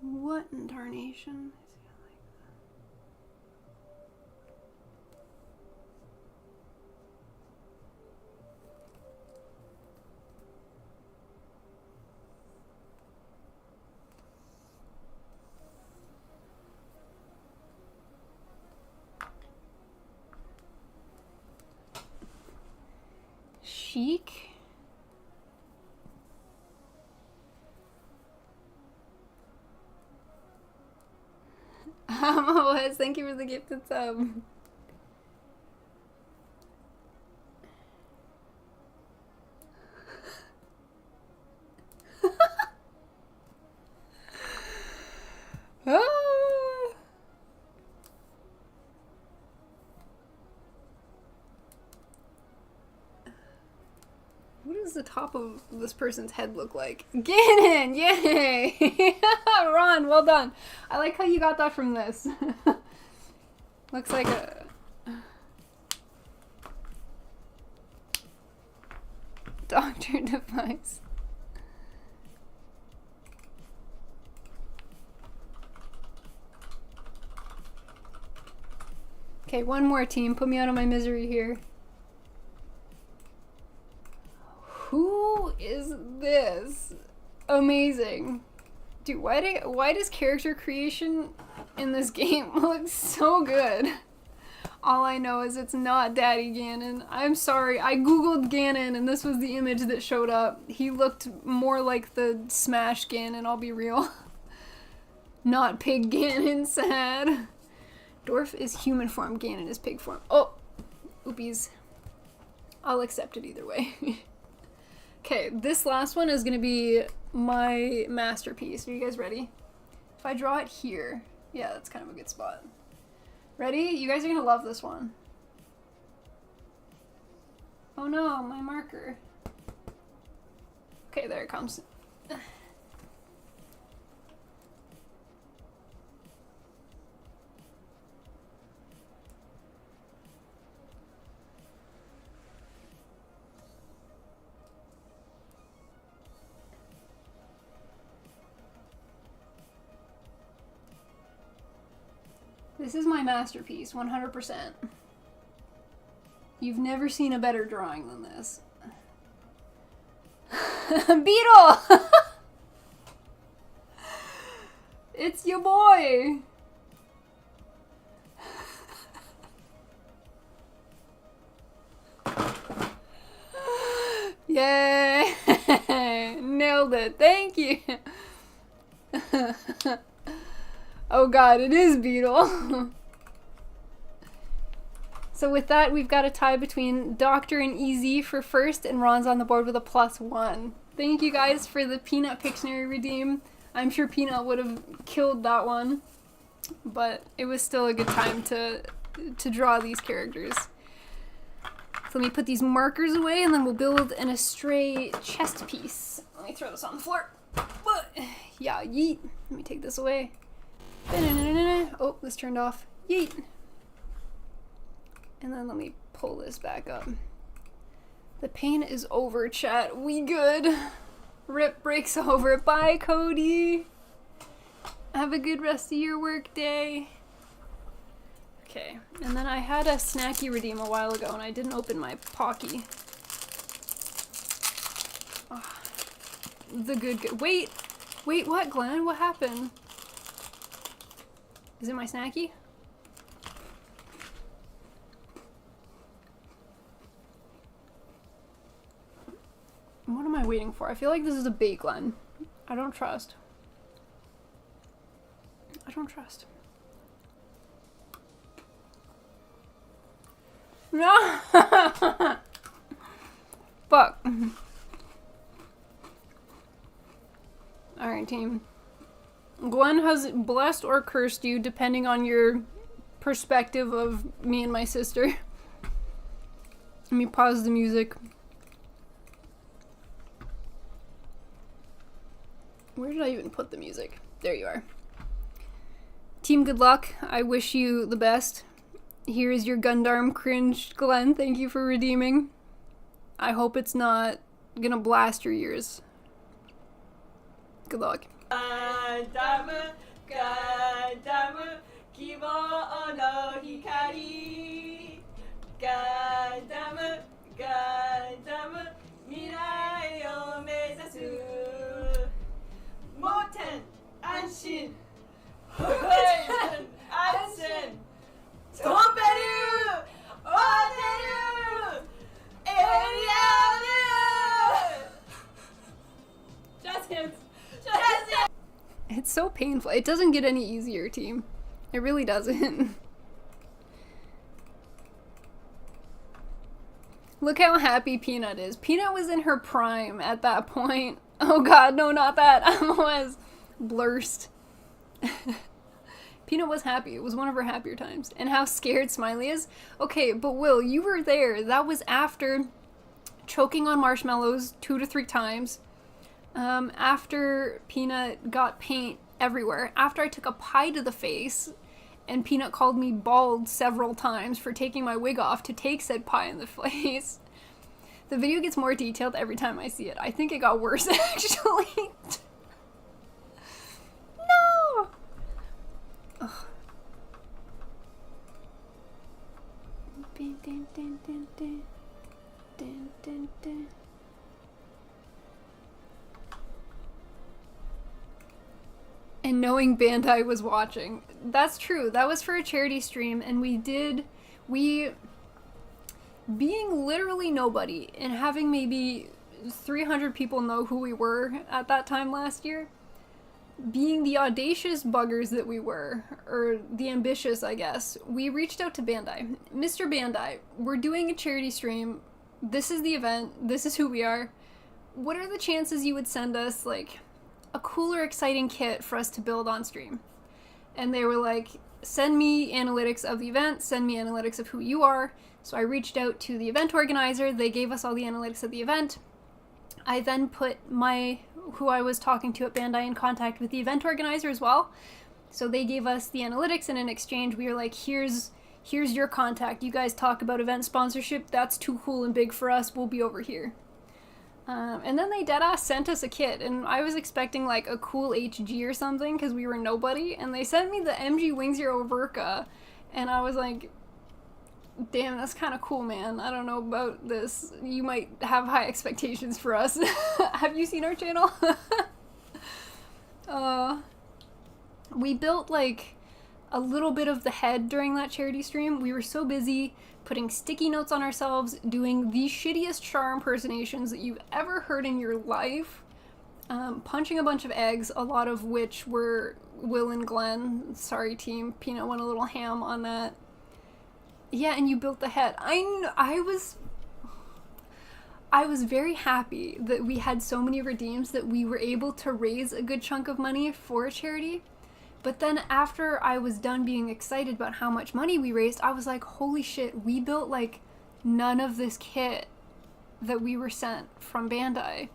S1: What in tarnation? Chic? Wes, thank you for the gifted sub. Ah. What does the top of this person's head look like? Ganon! Yay! Ron, well done. I like how you got that from this. Looks like a... doctor device. Okay, one more team. Put me out of my misery here. Who is this? Amazing. Dude, why does character creation in this game look so good? All I know is it's not Daddy Ganon. I'm sorry, I googled Ganon and this was the image that showed up. He looked more like the Smash Ganon, I'll be real. Not Pig Ganon, sad. Dwarf is human form, Ganon is pig form. Oh, oopies. I'll accept it either way. Okay, this last one is gonna be my masterpiece. Are you guys ready? If I draw it here, yeah, that's kind of a good spot. Ready? You guys are gonna love this one. Oh no, my marker. Okay, there it comes. This is my masterpiece, 100%. You've never seen a better drawing than this. Beetle! It's your boy! Yay! Nailed it, thank you! Oh god, it is Beetle. So with that, we've got a tie between Doctor and EZ for first, and Ron's on the board with a +1. Thank you guys for the Peanut Pictionary redeem. I'm sure Peanut would have killed that one, but it was still a good time to draw these characters. So let me put these markers away, and then we'll build an Astray chest piece. Let me throw this on the floor. Yeah, yeet. Let me take this away. Oh, this turned off. Yeet. And then let me pull this back up. The pain is over, chat. We good. Rip breaks over. Bye, Cody. Have a good rest of your work day. Okay, and then I had a snacky redeem a while ago and I didn't open my Pocky. Oh, the good. Wait, what, Glenn? What happened? Is it my snacky? What am I waiting for? I feel like this is a bait, Glenn. I don't trust. I don't trust. No! Fuck. Alright, team. Glenn has blessed or cursed you, depending on your perspective of me and my sister. Let me pause the music. Where did I even put the music? There you are. Team, good luck. I wish you the best. Here is your Gundam cringe, Glenn. Thank you for redeeming. I hope it's not gonna blast your ears. Good luck. Gundam, Gundam, 希望の光 Gundam, Gundam 未来を目指すモーテン安心保護安心飛べる踊れるエリアル Just hands It's so painful. It doesn't get any easier, team. It really doesn't. Look how happy Peanut is. Peanut was in her prime at that point. Oh god, no, not that. I was blurst. Peanut was happy. It was one of her happier times. And how scared Smiley is. Okay, but Will, you were there. That was after choking on marshmallows 2 to 3 times. After Peanut got paint everywhere. After I took a pie to the face. And Peanut called me bald several times for taking my wig off to take said pie in the face. The video gets more detailed every time I see it. I think it got worse, actually. No! Ugh. Dun, dun, dun, dun, dun. Dun, dun, dun. And knowing Bandai was watching. That's true. That was for a charity stream, and being literally nobody and having maybe 300 people know who we were at that time last year, being the audacious buggers that we were, or the ambitious, I guess, we reached out to Bandai. Mr. Bandai, we're doing a charity stream. This is the event. This is who we are. What are the chances you would send us, like, a cooler, exciting kit for us to build on stream? And they were like, send me analytics of the event, send me analytics of who you are. So I reached out to the event organizer, they gave us all the analytics of the event. I then put who I was talking to at Bandai in contact with the event organizer as well. So they gave us the analytics, and in exchange we were like, here's your contact. You guys talk about event sponsorship, that's too cool and big for us, we'll be over here. And then they deadass sent us a kit, and I was expecting like a cool HG or something because we were nobody, and they sent me the MG Wing Zero Verka, and I was like, damn, that's kind of cool, man. I don't know about this. You might have high expectations for us. Have you seen our channel? We built like a little bit of the head during that charity stream. We were so busy putting sticky notes on ourselves, doing the shittiest Char impersonations that you've ever heard in your life, punching a bunch of eggs, a lot of which were Will and Glenn. Sorry, team. Peanut went a little ham on that. Yeah, and you built the head. I was very happy that we had so many redeems that we were able to raise a good chunk of money for a charity. But then after I was done being excited about how much money we raised, I was like, holy shit, we built like none of this kit that we were sent from Bandai.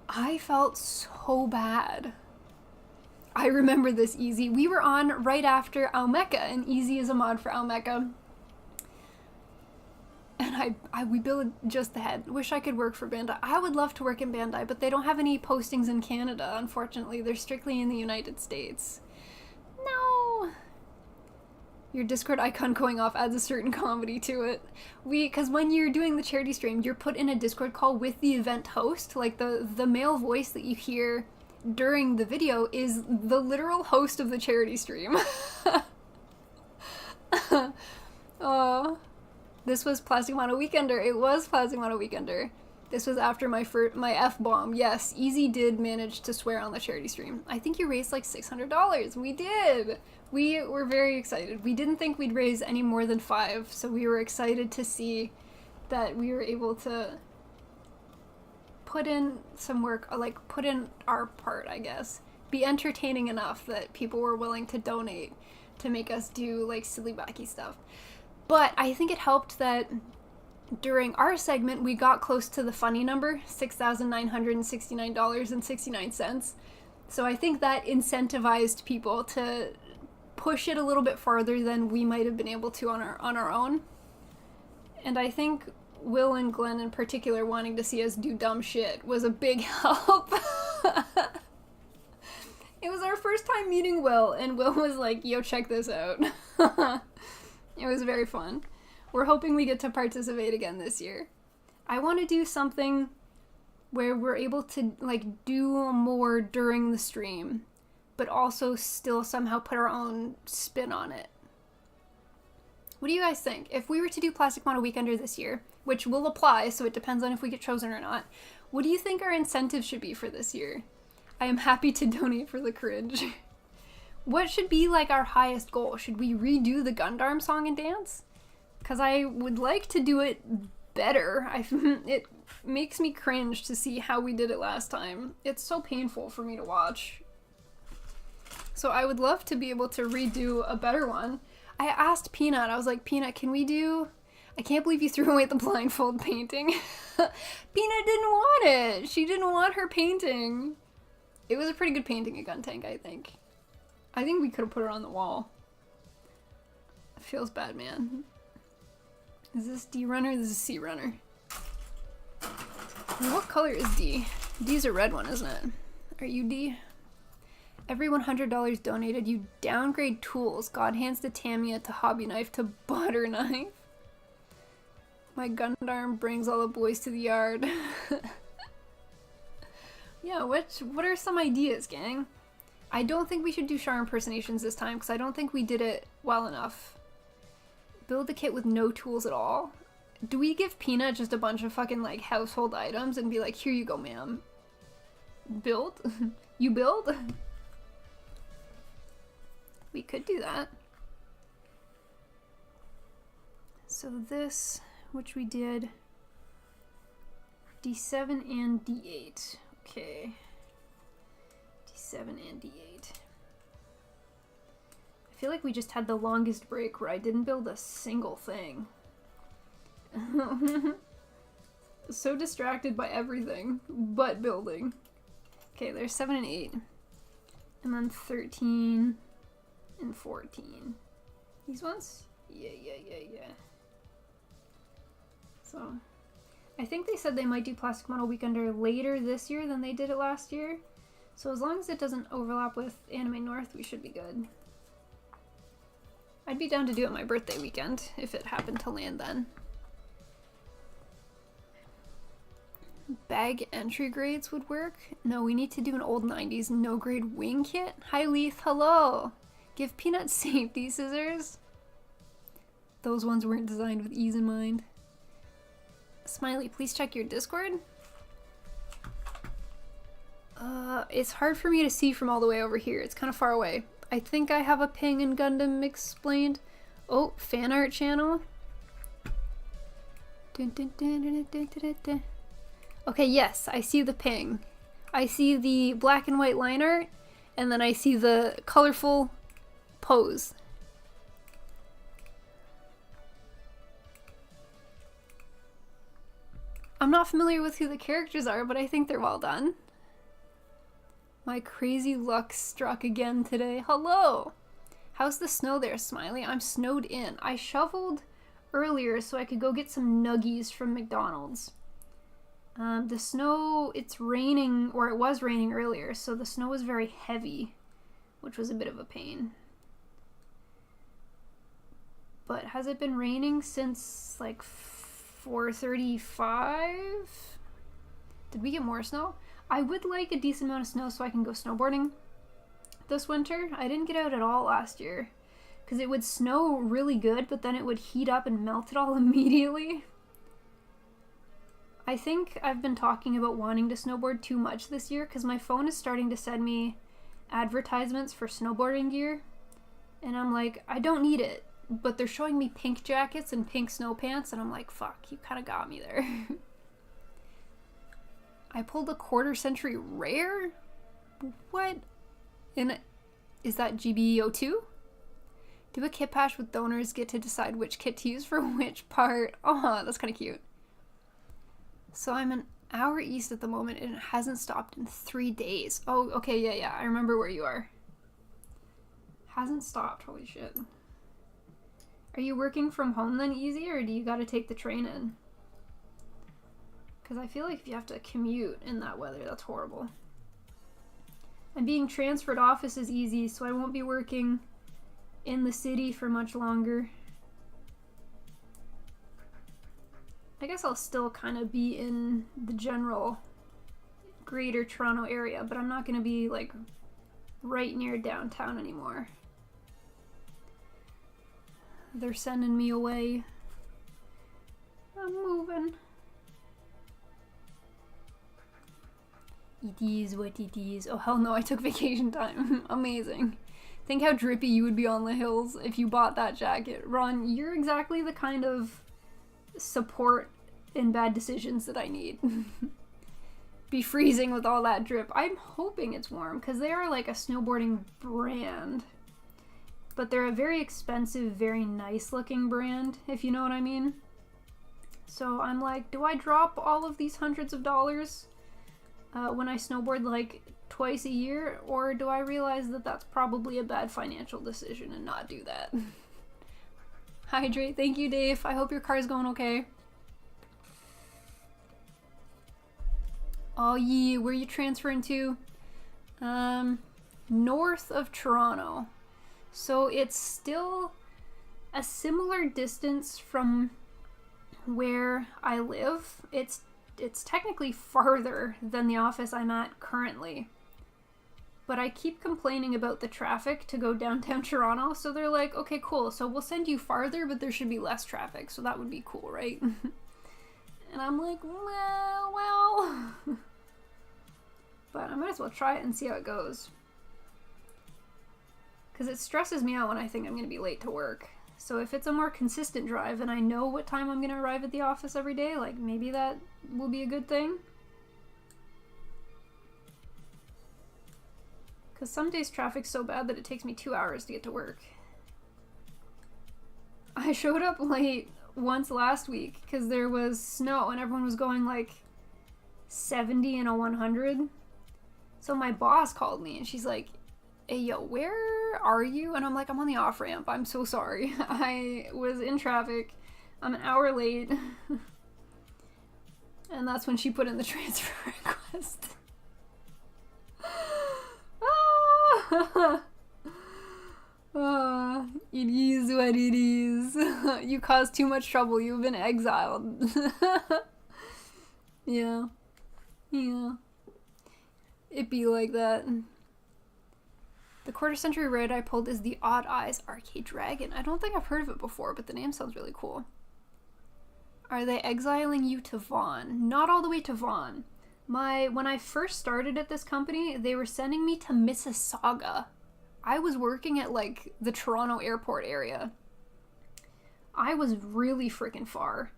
S1: I felt so bad. I remember this, Easy. We were on right after Almeca, and Easy is a mod for Almeca. And we built just the head. Wish I could work for Bandai. I would love to work in Bandai, but they don't have any postings in Canada, unfortunately. They're strictly in the United States. No! Your Discord icon going off adds a certain comedy to it. Because when you're doing the charity stream, you're put in a Discord call with the event host. Like, the male voice that you hear during the video is the literal host of the charity stream. Oh. This was Plastic Mono Weekender. It was Plastic Mono Weekender. This was after my F-bomb. Yes, Easy did manage to swear on the charity stream. I think you raised like $600. We did! We were very excited. We didn't think we'd raise any more than $5, so we were excited to see that we were able to put in some work, like put in our part, I guess. Be entertaining enough that people were willing to donate to make us do like silly wacky stuff. But I think it helped that during our segment, we got close to the funny number, $6,969.69. So I think that incentivized people to push it a little bit farther than we might have been able to on our own. And I think Will and Glenn in particular wanting to see us do dumb shit was a big help. It was our first time meeting Will, and Will was like, yo, check this out. It was very fun. We're hoping we get to participate again this year. I want to do something where we're able to, like, do more during the stream, but also still somehow put our own spin on it. What do you guys think? If we were to do Plastic Model Weekender this year, which will apply, so it depends on if we get chosen or not, what do you think our incentive should be for this year? I am happy to donate for the cringe. What should be, like, our highest goal? Should we redo the Gundam song and dance? Because I would like to do it better. It makes me cringe to see how we did it last time. It's so painful for me to watch. So I would love to be able to redo a better one. I asked Peanut, I was like, Peanut, can we do... I can't believe you threw away the blindfold painting. Peanut didn't want it. She didn't want her painting. It was a pretty good painting of Guntank, I think. I think we could have put her on the wall. It feels bad, man. Is this D runner? This is C runner. What color is D? D's a red one, isn't it? Are you D? Every $100 donated, you downgrade tools. God hands to Tamiya to hobby knife to butter knife. My Gundam brings all the boys to the yard. Yeah, what are some ideas, gang? I don't think we should do Char impersonations this time, because I don't think we did it well enough. Build a kit with no tools at all. Do we give Peanut just a bunch of fucking, like, household items and be like, here you go, ma'am. Build? You build? We could do that. So this, which we did, D7 and D8. Okay. D7 and D8. I feel like we just had the longest break where I didn't build a single thing. So distracted by everything but building. Okay, there's 7 and 8. And then 13 and 14. These ones? Yeah. So, I think they said they might do Plastic Model Weekender later this year than they did it last year. So as long as it doesn't overlap with Anime North, we should be good. I'd be down to do it my birthday weekend, if it happened to land then. Bag entry grades would work? No, we need to do an old 90s no-grade wing kit? Hi Leith, hello! Give Peanut safety scissors? Those ones weren't designed with ease in mind. Smiley, please check your Discord. It's hard for me to see from all the way over here. It's kind of far away. I think I have a ping in Gundam explained. Oh, fan art channel. Okay, yes, I see the ping. I see the black and white line art, and then I see the colorful pose. I'm not familiar with who the characters are, but I think they're well done. My crazy luck struck again today. Hello! How's the snow there, Smiley? I'm snowed in. I shoveled earlier so I could go get some nuggies from McDonald's. The snow, it's raining, or it was raining earlier, so the snow was very heavy, which was a bit of a pain. But has it been raining since, like, 4:35? Did we get more snow? I would like a decent amount of snow so I can go snowboarding this winter. I didn't get out at all last year because it would snow really good, but then it would heat up and melt it all immediately. I think I've been talking about wanting to snowboard too much this year because my phone is starting to send me advertisements for snowboarding gear, and I'm like, I don't need it, but they're showing me pink jackets and pink snow pants, and I'm like, fuck, you kind of got me there. I pulled a quarter century rare? What? And is that GBO2? Do a kit patch with donors, get to decide which kit to use for which part. Oh, that's kind of cute. So I'm an hour east at the moment and it hasn't stopped in 3 days. Oh, okay, yeah, I remember where you are. Hasn't stopped, holy shit. Are you working from home then, Easy, or do you gotta take the train in? Because I feel like if you have to commute in that weather, that's horrible. I'm being transferred office is Easy, so I won't be working in the city for much longer. I guess I'll still kind of be in the general greater Toronto area, but I'm not going to be like right near downtown anymore. They're sending me away. I'm moving. It is what it is. Oh hell no, I took vacation time. Amazing. Think how drippy you would be on the hills if you bought that jacket. Ron, you're exactly the kind of support in bad decisions that I need. Be freezing with all that drip. I'm hoping it's warm because they are like a snowboarding brand. But they're a very expensive, very nice looking brand, if you know what I mean. So I'm like, do I drop all of these hundreds of dollars when I snowboard like twice a year, or do I realize that that's probably a bad financial decision and not do that? Hydrate. Thank you, Dave. I hope your car's going okay. Oh yeah, where are you transferring to? North of Toronto. So it's still a similar distance from where I live. It's technically farther than the office I'm at currently. But I keep complaining about the traffic to go downtown Toronto, so they're like, okay, cool, so we'll send you farther, but there should be less traffic, so that would be cool, right? And I'm like, well. But I might as well try it and see how it goes. Because it stresses me out when I think I'm going to be late to work. So if it's a more consistent drive and I know what time I'm going to arrive at the office every day, like maybe that will be a good thing. Because some days traffic's so bad that it takes me 2 hours to get to work. I showed up late once last week because there was snow and everyone was going like 70 and a 100. So my boss called me and she's like, hey, yo, where are you? And I'm like, I'm on the off-ramp. I'm so sorry. I was in traffic. I'm an hour late. And that's when she put in the transfer request. It is what it is. You caused too much trouble. You've been exiled. Yeah. It be like that. The quarter century raid I pulled is the Odd Eyes Arcade Dragon. I don't think I've heard of it before, but the name sounds really cool. Are they exiling you to Vaughan? Not all the way to Vaughan. When I first started at this company, they were sending me to Mississauga. I was working at like the Toronto airport area. I was really freaking far.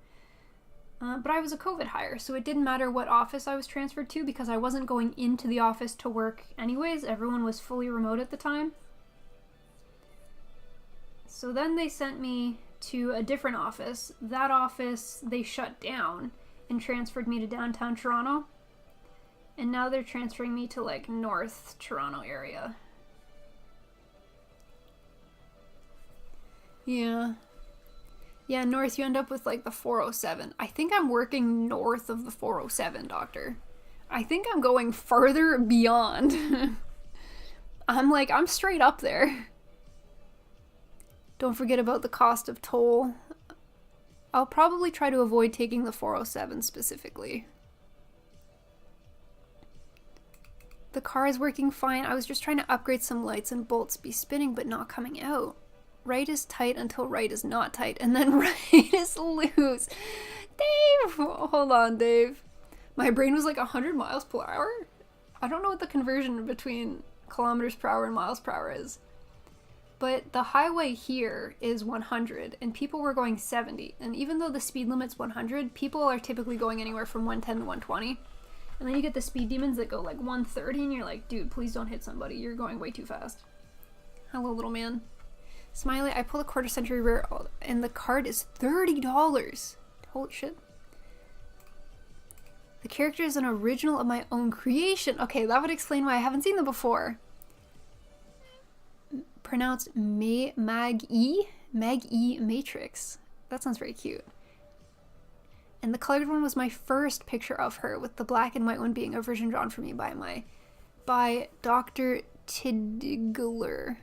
S1: But I was a COVID hire, so it didn't matter what office I was transferred to because I wasn't going into the office to work anyways. Everyone was fully remote at the time. So then they sent me to a different office. That office they shut down and transferred me to downtown Toronto. And now they're transferring me to like North Toronto area. Yeah, north, you end up with like the 407. I think I'm working north of the 407, Doctor. I think I'm going further beyond. I'm straight up there. Don't forget about the cost of toll. I'll probably try to avoid taking the 407 specifically. The car is working fine. I was just trying to upgrade some lights and bolts be spinning but not coming out. Right is tight until right is not tight, and then right is loose. Dave! Hold on, Dave. My brain was like 100 miles per hour? I don't know what the conversion between kilometers per hour and miles per hour is. But the highway here is 100, and people were going 70. And even though the speed limit's 100, people are typically going anywhere from 110 to 120. And then you get the speed demons that go like 130, and you're like, dude, please don't hit somebody. You're going way too fast. Hello, little man. Smiley, I pulled a quarter century rare and the card is $30. Holy shit. The character is an original of my own creation. Okay, that would explain why I haven't seen them before. Pronounced Mag-E Matrix. That sounds very cute. And the colored one was my first picture of her, with the black and white one being a version drawn for me by Dr. Tidgler.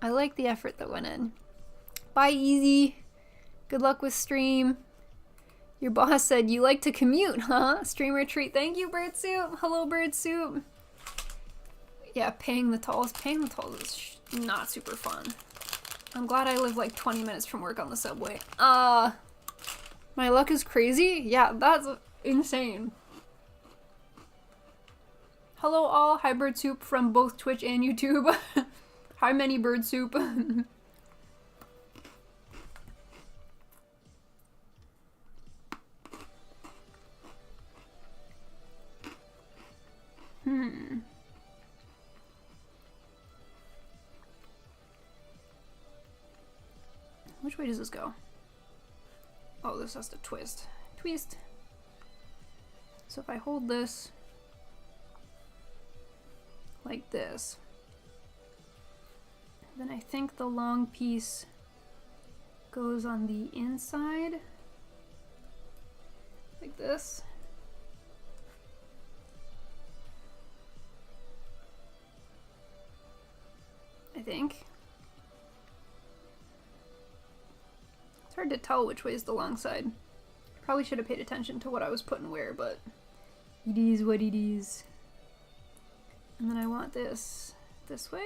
S1: I like the effort that went in. Bye, Easy. Good luck with stream. Your boss said you like to commute, huh? Streamer treat. Thank you, Bird Soup. Hello, Bird Soup. Yeah, paying the tolls. Paying the tolls is not super fun. I'm glad I live like 20 minutes from work on the subway. My luck is crazy? Yeah, that's insane. Hello all. Hi, Bird Soup from both Twitch and YouTube. Hi, Many Bird Soup. Which way does this go? Oh, this has to twist. Twist. So if I hold this like this, then I think the long piece goes on the inside, like this. I think. It's hard to tell which way is the long side. Probably should have paid attention to what I was putting where, but it is what it is. And then I want this way.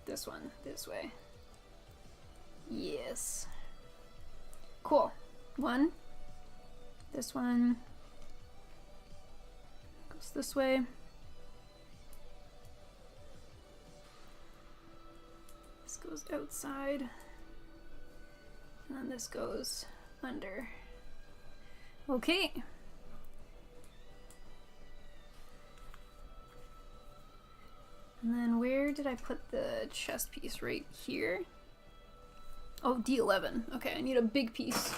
S1: This one this way. Yes. Cool. One. This one goes this way. This goes outside. And then this goes under. Okay. And then where did I put the chest piece? Right here? Oh, D11. Okay, I need a big piece.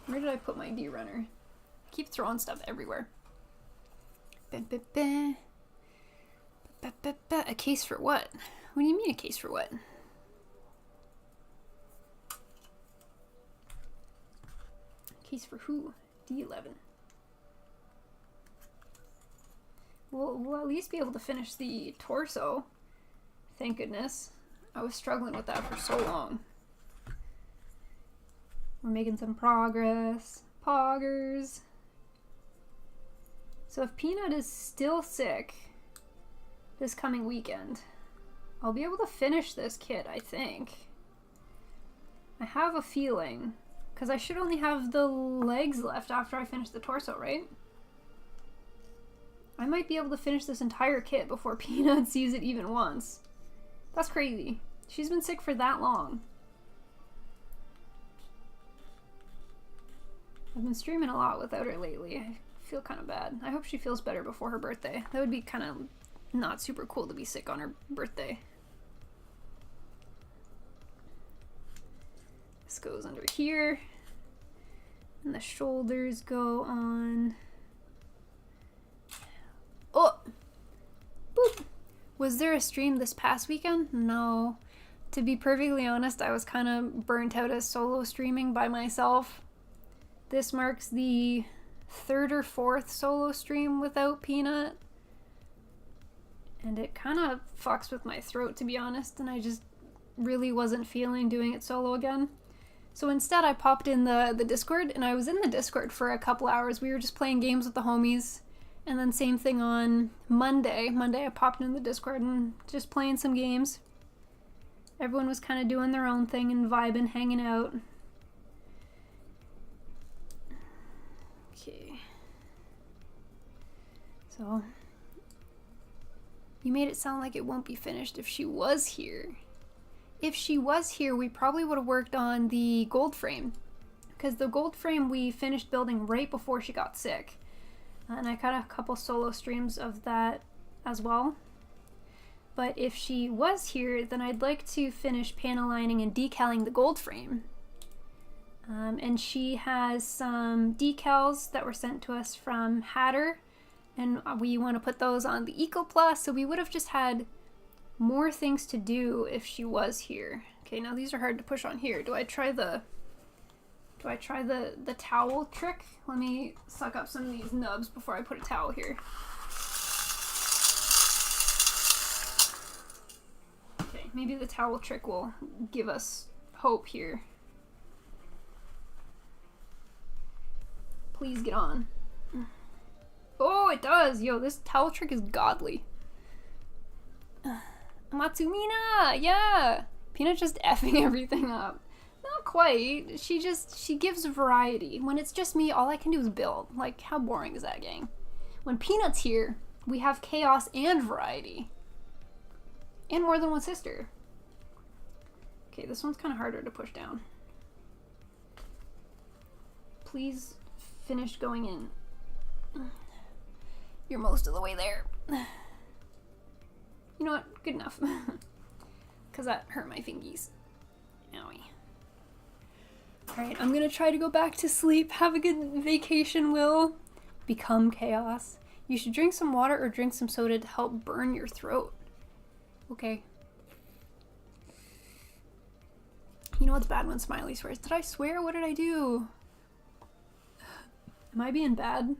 S1: Where did I put my D-runner? I keep throwing stuff everywhere. A case for what? What do you mean a case for what? Case for who? D11. We'll at least be able to finish the torso. Thank goodness. I was struggling with that for so long. We're making some progress. Poggers. So if Peanut is still sick this coming weekend, I'll be able to finish this kit, I think. I have a feeling. Because I should only have the legs left after I finish the torso, right? I might be able to finish this entire kit before Peanut sees it even once. That's crazy. She's been sick for that long. I've been streaming a lot without her lately. I feel kind of bad. I hope she feels better before her birthday. That would be kind of not super cool to be sick on her birthday. This goes under here. And the shoulders go on. Oh! Boop! Was there a stream this past weekend? No. To be perfectly honest, I was kind of burnt out as solo streaming by myself. This marks the 3rd or 4th solo stream without Peanut. And it kind of fucks with my throat, to be honest, and I just really wasn't feeling doing it solo again. So instead I popped in the Discord, and I was in the Discord for a couple hours. We were just playing games with the homies. And then same thing on Monday. Monday I popped in the Discord and just playing some games. Everyone was kind of doing their own thing and vibing, hanging out. Okay. So, you made it sound like it won't be finished if she was here. If she was here, we probably would have worked on the gold frame. Because the gold frame we finished building right before she got sick. And I got a couple solo streams of that as well. But if she was here, then I'd like to finish panel lining and decaling the gold frame. And she has some decals that were sent to us from Hatter, and we want to put those on the Eco Plus, so we would have just had more things to do if she was here. Okay, now these are hard to push on here. Do I try the towel trick? Let me suck up some of these nubs before I put a towel here. Okay, maybe the towel trick will give us hope here. Please get on. Oh, it does! Yo, this towel trick is godly. Matsumina! Yeah! Peanut's just effing everything up. Not quite. She gives variety. When it's just me, all I can do is build. Like, how boring is that, gang? When Peanut's here, we have chaos and variety. And more than one sister. Okay, this one's kind of harder to push down. Please finish going in. You're most of the way there. You know what? Good enough. Because that hurt my fingies. Owie. Alright, I'm gonna try to go back to sleep. Have a good vacation, Will. Become chaos. You should drink some water or drink some soda to help burn your throat. Okay. You know what's bad when Smiley swears? Did I swear? What did I do? Am I being bad? Am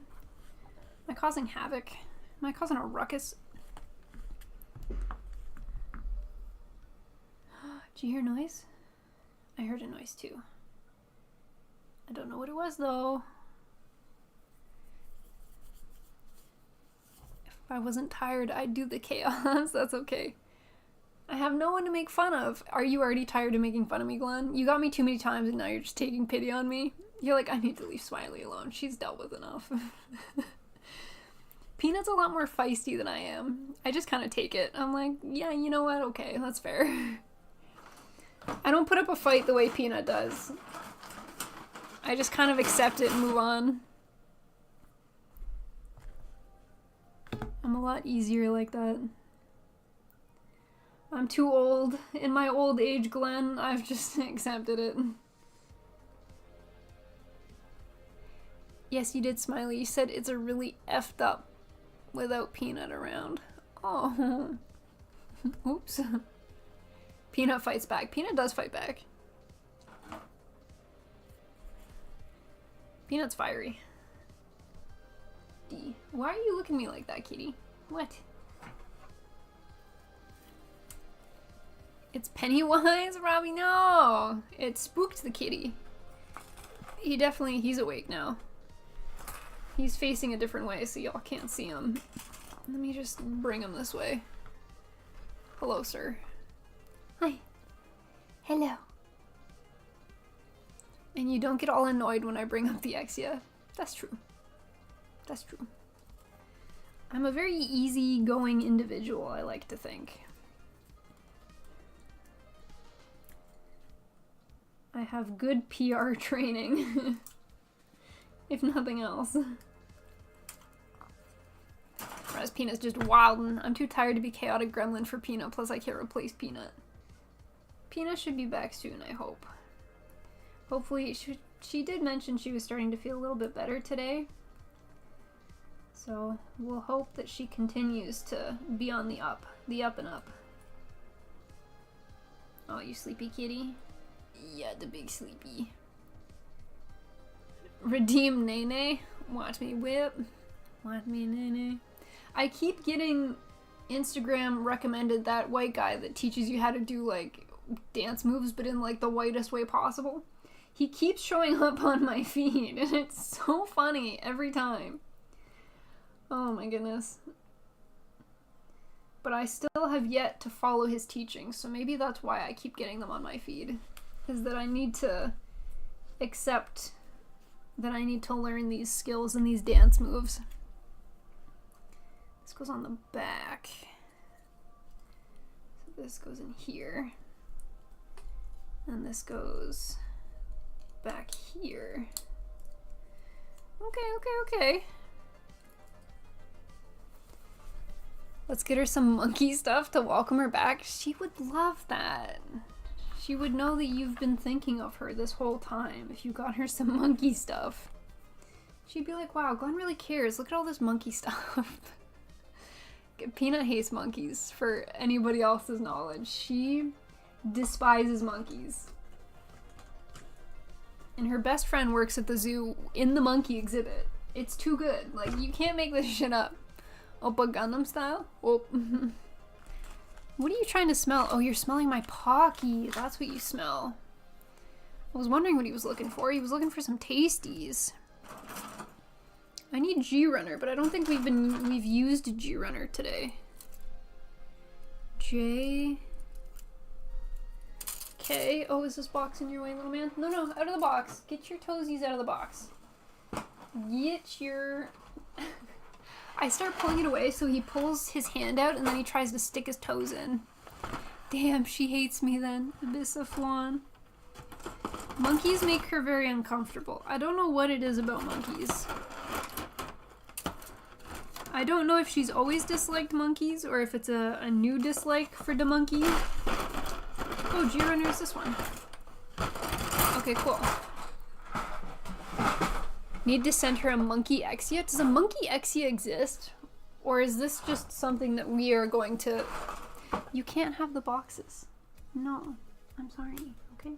S1: I causing havoc? Am I causing a ruckus? Did you hear noise? I heard a noise too. I don't know what it was though. If I wasn't tired, I'd do the chaos. That's okay. I have no one to make fun of. Are you already tired of making fun of me, Glenn? You got me too many times and now you're just taking pity on me? You're like, I need to leave Smiley alone. She's dealt with enough. Peanut's a lot more feisty than I am. I just kind of take it. I'm like, yeah, you know what? Okay, that's fair. I don't put up a fight the way Peanut does. I just kind of accept it and move on. I'm a lot easier like that. I'm too old. In my old age, Glenn, I've just accepted it. Yes, you did, Smiley. You said it's a really effed up without Peanut around. Oh. Oops. Peanut fights back. Peanut does fight back. Peanut's fiery. D. Why are you looking at me like that, kitty? What? It's Pennywise, Robbie? No! It spooked the kitty. He's awake now. He's facing a different way, so y'all can't see him. Let me just bring him this way. Hello, sir. Hi. Hello. And you don't get all annoyed when I bring up the Exia. That's true. That's true. I'm a very easygoing individual, I like to think. I have good PR training. If nothing else. Whereas Peanut's just wildin'. I'm too tired to be chaotic gremlin for Peanut, plus I can't replace Peanut. Peanut should be back soon, I hope. Hopefully, she did mention she was starting to feel a little bit better today. So, we'll hope that she continues to be on the up and up. Oh, you sleepy kitty? Yeah, the big sleepy. Redeem Nene. Watch me whip. Watch me Nene. I keep getting Instagram recommended that white guy that teaches you how to do like dance moves but in like the whitest way possible. He keeps showing up on my feed and it's so funny every time. Oh my goodness. But I still have yet to follow his teachings, so maybe that's why I keep getting them on my feed. Is that I need to accept that I need to learn these skills and these dance moves. This goes on the back. So this goes in here. And this goes back here. Okay. Let's get her some monkey stuff to welcome her back. She would love that. She would know that you've been thinking of her this whole time if you got her some monkey stuff. She'd be like, wow, Glenn really cares. Look at all this monkey stuff. Peanut hates monkeys, for anybody else's knowledge. She despises monkeys. And her best friend works at the zoo in the monkey exhibit. It's too good. Like, you can't make this shit up. Oppa Gundam style? Oh. What are you trying to smell? Oh, you're smelling my Pocky. That's what you smell. I was wondering what he was looking for. He was looking for some tasties. I need G-Runner, but I don't think we've used G-Runner today. J... K. Oh, is this box in your way, little man? No, no, out of the box. Get your toesies out of the box. Get your... I start pulling it away, so he pulls his hand out, and then he tries to stick his toes in. Damn, she hates me then. Abyssa Flan. Monkeys make her very uncomfortable. I don't know what it is about monkeys. I don't know if she's always disliked monkeys, or if it's a new dislike for the monkey. Oh, G-Runner is this one. Okay, cool. Need to send her a monkey Exia? Does a monkey Exia exist? Or is this just something that we are going to... You can't have the boxes. No. I'm sorry, okay?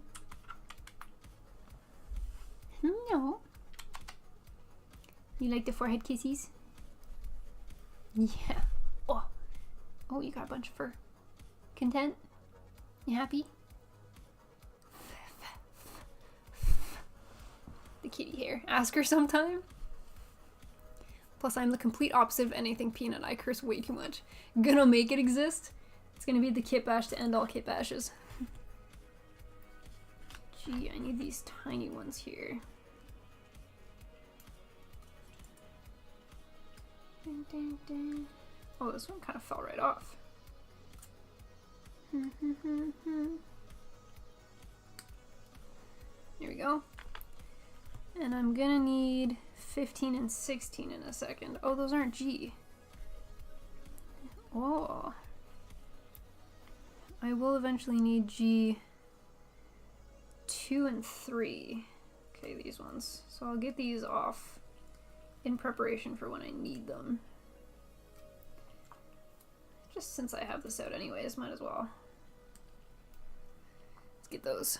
S1: No. You like the forehead kisses? Yeah. Oh. Oh, you got a bunch of fur. Content? You happy? The kitty hair. Ask her sometime. Plus, I'm the complete opposite of anything Peanut. I curse way too much. Gonna make it exist. It's gonna be the kit bash to end all kit bashes. Gee, I need these tiny ones here. Dun, dun, dun. Oh, this one kind of fell right off. Here we go. And I'm gonna need 15 and 16 in a second. Oh, those aren't G. Oh. I will eventually need G 2 and 3. Okay, these ones. So I'll get these off in preparation for when I need them. Just since I have this out anyways, might as well. Let's get those.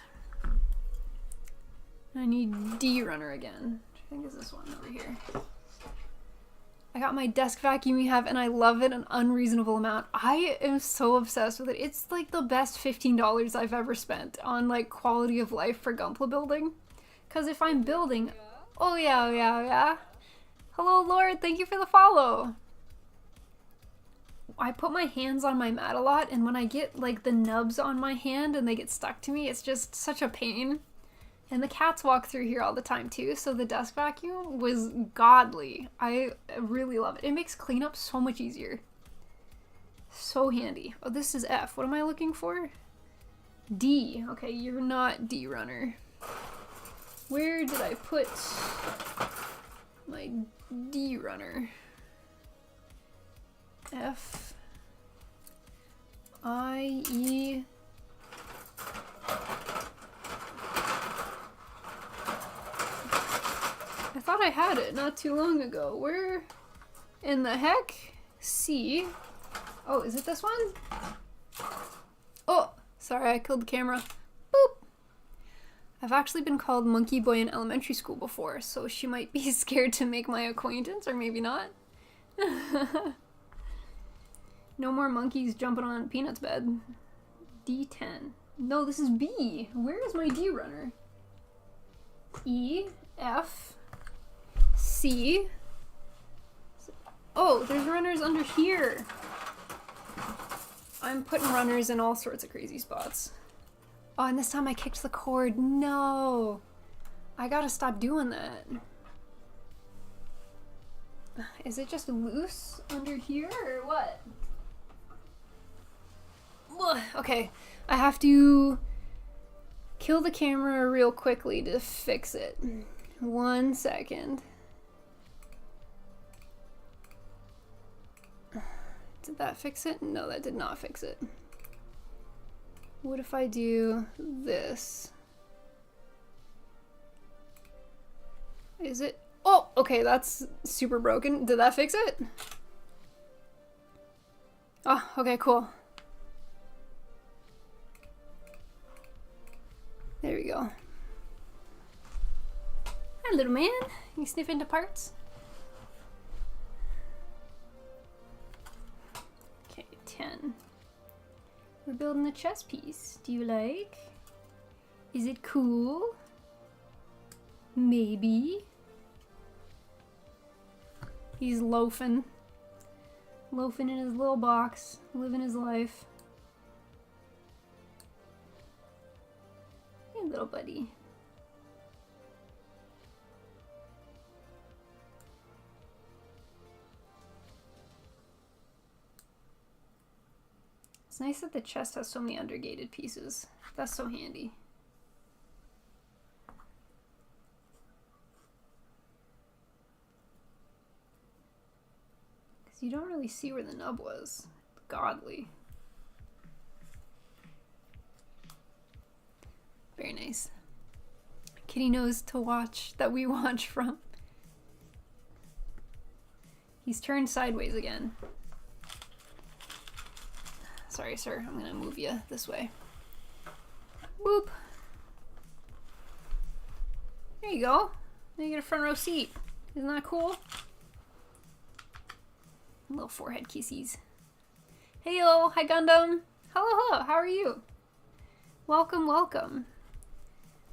S1: I need D-Runner again. I think is this one over here. I got my desk vacuum you have, and I love it an unreasonable amount. I am so obsessed with it. It's like the best $15 I've ever spent on like quality of life for Gunpla building. Because if I'm building... Oh yeah, yeah, yeah. Hello, Lord. Thank you for the follow. I put my hands on my mat a lot, and when I get like the nubs on my hand and they get stuck to me, it's just such a pain. And the cats walk through here all the time too, so the desk vacuum was godly. I really love it. It makes cleanup so much easier. So handy. Oh, this is F. What am I looking for? D. Okay, you're not D-Runner. Where did I put my D-Runner? F. I. E. I thought I had it not too long ago. Where in the heck? C. Oh, is it this one? Oh, sorry, I killed the camera. Boop. I've actually been called Monkey Boy in elementary school before, so she might be scared to make my acquaintance, or maybe not. No more monkeys jumping on Peanut's bed. D10. No, this is B. Where is my D-Runner? E. F. C. Oh, there's runners under here. I'm putting runners in all sorts of crazy spots. Oh, and this time I kicked the cord. No. I gotta stop doing that. Is it just loose under here or what? Ugh, okay, I have to kill the camera real quickly to fix it. 1 second. Did that fix it? No, that did not fix it. What if I do this? Is it? Oh, okay, that's super broken. Did that fix it? Oh, okay, cool. There we go. Hi, little man. You sniff into parts? Okay, 10. We're building a chess piece. Do you like? Is it cool? Maybe. He's loafing. Loafing in his little box, living his life. Hey, little buddy. It's nice that the chest has so many undergated pieces. That's so handy. Because you don't really see where the nub was. Godly. Very nice. Kitty knows to watch, that we watch from. He's turned sideways again. Sorry, sir. I'm gonna move you this way. Whoop. There you go. Now you get a front row seat. Isn't that cool? Little forehead kisses. Heyo, hi Gundam. Hello, hello. How are you? Welcome, welcome.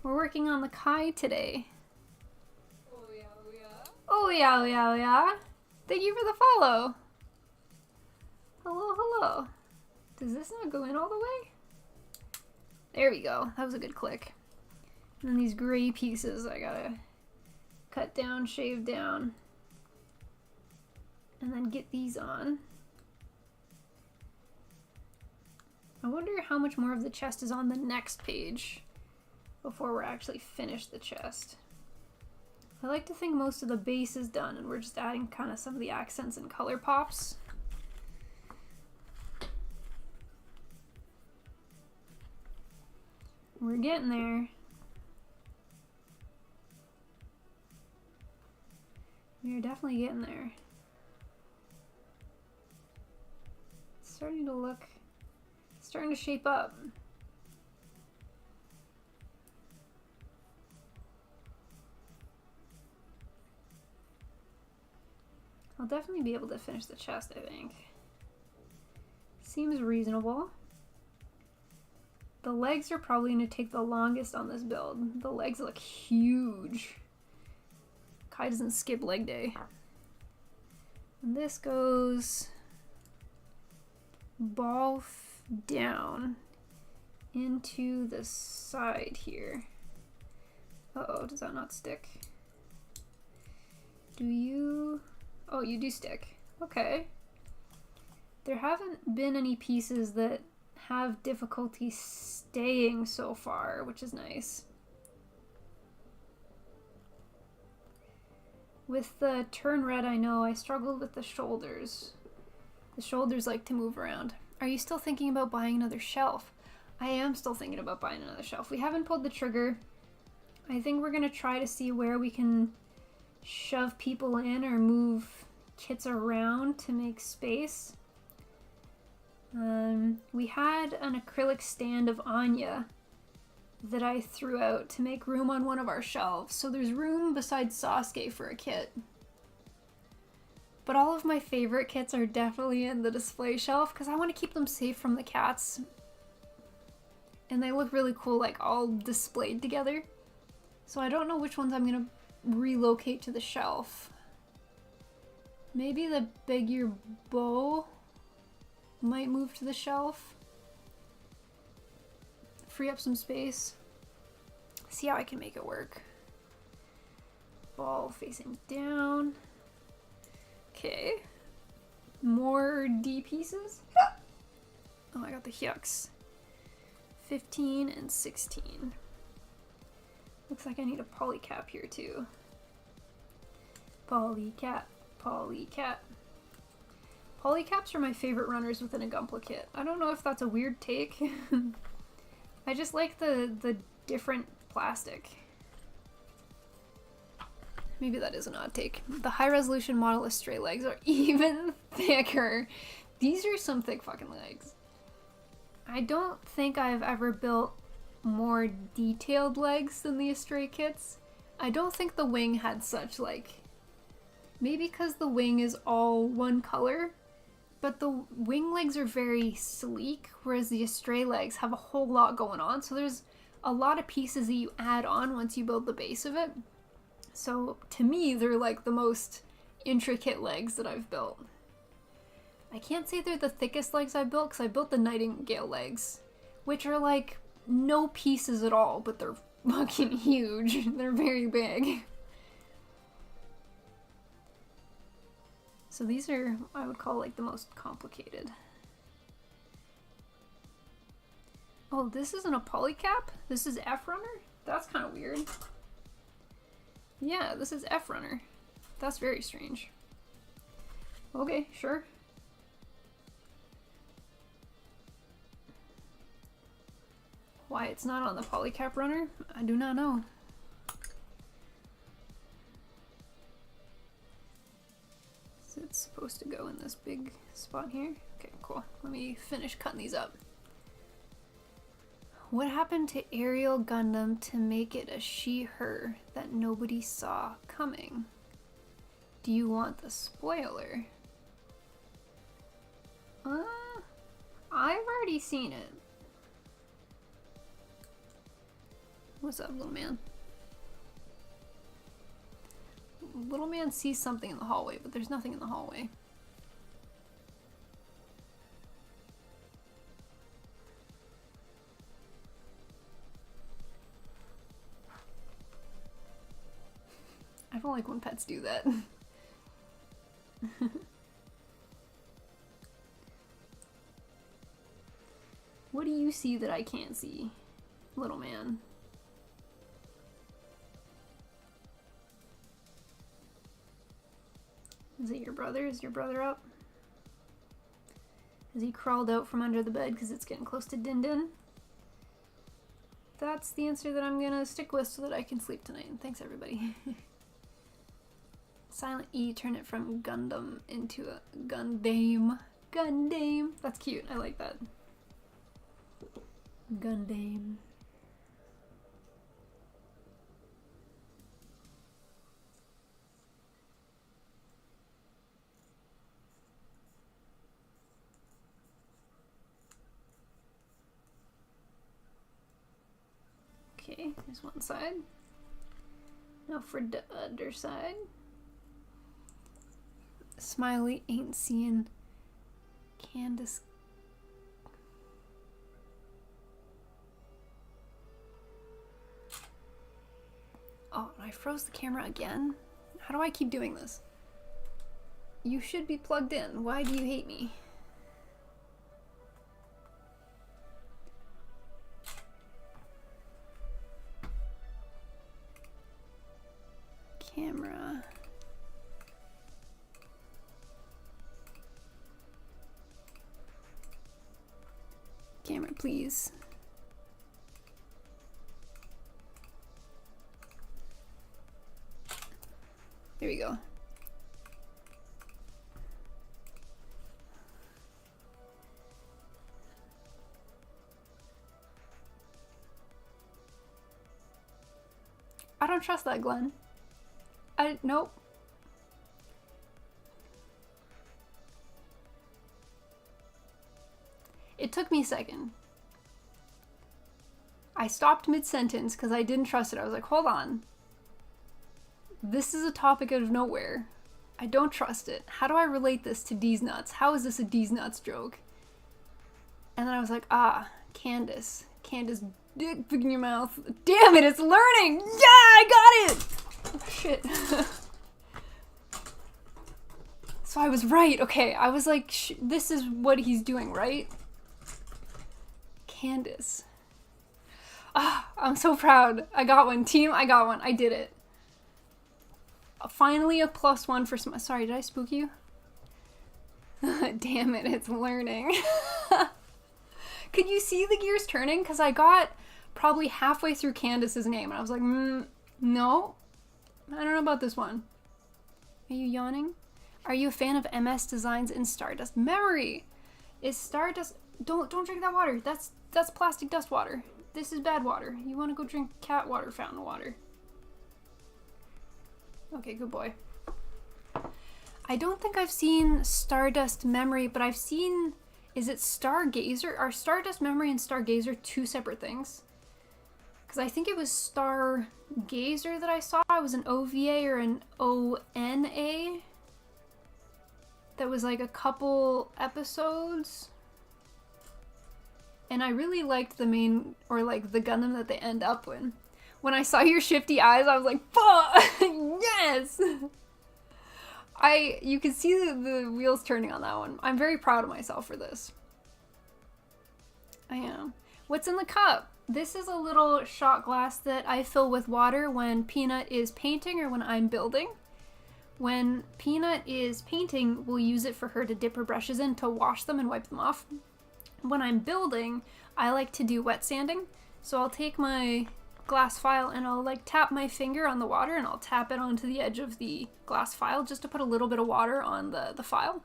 S1: We're working on the Kai today.
S2: Oh yeah, oh yeah.
S1: Oh yeah, oh yeah, oh yeah. Thank you for the follow. Hello, hello. Does this not go in all the way? There we go. That was a good click. And then these gray pieces I gotta cut down, shave down. And then get these on. I wonder how much more of the chest is on the next page before we're actually finished the chest. I like to think most of the base is done and we're just adding kind of some of the accents and color pops. We're getting there. We're definitely getting there. It's starting to look, it's starting to shape up. I'll definitely be able to finish the chest, I think. Seems reasonable. The legs are probably going to take the longest on this build. The legs look huge. Kai doesn't skip leg day. And this goes ball down into the side here. Uh-oh, does that not stick? Do you... Oh, you do stick. Okay. There haven't been any pieces that have difficulty staying so far, which is nice. With the turn red, I know I struggled with the shoulders. The shoulders like to move around. Are you still thinking about buying another shelf? I am still thinking about buying another shelf. We haven't pulled the trigger. I think we're gonna try to see where we can shove people in or move kits around to make space. We had an acrylic stand of Anya that I threw out to make room on one of our shelves. So there's room besides Sasuke for a kit. But all of my favorite kits are definitely in the display shelf because I want to keep them safe from the cats. And they look really cool, like all displayed together. So I don't know which ones I'm going to relocate to the shelf. Maybe the bigger bow might move to the shelf. Free up some space. See how I can make it work. Ball facing down. Okay. More D pieces. Oh, I got the yucks. 15 and 16. Looks like I need a polycap here too. Polycap, polycap. Polycaps are my favorite runners within a Gunpla kit. I don't know if that's a weird take. I just like the different plastic. Maybe that is an odd take. The high resolution model Astray legs are even thicker. These are some thick fucking legs. I don't think I've ever built more detailed legs than the Astray kits. I don't think the wing had such, like, maybe because the wing is all one color, but the wing legs are very sleek, whereas the Astray legs have a whole lot going on. So there's a lot of pieces that you add on once you build the base of it. So to me, they're like the most intricate legs that I've built. I can't say they're the thickest legs I've built because I built the Nightingale legs, which are like no pieces at all, but they're fucking huge. They're very big. So these are, I would call, like the most complicated. Oh, this isn't a polycap? This is F runner? That's kind of weird. Yeah, this is F runner. That's very strange. Okay, sure. Why it's not on the polycap runner? I do not know. So it's supposed to go in this big spot here. Okay, cool. Let me finish cutting these up. What happened to Ariel Gundam to make it a she-her that nobody saw coming? Do you want the spoiler? I've already seen it. What's up, little man? Little man sees something in the hallway, but there's nothing in the hallway. I don't like when pets do that. What do you see that I can't see, little man? Is it your brother? Is your brother up? Has he crawled out from under the bed because it's getting close to Din Din? That's the answer that I'm gonna stick with so that I can sleep tonight. Thanks, everybody. Silent E, turn it from Gundam into a Gundam. Gundam. That's cute. I like that. Gundam. Okay, there's one side. Now for the other side. Smiley ain't seeing Candace. Oh, I froze the camera again? How do I keep doing this? You should be plugged in. Why do you hate me? Camera. Camera, please. There we go. I don't trust that, Glenn. Nope. It took me a second. I stopped mid-sentence because I didn't trust it. I was like, hold on. This is a topic out of nowhere. I don't trust it. How do I relate this to D's nuts? How is this a D's nuts joke? And then I was like, ah, Candace. Candace, dick in your mouth. Damn it, it's learning! Yeah, I got it! Oh, shit. So I was right. Okay, I was like, this is what he's doing, right? Candace. Ah, I'm so proud. I got one. Team, I got one. I did it. Finally a +1 for some. Sorry, did I spook you? Damn it, it's learning. Could you see the gears turning? Because I got probably halfway through Candace's name and I was like, no, I don't know about this one. Are you yawning? Are you a fan of MS Designs in Stardust Memory? Is Stardust... Don't drink that water. That's plastic dust water. This is bad water. You want to go drink cat water, fountain water. Okay, good boy. I don't think I've seen Stardust Memory, but I've seen... Is it Stargazer? Are Stardust Memory and Stargazer two separate things? Because I think it was Stargazer that I saw. It was an OVA or an ONA. That was like a couple episodes. And I really liked the main, or like the Gundam that they end up with. When I saw your shifty eyes, I was like, fuck! Yes! You can see the wheels turning on that one. I'm very proud of myself for this. I am. What's in the cup? This is a little shot glass that I fill with water when Peanut is painting or when I'm building. When Peanut is painting, we'll use it for her to dip her brushes in to wash them and wipe them off. When I'm building, I like to do wet sanding. So I'll take my glass file and I'll like tap my finger on the water and I'll tap it onto the edge of the glass file just to put a little bit of water on the file.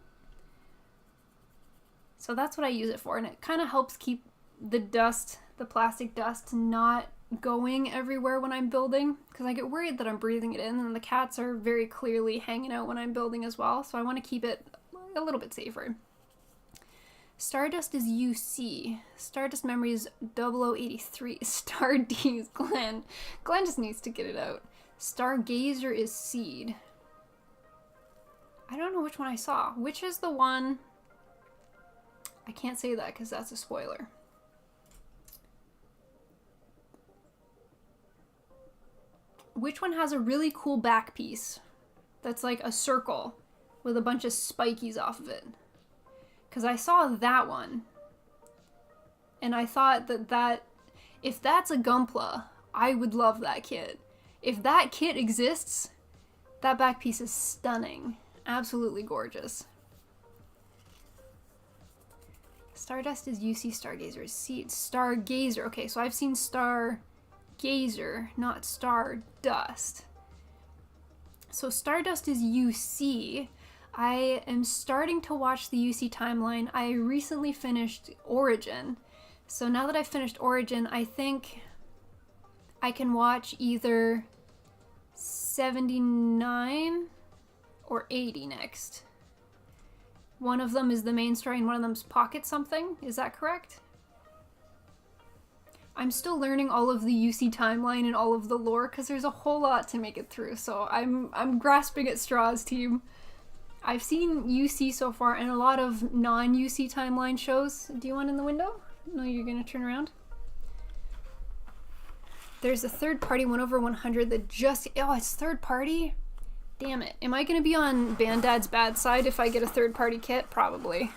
S1: So that's what I use it for, and it kind of helps keep the dust, the plastic dust, not going everywhere when I'm building, because I get worried that I'm breathing it in, and the cats are very clearly hanging out when I'm building as well, so I want to keep it a little bit safer. Stardust is UC. Stardust Memory is 0083. Star D is Glenn. Glenn just needs to get it out. Stargazer is Seed. I don't know which one I saw. Which is the one... I can't say that because that's a spoiler. Which one has a really cool back piece that's like a circle with a bunch of spikies off of it? Because I saw that one, and I thought that if that's a Gunpla, I would love that kit. If that kit exists, that back piece is stunning. Absolutely gorgeous. Stardust is UC, Stargazer is Seed. Stargazer, okay, so I've seen Stargazer, not Stardust. So Stardust is UC. I am starting to watch the UC timeline. I recently finished Origin. So now that I've finished Origin, I think I can watch either 79 or 80 next. One of them is the main story and one of them's Pocket Something. Is that correct? I'm still learning all of the UC timeline and all of the lore because there's a whole lot to make it through. So I'm grasping at straws, team. I've seen UC so far and a lot of non-UC timeline shows. Do you want in the window? No, you're gonna turn around. There's a third party 1/100 that just... Oh, it's third party? Damn it. Am I gonna be on Bandad's bad side if I get a third party kit? Probably.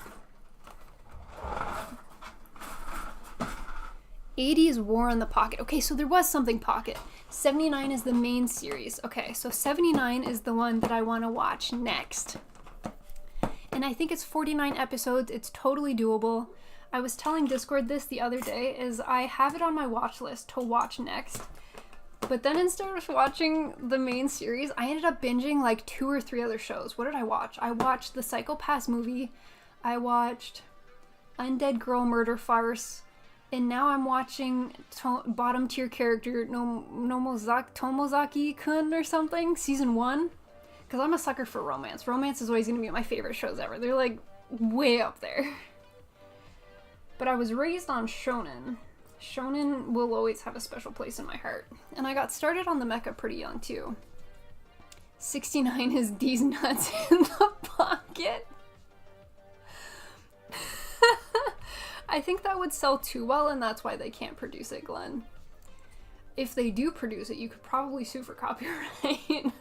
S1: 80 is War on the Pocket. Okay, so there was something Pocket. 79 is the main series. Okay, so 79 is the one that I want to watch next. And I think it's 49 episodes. It's totally doable. I was telling Discord this the other day, is I have it on my watch list to watch next. But then instead of watching the main series, I ended up binging like 2 or 3 other shows. What did I watch? I watched the Psycho Pass movie. I watched Undead Girl Murder Farce. And now I'm watching bottom tier character Tomozaki-kun or something, season 1. Because I'm a sucker for romance. Romance is always going to be my favorite shows ever. They're like way up there. But I was raised on shonen. Shonen will always have a special place in my heart. And I got started on the mecha pretty young too. 69 is D's nuts in the pocket. I think that would sell too well, and that's why they can't produce it, Glenn. If they do produce it, you could probably sue for copyright.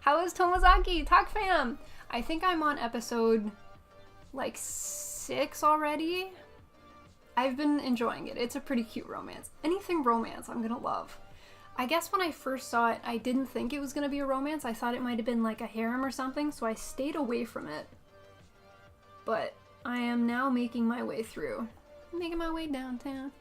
S1: How is Tomozaki? Talk fam! I think I'm on episode like 6 already. I've been enjoying it. It's a pretty cute romance. Anything romance I'm gonna love. I guess when I first saw it, I didn't think it was gonna be a romance. I thought it might have been like a harem or something, so I stayed away from it. but I am now making my way through. Making my way downtown.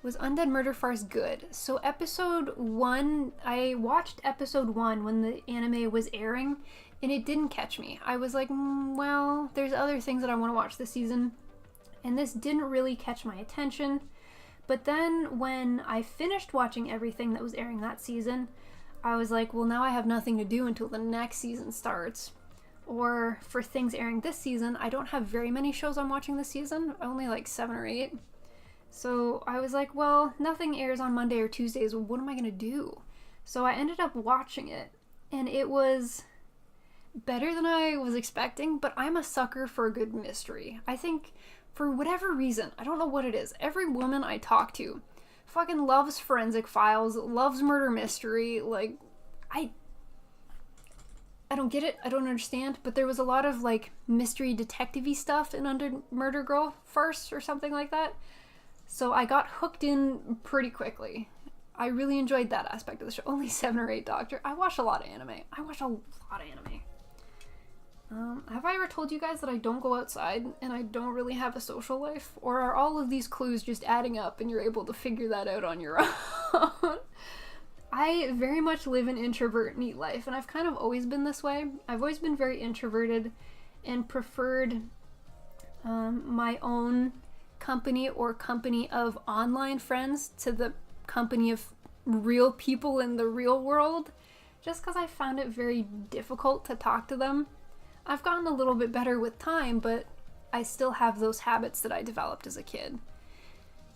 S1: Was Undead Murder Farce good? So episode 1, I watched episode 1 when the anime was airing, and it didn't catch me. I was like, well, there's other things that I want to watch this season, and this didn't really catch my attention. But then when I finished watching everything that was airing that season, I was like, well, now I have nothing to do until the next season starts. Or for things airing this season, I don't have very many shows I'm watching this season, only like 7 or 8. So I was like, well, nothing airs on Monday or Tuesdays, well, what am I going to do? So I ended up watching it, and it was better than I was expecting, but I'm a sucker for a good mystery. I think, for whatever reason, I don't know what it is, every woman I talk to fucking loves forensic files, loves murder mystery, like, I don't get it, I don't understand, but there was a lot of, like, mystery detective-y stuff in Under Murder Girl Farce or something like that. So I got hooked in pretty quickly. I really enjoyed that aspect of the show. Only 7 or 8 Doctor. I watch a lot of anime. Have I ever told you guys that I don't go outside and I don't really have a social life? Or are all of these clues just adding up and you're able to figure that out on your own? I very much live an introvert neat life, and I've kind of always been this way. I've always been very introverted and preferred my own company or company of online friends to the company of real people in the real world, just because I found it very difficult to talk to them. I've gotten a little bit better with time, but I still have those habits that I developed as a kid.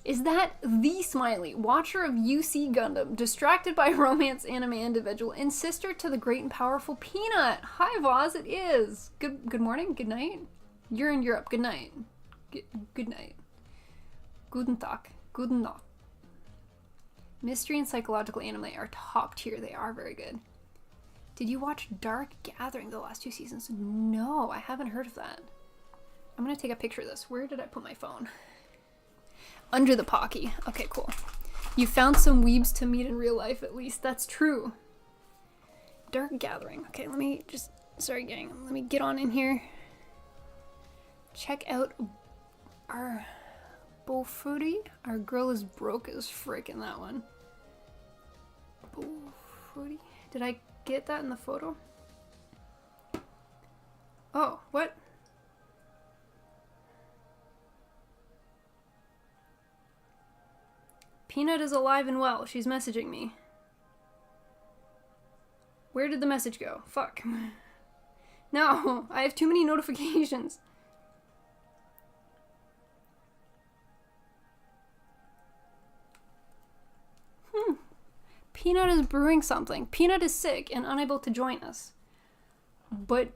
S1: Is that the Smiley, watcher of UC Gundam, distracted by romance anime individual, and sister to the great and powerful Peanut? Hi, Voz, it is. Good morning, good night. You're in Europe, good night. Good night. Guten Tag, guten Nacht. Mystery and psychological anime are top tier. They are very good. Did you watch Dark Gathering the last 2 seasons? No, I haven't heard of that. I'm gonna take a picture of this. Where did I put my phone? Under the Pocky. Okay, cool. You found some weebs to meet in real life, at least. That's true. Dark Gathering. Okay, let me just... Sorry, gang. Let me get on in here. Check out our... Bofuri? Our girl is broke as frick in that one. Bofuri? Did I get that in the photo? Oh, what? Peanut is alive and well. She's messaging me. Where did the message go? Fuck. No, I have too many notifications. Peanut is brewing something. Peanut is sick and unable to join us. But,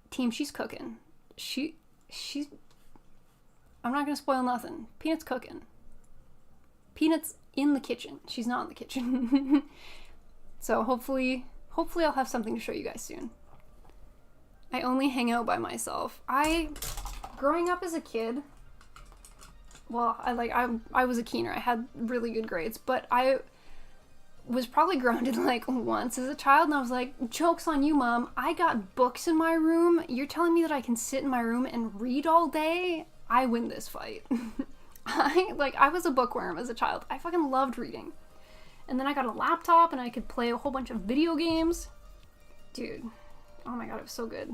S1: team, she's cooking. She's... I'm not gonna spoil nothing. Peanut's cooking. Peanut's in the kitchen. She's not in the kitchen. So hopefully I'll have something to show you guys soon. I only hang out by myself. Growing up as a kid, well, I was a keener. I had really good grades, but I was probably grounded like once as a child, and I was like, joke's on you, Mom. I got books in my room. You're telling me that I can sit in my room and read all day? I win this fight. I was a bookworm as a child. I fucking loved reading. And then I got a laptop and I could play a whole bunch of video games. Dude, oh my god, it was so good.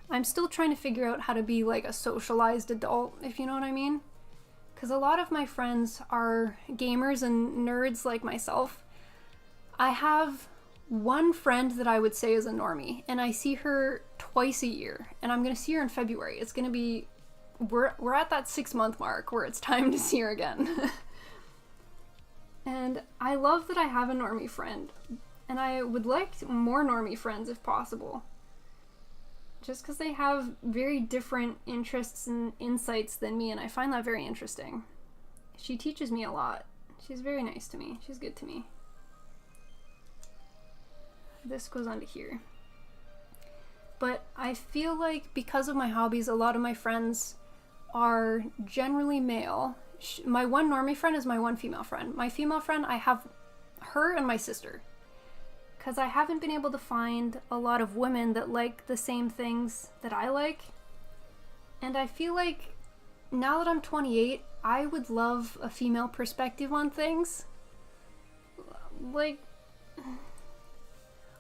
S1: I'm still trying to figure out how to be like a socialized adult, if you know what I mean. Because a lot of my friends are gamers and nerds like myself. I have one friend that I would say is a normie, and I see her twice a year, and I'm going to see her in February. It's going to be... We're at that 6-month mark where it's time to see her again. And I love that I have a normie friend, and I would like more normie friends if possible. Just because they have very different interests and insights than me, and I find that very interesting. She teaches me a lot. She's very nice to me. She's good to me. This goes on to here. But I feel like because of my hobbies, a lot of my friends are generally male. My one normie friend is my one female friend. My female friend, I have her and my sister. Because I haven't been able to find a lot of women that like the same things that I like. And I feel like now that I'm 28, I would love a female perspective on things. Like,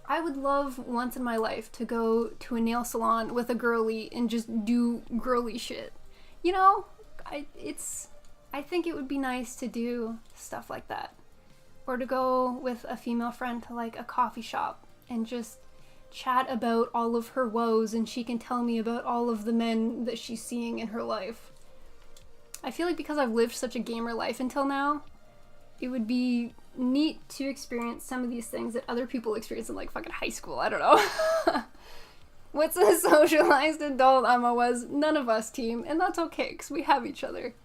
S1: I would love once in my life to go to a nail salon with a girly and just do girly shit. You know, I think it would be nice to do stuff like that. Or to go with a female friend to like a coffee shop and just chat about all of her woes, and she can tell me about all of the men that she's seeing in her life. I feel like because I've lived such a gamer life until now, it would be neat to experience some of these things that other people experience in like fucking high school. I don't know. What's a socialized adult Amma was none of us, team, and that's okay because we have each other.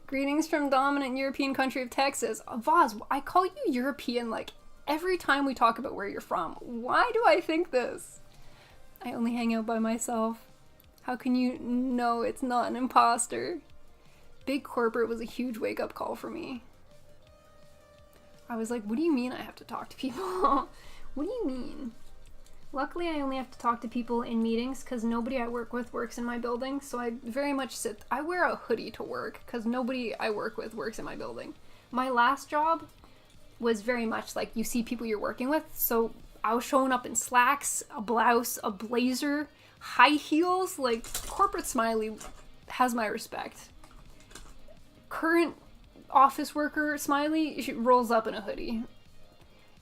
S1: Greetings from dominant European country of Texas. Vaz, I call you European like every time we talk about where you're from. Why do I think this? I only hang out by myself. How can you know it's not an imposter? Big corporate was a huge wake-up call for me. I was like, what do you mean I have to talk to people? What do you mean? Luckily, I only have to talk to people in meetings because nobody I work with works in my building, so I very much I wear a hoodie to work because nobody I work with works in my building. My last job was very much like you see people you're working with, so I was showing up in slacks, a blouse, a blazer, high heels. Like, corporate Smiley has my respect. Current office worker Smiley, she rolls up in a hoodie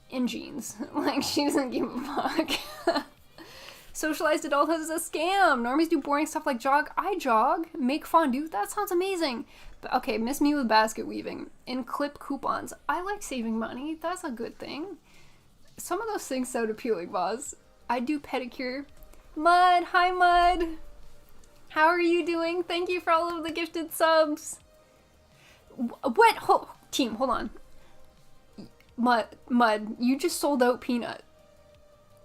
S1: in jeans. Like, she doesn't give a fuck. Socialized adulthood is a scam. Normies do boring stuff like jog. I jog. Make fondue. That sounds amazing. But okay, miss me with basket weaving. And clip coupons. I like saving money. That's a good thing. Some of those things sound appealing, Boz. I do pedicure. Mud. Hi, Mud. How are you doing? Thank you for all of the gifted subs. What? Team, hold on. Mud, you just sold out Peanut.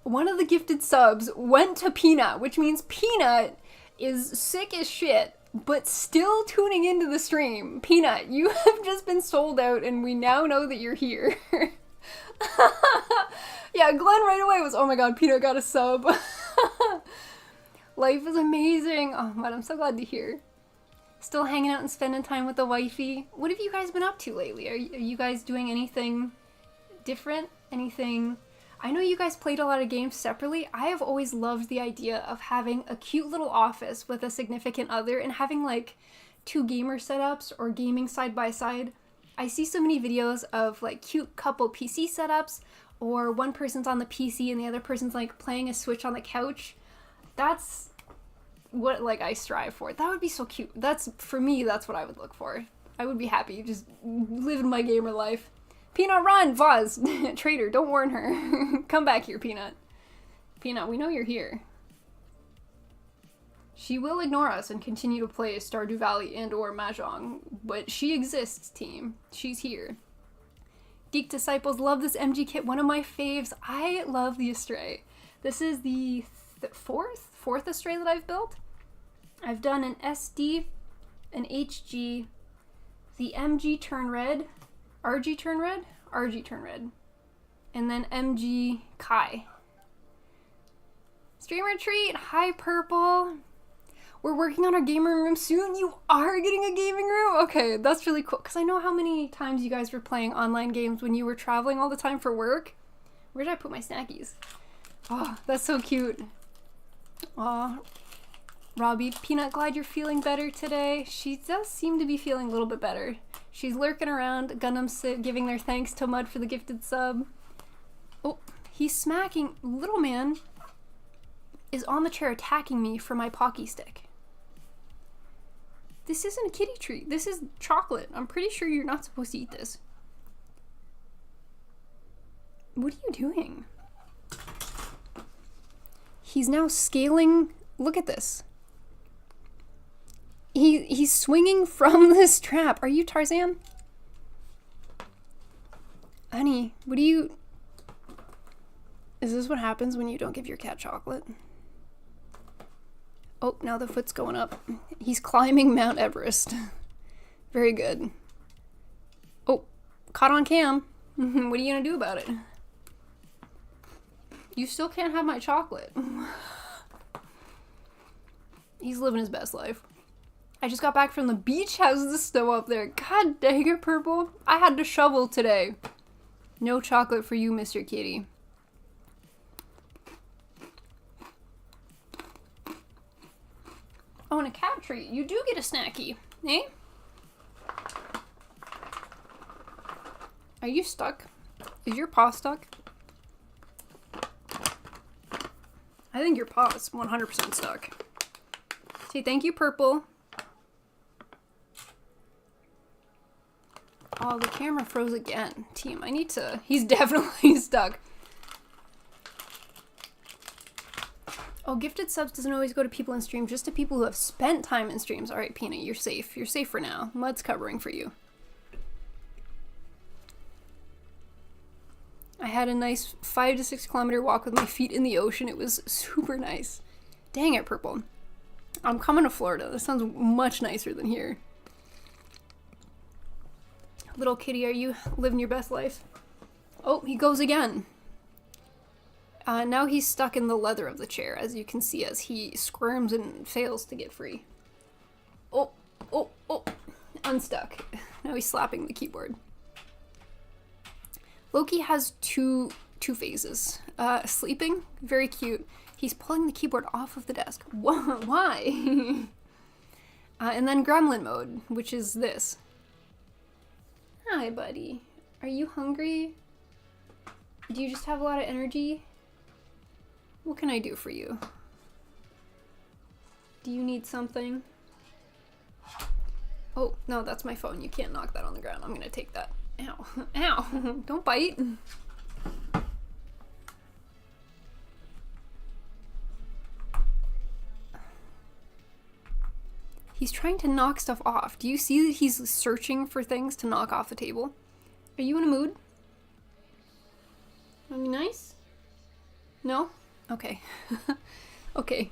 S1: One of the gifted subs went to Peanut, which means Peanut is sick as shit, but still tuning into the stream. Peanut, you have just been sold out, and we now know that you're here. Yeah, Glenn right away was, oh my god, Peanut got a sub. Life is amazing. Oh, Mud, I'm so glad to hear. Still hanging out and spending time with the wifey. What have you guys been up to lately? Are you guys doing anything different? Anything? I know you guys played a lot of games separately. I have always loved the idea of having a cute little office with a significant other and having like 2 gamer setups or gaming side by side. I see so many videos of like cute couple PC setups, or one person's on the PC and the other person's like playing a Switch on the couch. That's what like I strive for. That would be so cute. For me, that's what I would look for. I would be happy just living my gamer life. Peanut, run! Vaz! Traitor, don't warn her. Come back here, Peanut. Peanut, we know you're here. She will ignore us and continue to play Stardew Valley and or Mahjong, but she exists, team. She's here. Geek Disciples love this MG kit, one of my faves. I love the Astray. This is the fourth Astray that I've built. I've done an SD, an HG, the MG turn red, RG turn red, and then MG Kai. Streamer treat, hi Purple. We're working on our gaming room soon. You are getting a gaming room? Okay, that's really cool. Because I know how many times you guys were playing online games when you were traveling all the time for work. Where did I put my snackies? Oh, that's so cute. Aw, Robbie, Peanut, glad you're feeling better today. She does seem to be feeling a little bit better. She's lurking around. Gundam giving their thanks to Mud for the gifted sub. Oh, he's smacking. Little man is on the chair attacking me for my Pocky stick. This isn't a kitty treat. This is chocolate. I'm pretty sure you're not supposed to eat this. What are you doing? He's now scaling. Look at this. He's swinging from this trap. Are you Tarzan? Honey, what do you... Is this what happens when you don't give your cat chocolate? Oh, now the foot's going up. He's climbing Mount Everest. Very good. Oh, caught on cam. What are you gonna do about it? You still can't have my chocolate. He's living his best life. I just got back from the beach. How's the snow up there? God dang it, Purple. I had to shovel today. No chocolate for you, Mr. Kitty. Oh, and a cat treat. You do get a snacky, eh? Are you stuck? Is your paw stuck? I think your paw is 100% stuck. Say thank you, Purple. Oh, the camera froze again. Team, I need to... He's definitely stuck. Oh, gifted subs doesn't always go to people in stream, just to people who have spent time in streams. Alright, Peanut, you're safe. You're safe for now. Mud's covering for you. I had a nice 5 to 6 kilometer walk with my feet in the ocean. It was super nice. Dang it, Purple. I'm coming to Florida. This sounds much nicer than here. Little kitty, are you living your best life? Oh, he goes again. Now he's stuck in the leather of the chair, as you can see, as he squirms and fails to get free. Oh, oh, oh. Unstuck. Now he's slapping the keyboard. Loki has two phases. Sleeping, very cute. He's pulling the keyboard off of the desk. Why? And then gremlin mode, which is this. Hi, buddy. Are you hungry? Do you just have a lot of energy? What can I do for you? Do you need something? Oh, no, that's my phone. You can't knock that on the ground. I'm gonna take that. Ow. Ow. Don't bite. He's trying to knock stuff off. Do you see that he's searching for things to knock off the table? Are you in a mood? Wanna be nice? No? Okay. Okay.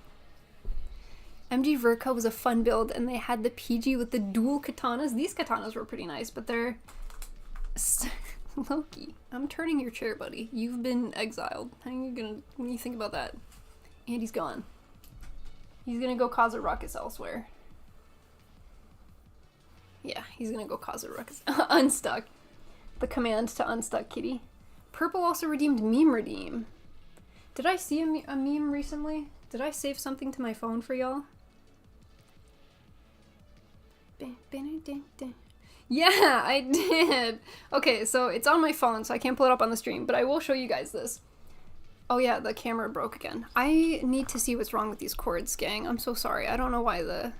S1: MG Verka was a fun build, and they had the PG with the dual katanas. These katanas were pretty nice, but they're... Loki, I'm turning your chair, buddy. You've been exiled. How are you gonna... What do you think about that? And he's gone. He's gonna go cause a ruckus elsewhere. Yeah, he's gonna go cause a ruckus. Unstuck. The command to unstuck kitty. Purple also redeemed Meme Redeem. Did I see a meme recently? Did I save something to my phone for y'all? Yeah, I did. Okay, so it's on my phone, so I can't pull it up on the stream, but I will show you guys this. Oh yeah, the camera broke again. I need to see what's wrong with these cords, gang. I'm so sorry. I don't know why the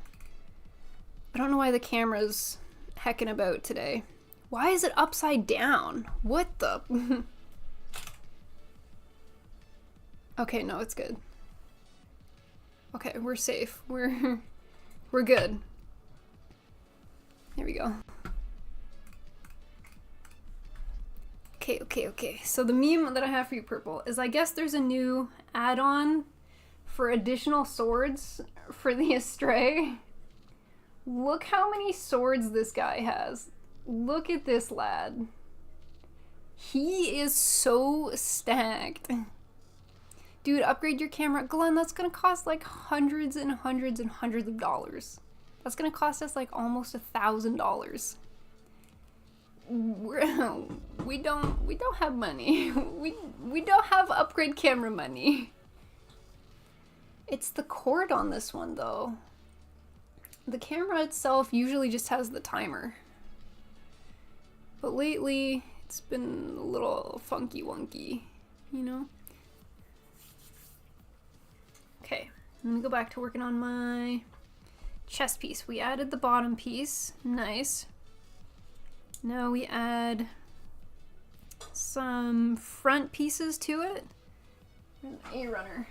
S1: camera's hecking about today. Why is it upside down? What the? Okay, no, it's good. Okay, we're safe. We're good. There we go. Okay. So the meme that I have for you, Purple, is I guess there's a new add-on for additional swords for the Astray. Look how many swords this guy has. Look at this lad. He is so stacked. Dude, upgrade your camera. Glenn, that's gonna cost like hundreds and hundreds and hundreds of dollars. That's gonna cost us like almost $1,000. We don't have money. We don't have upgrade camera money. It's the cord on this one though. The camera itself usually just has the timer. But lately it's been a little funky wonky, you know? Okay, I'm gonna go back to working on my chest piece. We added the bottom piece. Nice. Now we add some front pieces to it. An A-runner.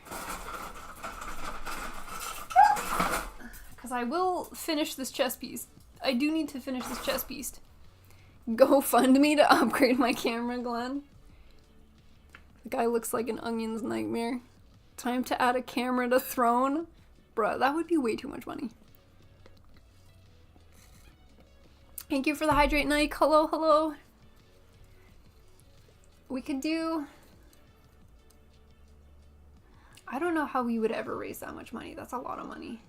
S1: Because I will finish this chest piece. I do need to finish this chest piece. Go fund me to upgrade my camera, Glenn. The guy looks like an onion's nightmare. Time to add a camera to throne. Bruh, that would be way too much money. Thank you for the hydrate, Nike. Hello. We could do... I don't know how we would ever raise that much money. That's a lot of money.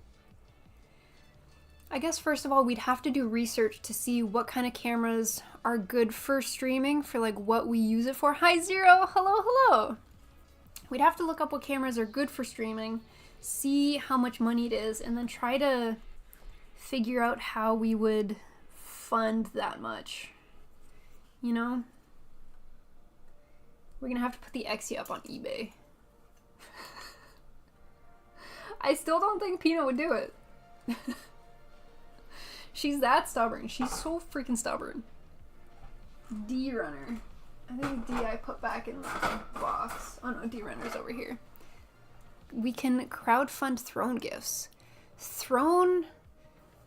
S1: I guess first of all, we'd have to do research to see what kind of cameras are good for streaming, for like what we use it for. Hi Zero, hello. We'd have to look up what cameras are good for streaming, see how much money it is, and then try to figure out how we would fund that much. You know? We're gonna have to put the Exie up on eBay. I still don't think Peanut would do it. She's that stubborn. She's so freaking stubborn. D Runner. I think D I put back in the box. Oh no, D Runner's over here. We can crowdfund Throne gifts. Throne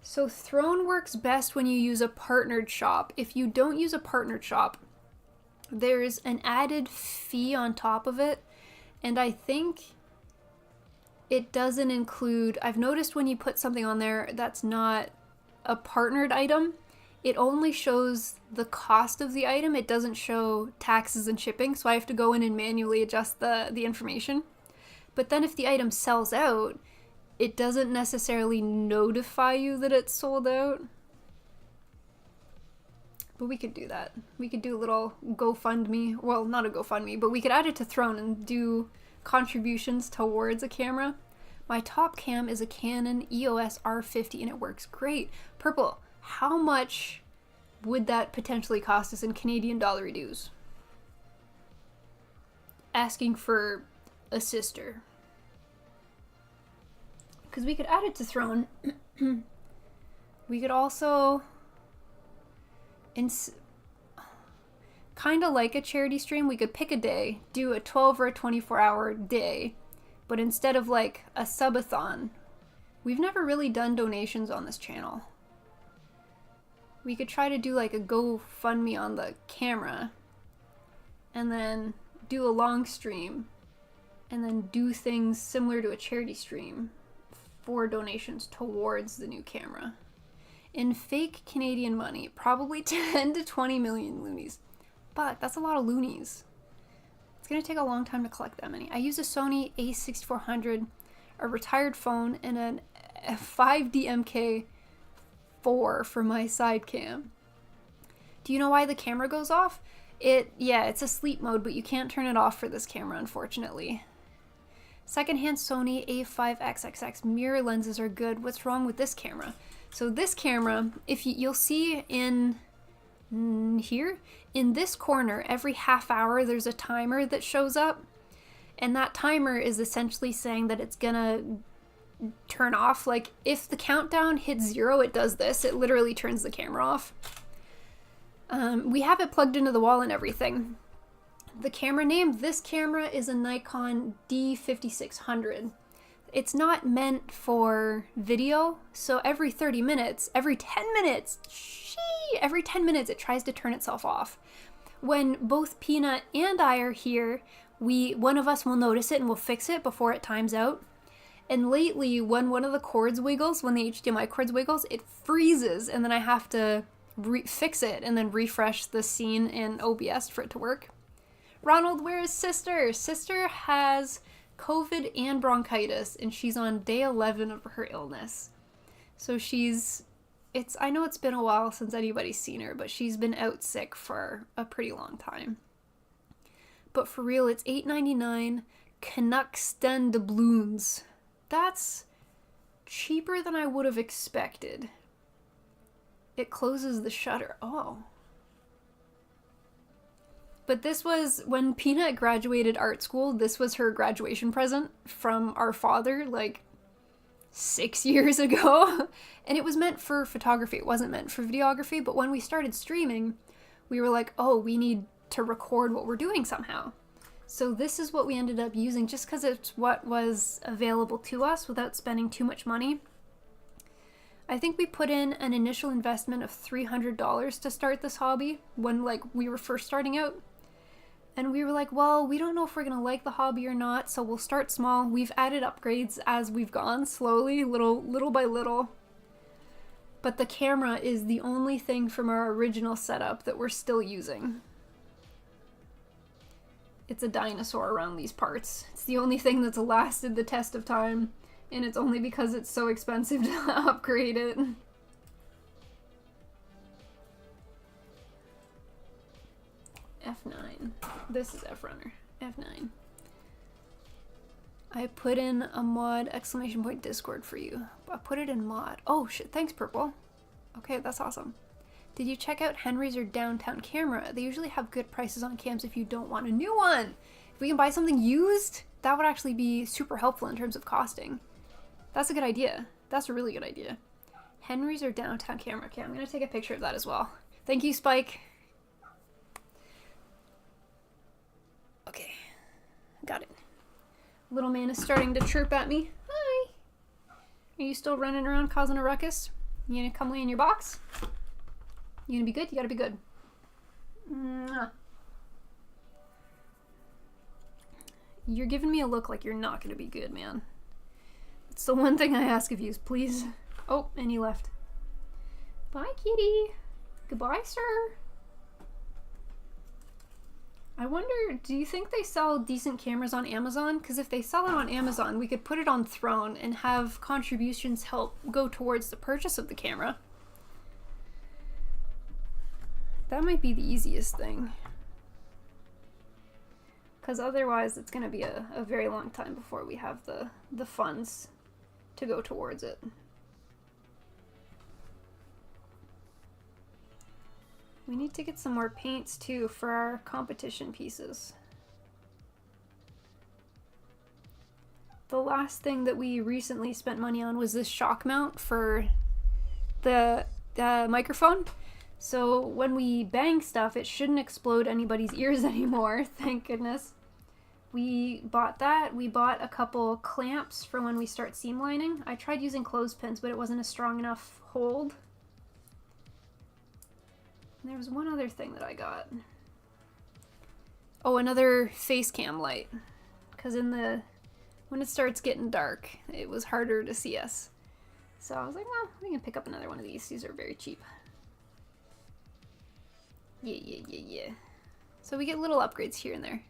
S1: works best when you use a partnered shop. If you don't use a partnered shop, there's an added fee on top of it, and I think it doesn't include... I've noticed when you put something on there that's not a partnered item, it only shows the cost of the item. It doesn't show taxes and shipping, so I have to go in and manually adjust the information. But then if the item sells out, it doesn't necessarily notify you that it's sold out. But we could do that. We could do a little GoFundMe. Well, not a GoFundMe, but we could add it to Throne and do contributions towards a camera. My top cam is a Canon EOS R50 and it works great. Purple, how much would that potentially cost us in Canadian dollar dues? Asking for a sister. Because we could add it to Throne. We could also... kind of like a charity stream, we could pick a day, do a 12 or a 24-hour day, but instead of like a subathon, we've never really done donations on this channel. We could try to do like a GoFundMe on the camera, and then do a long stream, and then do things similar to a charity stream for donations towards the new camera. In fake Canadian money, probably 10 to 20 million loonies. But that's a lot of loonies. It's gonna take a long time to collect that many. I use a Sony a6400, a retired phone, and a 5D MK4 for my side cam. Do you know why the camera goes off? It's a sleep mode, but you can't turn it off for this camera, unfortunately. Secondhand Sony a5XXX mirror lenses are good. What's wrong with this camera? So this camera, if you'll see in here, in this corner, every half hour there's a timer that shows up, and that timer is essentially saying that it's gonna turn off. Like if the countdown hits 0, it does this. It literally turns the camera off. We have it plugged into the wall and everything. The camera name, this camera is a Nikon D5600. It's not meant for video, so every 30 minutes, every 10 minutes it tries to turn itself off. When both Peanut and I are here, one of us will notice it and we'll fix it before it times out. And lately, when one of the cords wiggles, when the HDMI cords wiggles, it freezes, and then I have to fix it and then refresh the scene in OBS for it to work. Ronald, where is Sister? Sister has COVID and bronchitis, and she's on day 11 of her illness. So I know it's been a while since anybody's seen her, but she's been out sick for a pretty long time. But for real, it's $8.99 Canucks den doubloons. That's cheaper than I would have expected. It closes the shutter. Oh. But this was, when Peanut graduated art school, this was her graduation present from our father, like 6 years ago. And it was meant for photography. It wasn't meant for videography. But when we started streaming, we were like, oh, we need to record what we're doing somehow. So this is what we ended up using, just because it's what was available to us without spending too much money. I think we put in an initial investment of $300 to start this hobby when we were first starting out. And we were like, well, we don't know if we're going to like the hobby or not, so we'll start small. We've added upgrades as we've gone, slowly, little by little. But the camera is the only thing from our original setup that we're still using. It's a dinosaur around these parts. It's the only thing that's lasted the test of time, and it's only because it's so expensive to upgrade it. F9. This is F runner. F9. I put in a mod exclamation point Discord for you. I put it in mod. Oh shit, thanks Purple. Okay, that's awesome. Did you check out Henry's or Downtown Camera? They usually have good prices on cams if you don't want a new one. If we can buy something used, that would actually be super helpful in terms of costing. That's a good idea. That's a really good idea. Henry's or Downtown Camera. Okay, I'm gonna take a picture of that as well. Thank you, Spike. Okay, got it. Little man is starting to chirp at me. Hi. Are you still running around causing a ruckus? You gonna come lay in your box? You gonna be good? You gotta be good. Mwah. You're giving me a look like you're not gonna be good, man. It's the one thing I ask of you is please. Oh, and he left. Bye, kitty. Goodbye, sir. I wonder, do you think they sell decent cameras on Amazon? Because if they sell it on Amazon, we could put it on Throne and have contributions help go towards the purchase of the camera. That might be the easiest thing. Because otherwise it's going to be a very long time before we have the funds to go towards it. We need to get some more paints too for our competition pieces. The last thing that we recently spent money on was this shock mount for the microphone. So when we bang stuff, it shouldn't explode anybody's ears anymore, thank goodness. We bought that. We bought a couple clamps for when we start seam lining. I tried using clothespins, but it wasn't a strong enough hold. And there was one other thing that I got. Oh, another face cam light. Because when it starts getting dark, it was harder to see us. So I was like, well, we can pick up another one of these. These are very cheap. Yeah. So we get little upgrades here and there.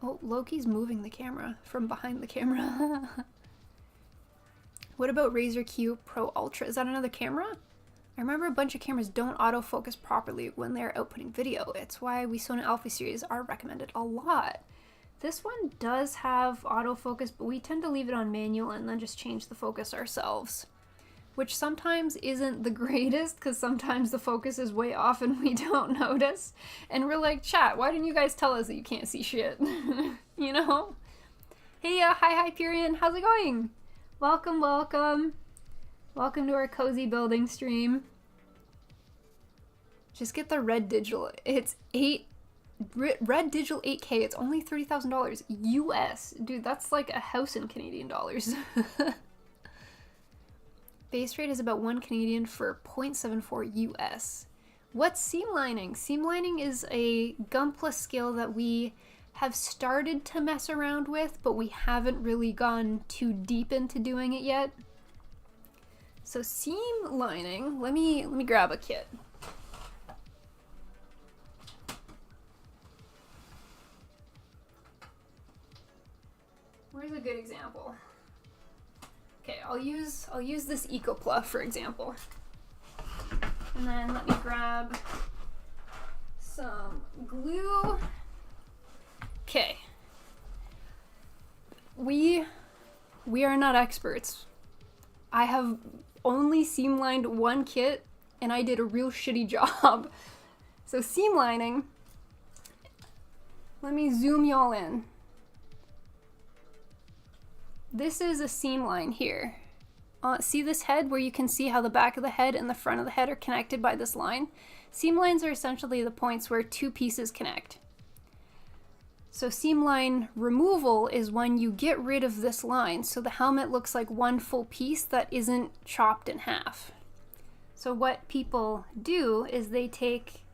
S1: Oh, Loki's moving the camera from behind the camera. What about Razor Q Pro Ultra? Is that another camera? I remember a bunch of cameras don't autofocus properly when they're outputting video. It's why we Sony Alpha series are recommended a lot. This one does have autofocus, but we tend to leave it on manual and then just change the focus ourselves. Which sometimes isn't the greatest, because sometimes the focus is way off and we don't notice. And we're like, chat, why didn't you guys tell us that you can't see shit? You know? Hey, hi Hyperion, how's it going? Welcome. Welcome to our cozy building stream. Just get the red digital. It's red digital 8K. It's only $30,000 US. Dude, that's like a house in Canadian dollars. Base rate is about 1 Canadian for 0.74 US. What's seam lining? Seam lining is a Gunpla skill that we have started to mess around with, but we haven't really gone too deep into doing it yet. So seam lining, let me grab a kit. Where's a good example? Okay, I'll use this Ecopla for example. And then let me grab some glue. Okay. We are not experts. I have only seam lined one kit and I did a real shitty job. So seam lining, let me zoom y'all in. This is a seam line here. See this head where you can see how the back of the head and the front of the head are connected by this line? Seam lines are essentially the points where two pieces connect. So seam line removal is when you get rid of this line so the helmet looks like one full piece that isn't chopped in half. So what people do is they take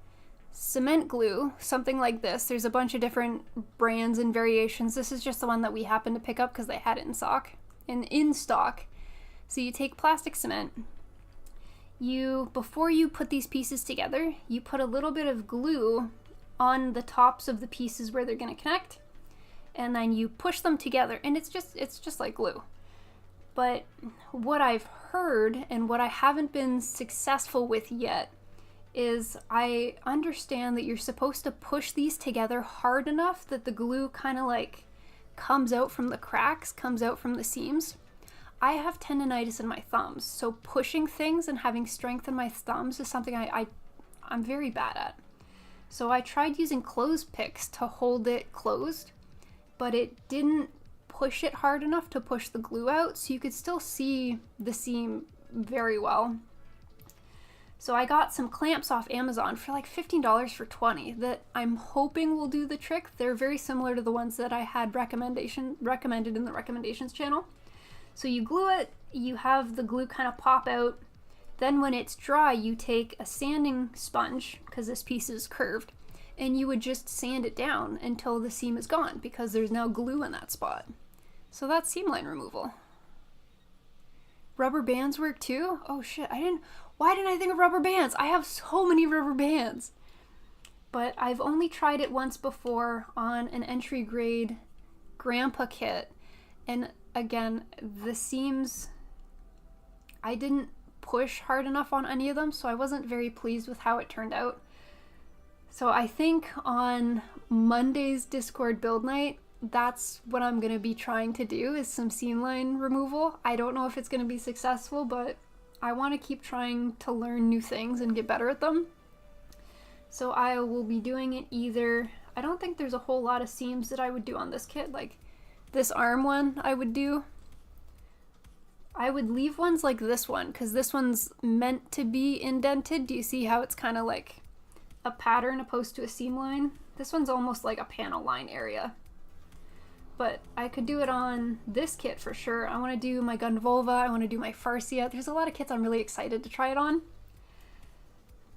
S1: cement glue, something like this. There's a bunch of different brands and variations. This is just the one that we happened to pick up because they had it in stock. So you take plastic cement. Before you put these pieces together, you put a little bit of glue on the tops of the pieces where they're going to connect, and then you push them together, and it's just like glue. But what I've heard and what I haven't been successful with yet is I understand that you're supposed to push these together hard enough that the glue kind of like comes out from the cracks, comes out from the seams. I have tendonitis in my thumbs, so pushing things and having strength in my thumbs is something I'm very bad at. So I tried using clothes picks to hold it closed, but it didn't push it hard enough to push the glue out, so you could still see the seam very well. So I got some clamps off Amazon for like $15 for 20 that I'm hoping will do the trick. They're very similar to the ones that I had recommended in the recommendations channel. So you glue it, you have the glue kind of pop out. Then when it's dry, you take a sanding sponge, because this piece is curved, and you would just sand it down until the seam is gone, because there's now glue in that spot. So that's seam line removal. Rubber bands work too? Oh shit, why didn't I think of rubber bands? I have so many rubber bands. But I've only tried it once before on an entry grade grandpa kit. And again, the seams, I didn't push hard enough on any of them, so I wasn't very pleased with how it turned out. So I think on Monday's Discord build night, that's what I'm going to be trying to do, is some seam line removal. I don't know if it's going to be successful, but I want to keep trying to learn new things and get better at them. So I will be doing it either, I don't think there's a whole lot of seams that I would do on this kit, like this arm one I would do. I would leave ones like this one, because this one's meant to be indented. Do you see how it's kind of like a pattern opposed to a seam line? This one's almost like a panel line area. But I could do it on this kit for sure. I want to do my Gundam, I want to do my Farsia. There's a lot of kits I'm really excited to try it on.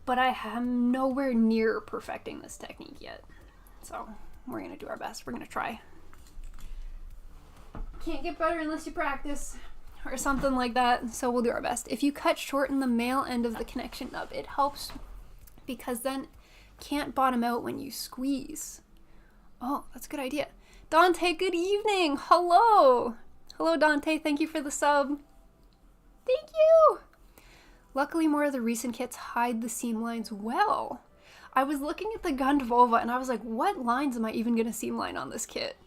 S1: But I am nowhere near perfecting this technique yet. So we're going to do our best. We're going to try. Can't get better unless you practice, or something like that. So we'll do our best. If you cut short in the male end of the connection nub, it helps because then it can't bottom out when you squeeze. Oh, that's a good idea. Dante, good evening. Hello. Hello, Dante. Thank you for the sub. Thank you. Luckily, more of the recent kits hide the seam lines well. I was looking at the Gundam and I was like, what lines am I even going to seam line on this kit?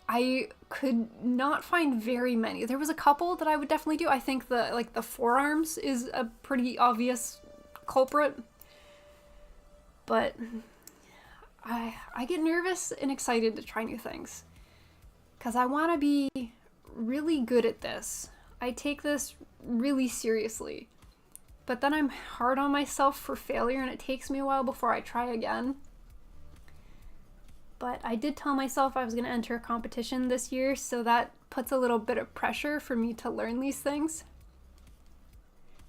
S1: I could not find very many. There was a couple that I would definitely do. I think the forearms is a pretty obvious culprit. But I get nervous and excited to try new things, because I want to be really good at this. I take this really seriously, but then I'm hard on myself for failure and it takes me a while before I try again. But I did tell myself I was going to enter a competition this year, so that puts a little bit of pressure for me to learn these things.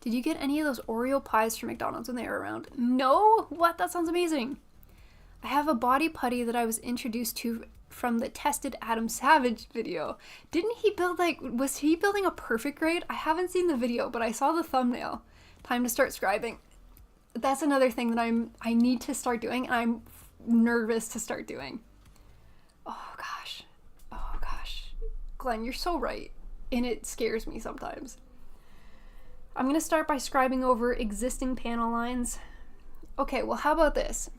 S1: Did you get any of those Oreo pies from McDonald's when they were around? No? What? That sounds amazing. I have a body putty that I was introduced to from the Tested Adam Savage video. Didn't he build was he building a perfect grade? I haven't seen the video, but I saw the thumbnail. Time to start scribing. That's another thing that I need to start doing, and I'm nervous to start doing. Oh gosh. Glenn, you're so right. And it scares me sometimes. I'm gonna start by scribing over existing panel lines. Okay, well, how about this?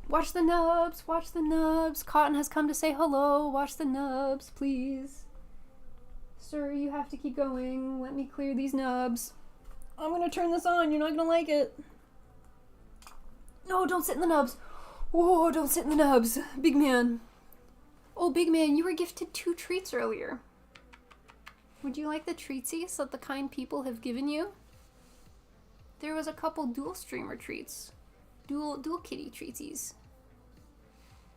S1: Watch the nubs, watch the nubs. Cotton has come to say hello. Watch the nubs, please. Sir, you have to keep going. Let me clear these nubs. I'm gonna turn this on. You're not gonna like it. No, don't sit in the nubs. Whoa, don't sit in the nubs. Big man. Oh, big man, you were gifted 2 treats earlier. Would you like the treatsies that the kind people have given you? There was a couple dual streamer treats. Dual kitty treatsies.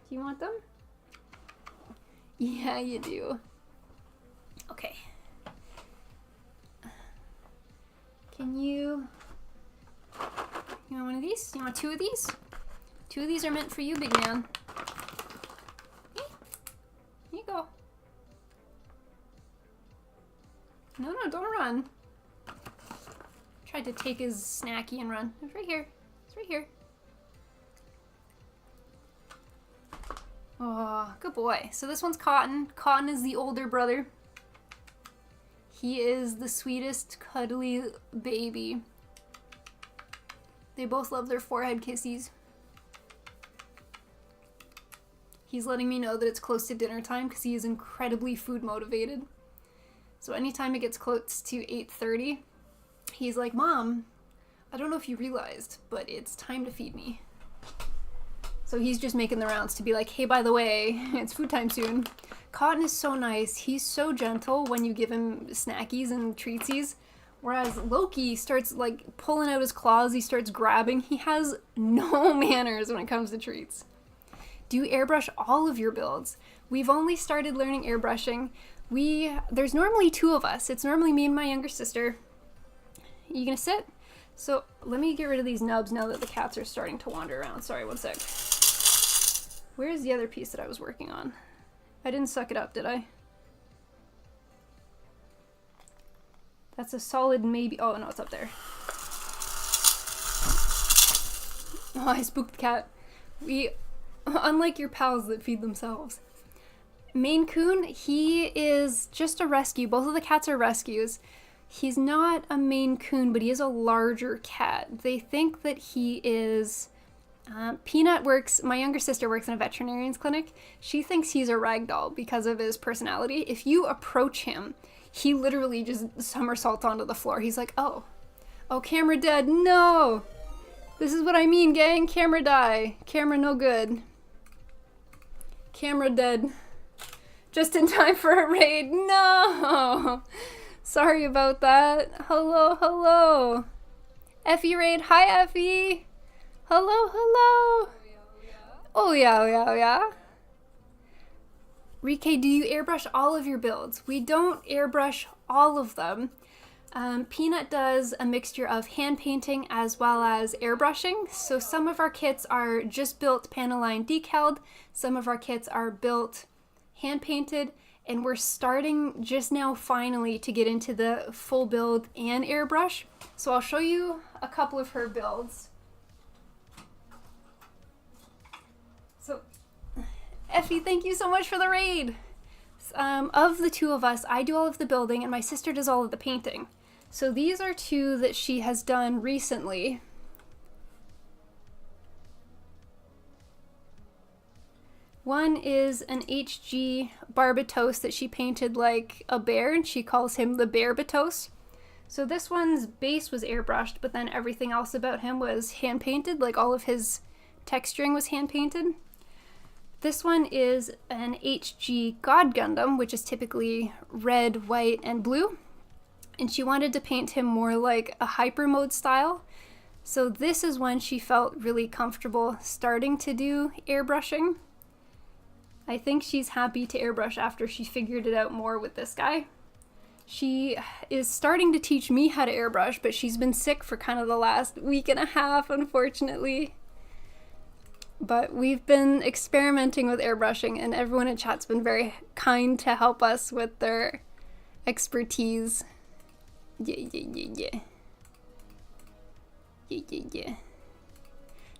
S1: Do you want them? Yeah, you do. Okay. You want one of these? You want 2 of these? 2 of these are meant for you, big man. Here you go. No, don't run. Tried to take his snacky and run. It's right here. It's right here. Oh, good boy. So this one's Cotton. Cotton is the older brother. He is the sweetest, cuddly baby. They both love their forehead kissies. He's letting me know that it's close to dinner time because he is incredibly food motivated. So anytime it gets close to 8:30, he's like, Mom, I don't know if you realized, but it's time to feed me. So he's just making the rounds to be like, hey, by the way, it's food time soon. Cotton is so nice. He's so gentle when you give him snackies and treatsies. Whereas Loki starts like pulling out his claws. He starts grabbing. He has no manners when it comes to treats. Do you airbrush all of your builds? We've only started learning airbrushing. There's normally two of us. It's normally me and my younger sister. You gonna sit? So let me get rid of these nubs now that the cats are starting to wander around. Sorry, one sec. Where's the other piece that I was working on? I didn't suck it up, did I? That's a solid maybe. Oh, no, it's up there. Oh, I spooked the cat. Unlike your pals that feed themselves. Maine Coon, he is just a rescue. Both of the cats are rescues. He's not a Maine Coon, but he is a larger cat. They think that he is... Peanut my younger sister works in a veterinarian's clinic. She thinks he's a ragdoll because of his personality. If you approach him, he literally just somersaults onto the floor. He's like, oh, camera dead, no! This is what I mean, gang, camera die. Camera no good. Camera dead. Just in time for a raid, no! Sorry about that. Hello. Effie raid, hi Effie! Hello. Oh yeah. Rike, do you airbrush all of your builds? We don't airbrush all of them. Peanut does a mixture of hand painting as well as airbrushing. So some of our kits are just built panel line decaled. Some of our kits are built hand painted. And we're starting just now finally to get into the full build and airbrush. So I'll show you a couple of her builds. So, Effie, thank you so much for the raid. Of the two of us, I do all of the building and my sister does all of the painting. So these are two that she has done recently. One is an HG Barbatos that she painted like a bear, and she calls him the Bear Batos. So this one's base was airbrushed, but then everything else about him was hand painted, like all of his texturing was hand painted. This one is an HG God Gundam, which is typically red, white, and blue. And she wanted to paint him more like a hyper mode style. So this is when she felt really comfortable starting to do airbrushing. I think she's happy to airbrush after she figured it out more with this guy. She is starting to teach me how to airbrush, but she's been sick for kind of the last week and a half, unfortunately. But we've been experimenting with airbrushing, and everyone in chat's been very kind to help us with their expertise. Yeah.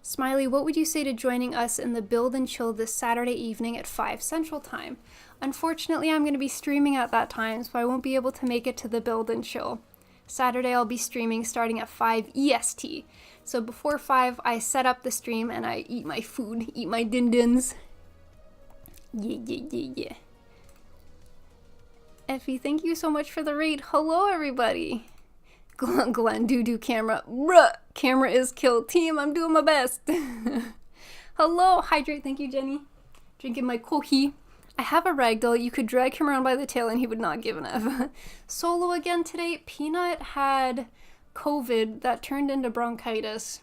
S1: Smiley, what would you say to joining us in the Build and Chill this Saturday evening at 5 Central Time? Unfortunately, I'm going to be streaming at that time, so I won't be able to make it to the Build and Chill. Saturday, I'll be streaming starting at 5 EST. So before 5, I set up the stream and I eat my food, eat my din-dins. Yeah. Effie, thank you so much for the raid. Hello, everybody. Glenn, do camera. Bruh, camera is killed. Team, I'm doing my best. Hello, hydrate. Thank you, Jenny. Drinking my coffee. I have a ragdoll. You could drag him around by the tail and he would not give an F. Solo again today. Peanut had COVID that turned into bronchitis.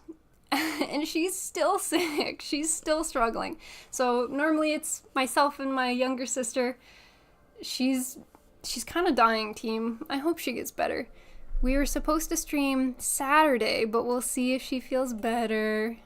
S1: And she's still sick. She's still struggling. So normally it's myself and my younger sister. She's kind of dying, team. I hope she gets better. We were supposed to stream Saturday, but we'll see if she feels better.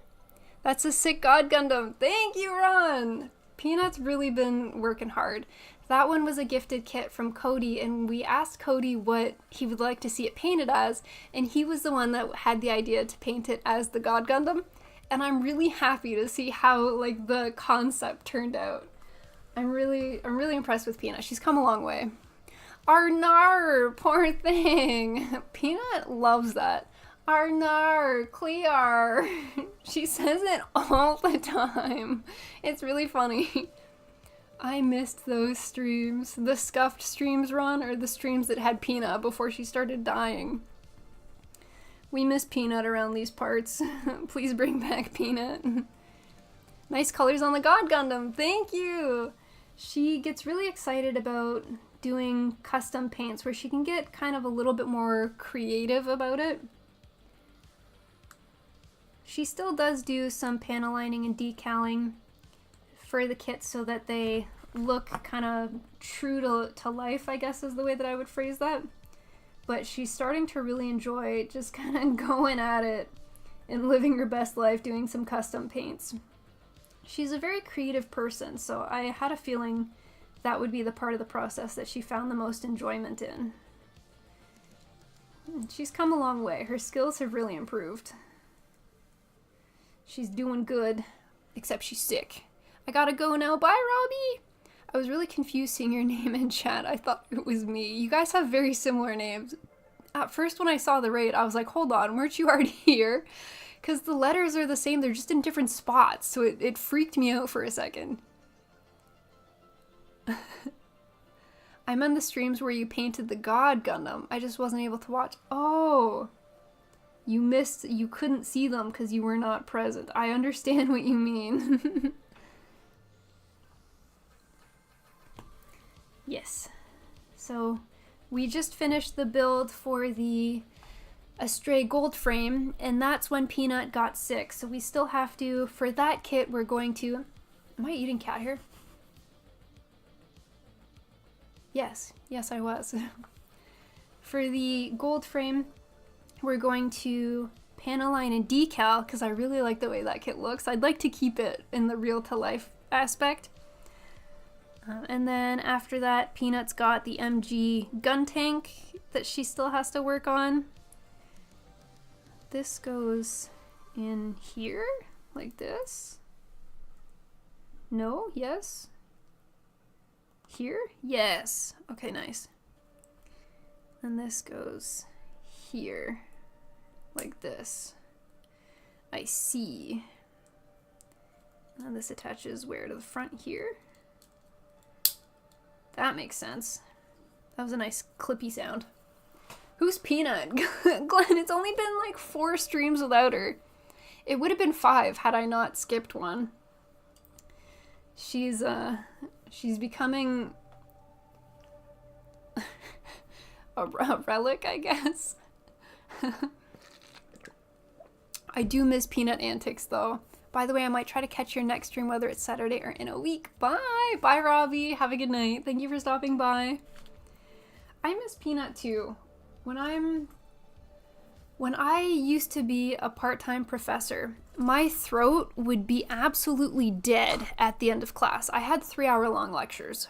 S1: That's a sick God Gundam. Thank you, Ron! Peanut's really been working hard. That one was a gifted kit from Cody, and we asked Cody what he would like to see it painted as, and he was the one that had the idea to paint it as the God Gundam. And I'm really happy to see how, like, the concept turned out. I'm really impressed with Peanut. She's come a long way. Arnar, poor thing. Peanut loves that. Arnar, Clear. She says it all the time. It's really funny. I missed those streams. The scuffed streams, Ron, or the streams that had Peanut before she started dying. We miss Peanut around these parts. Please bring back Peanut. Nice colors on the God Gundam. Thank you. She gets really excited about doing custom paints where she can get kind of a little bit more creative about it. She still does do some panel lining and decaling for the kits so that they look kind of true to life, I guess is the way that I would phrase that. But she's starting to really enjoy just kind of going at it and living her best life doing some custom paints. She's a very creative person, so I had a feeling that would be the part of the process that she found the most enjoyment in. She's come a long way. Her skills have really improved. She's doing good, except she's sick. I gotta go now. Bye, Robbie! I was really confused seeing your name in chat. I thought it was me. You guys have very similar names. At first when I saw the raid, I was like, hold on, weren't you already here? Because the letters are the same, they're just in different spots, so it freaked me out for a second. I'm on the streams where you painted the God Gundam. I just wasn't able to watch. Oh! You couldn't see them because you were not present. I understand what you mean. Yes. So, we just finished the build for the Astray gold frame, and that's when Peanut got sick. So we still have to, for that kit, we're going to... Am I eating cat hair? Yes. Yes, I was. For the gold frame, we're going to panel line and decal, because I really like the way that kit looks. I'd like to keep it in the real-to-life aspect. And then after that, Peanut's got the MG gun tank that she still has to work on. This goes in here, like this. No? Yes? Here? Yes. Okay, nice. And this goes here, like this. I see. And this attaches where? To the front here? That makes sense. That was a nice clippy sound. Who's Peanut? Glenn, it's only been like 4 streams without her. It would have been 5 had I not skipped one. She's becoming a relic, I guess. I do miss Peanut antics though. By the way, I might try to catch your next stream whether it's Saturday or in a week. Bye! Bye, Robbie! Have a good night. Thank you for stopping by. I miss Peanut too. When I used to be a part-time professor, my throat would be absolutely dead at the end of class. I had 3-hour-long lectures.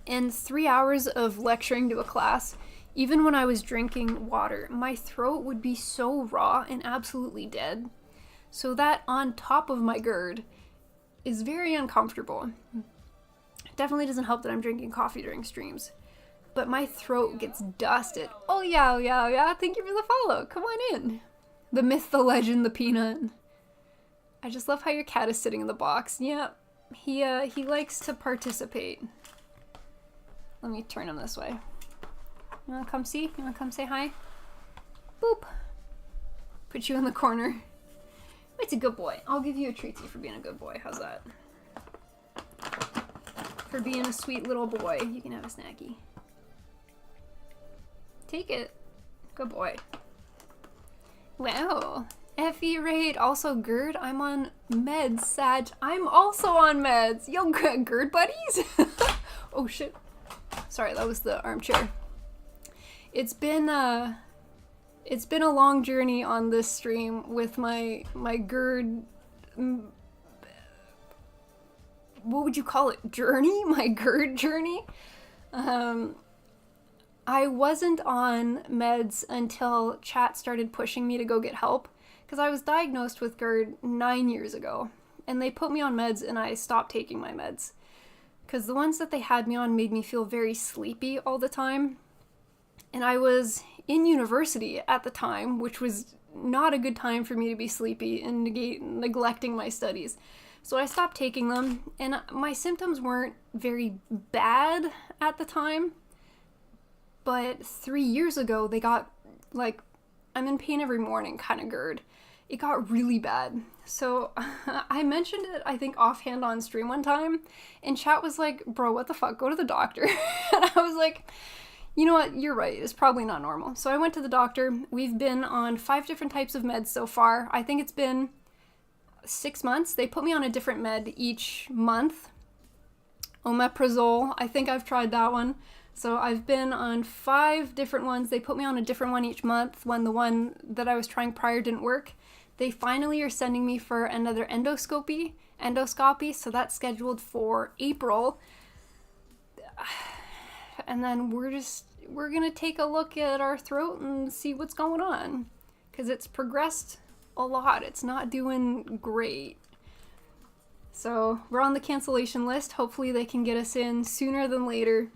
S1: And 3 hours of lecturing to a class, even when I was drinking water, my throat would be so raw and absolutely dead. So that on top of my GERD is very uncomfortable. Definitely doesn't help that I'm drinking coffee during streams. But my throat gets dusted. Oh yeah. Thank you for the follow. Come on in. The myth, the legend, the Peanut. I just love how your cat is sitting in the box. Yeah, he likes to participate. Let me turn him this way. You wanna come see? You wanna come say hi? Boop. Put you in the corner. It's a good boy. I'll give you a treaty for being a good boy. How's that? For being a sweet little boy, you can have a snacky. Take it. Good boy. Wow. Effie raid. Also GERD. I'm on meds, Sag. I'm also on meds. Yo, GERD buddies? Oh shit. Sorry, that was the armchair. It's been a long journey on this stream with my GERD, what would you call it? Journey? My GERD journey? I wasn't on meds until chat started pushing me to go get help, because I was diagnosed with GERD 9 years ago, and they put me on meds and I stopped taking my meds, because the ones that they had me on made me feel very sleepy all the time. And I was in university at the time, which was not a good time for me to be sleepy and neglecting my studies. So I stopped taking them, and my symptoms weren't very bad at the time. But 3 years ago, they got, like, I'm in pain every morning kind of GERD. It got really bad. So I mentioned it, I think, offhand on stream one time, and chat was like, bro, what the fuck, go to the doctor. And I was like, you know what, you're right, it's probably not normal. So I went to the doctor. We've been on 5 different types of meds so far. I think it's been 6 months. They put me on a different med each month. Omeprazole, I think I've tried that one. So I've been on 5 different ones. They put me on a different one each month when the one that I was trying prior didn't work. They finally are sending me for another endoscopy, so that's scheduled for April. And then we're gonna take a look at our throat and see what's going on, because it's progressed a lot. It's not doing great. So we're on the cancellation list. Hopefully they can get us in sooner than later.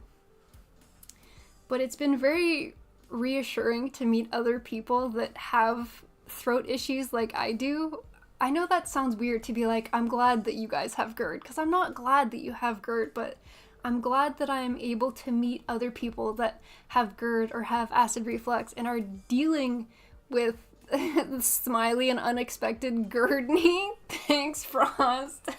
S1: But it's been very reassuring to meet other people that have throat issues like I do. I know that sounds weird to be like, I'm glad that you guys have GERD, because I'm not glad that you have GERD, but I'm glad that I am able to meet other people that have GERD or have acid reflux and are dealing with Smiley and unexpected GERD-ing. Thanks, Frost.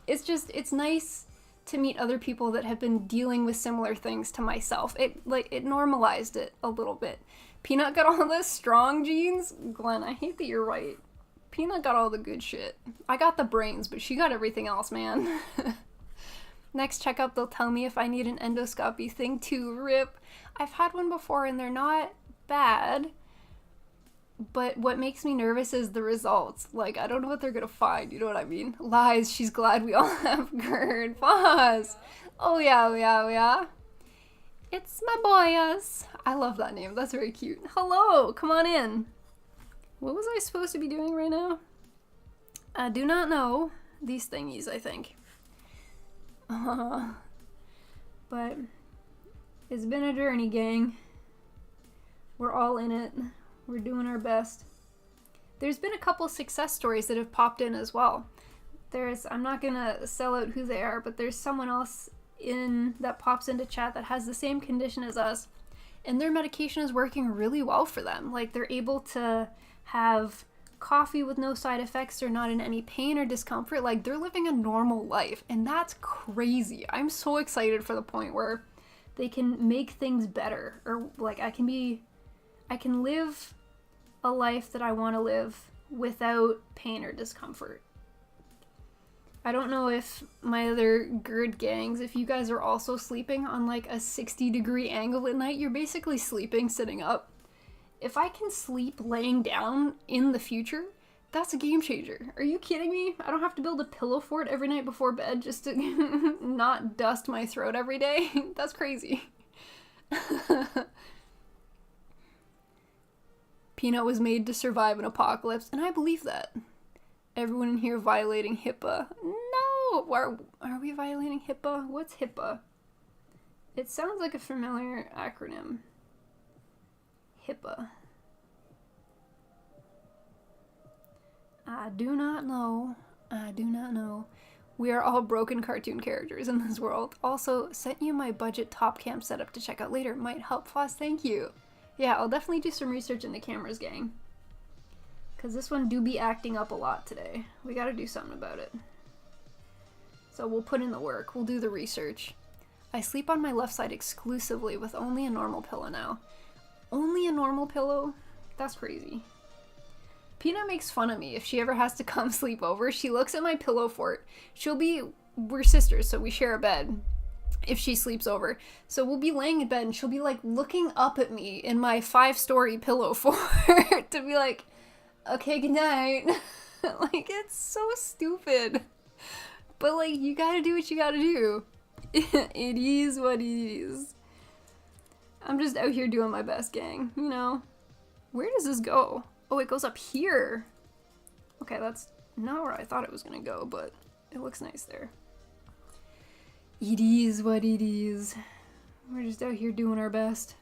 S1: It's nice to meet other people that have been dealing with similar things to myself. It normalized it a little bit. Peanut got all the strong genes. Glenn, I hate that you're right. Peanut got all the good shit. I got the brains, but she got everything else, man. Next checkup, they'll tell me if I need an endoscopy thing too. RIP. I've had one before and they're not bad, but what makes me nervous is the results. Like, I don't know what they're gonna find, you know what I mean? Lies, she's glad we all have GERD. Pause. Oh yeah, oh yeah, oh yeah. It's my boyas. I love that name, that's very cute. Hello, come on in. What was I supposed to be doing right now? I do not know. These thingies, I think. But it's been a journey, gang. We're all in it. We're doing our best. There's been a couple success stories that have popped in as well. I'm not gonna sell out who they are, but there's someone else that pops into chat that has the same condition as us, and their medication is working really well for them. Like, they're able to have coffee with no side effects. They're not in any pain or discomfort. Like, they're living a normal life, and that's crazy. I'm so excited for the point where they can make things better, or like I can live a life that I want to live without pain or discomfort. I don't know if my other GERD gangs, if you guys are also sleeping on like a 60-degree angle at night, you're basically sleeping sitting up. If I can sleep laying down in the future, that's a game changer. Are you kidding me? I don't have to build a pillow fort every night before bed just to not dust my throat every day. That's crazy. Peanut was made to survive an apocalypse, and I believe that. Everyone in here violating HIPAA. No! Are we violating HIPAA? What's HIPAA? It sounds like a familiar acronym. HIPAA. I do not know. I do not know. We are all broken cartoon characters in this world. Also, sent you my budget top cam setup to check out later. Might help, Foss. Thank you. Yeah, I'll definitely do some research into cameras, gang. Because this one do be acting up a lot today. We gotta do something about it. So we'll put in the work. We'll do the research. I sleep on my left side exclusively with only a normal pillow now. Only a normal pillow? That's crazy. Peanut makes fun of me if she ever has to come sleep over. She looks at my pillow fort. We're sisters, so we share a bed if she sleeps over. So we'll be laying in bed and she'll be like looking up at me in my 5-story pillow fort to be like, okay, good night. Like, it's so stupid. But like, you gotta do what you gotta do. It is what it is. I'm just out here doing my best, gang, you know? Where does this go? Oh, it goes up here. Okay, that's not where I thought it was gonna go, but it looks nice there. It is what it is. We're just out here doing our best.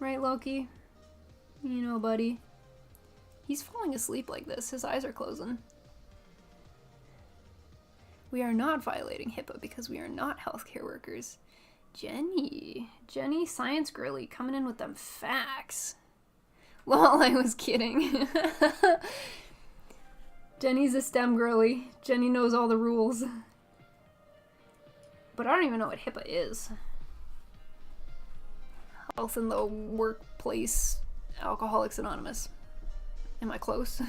S1: Right, Loki? You know, buddy. He's falling asleep like this. His eyes are closing. We are not violating HIPAA because we are not healthcare workers. Jenny, science girly, coming in with them facts. Lol, I was kidding. Jenny's a STEM girly. Jenny knows all the rules. But I don't even know what HIPAA is. Health in the Workplace, Alcoholics Anonymous. Am I close?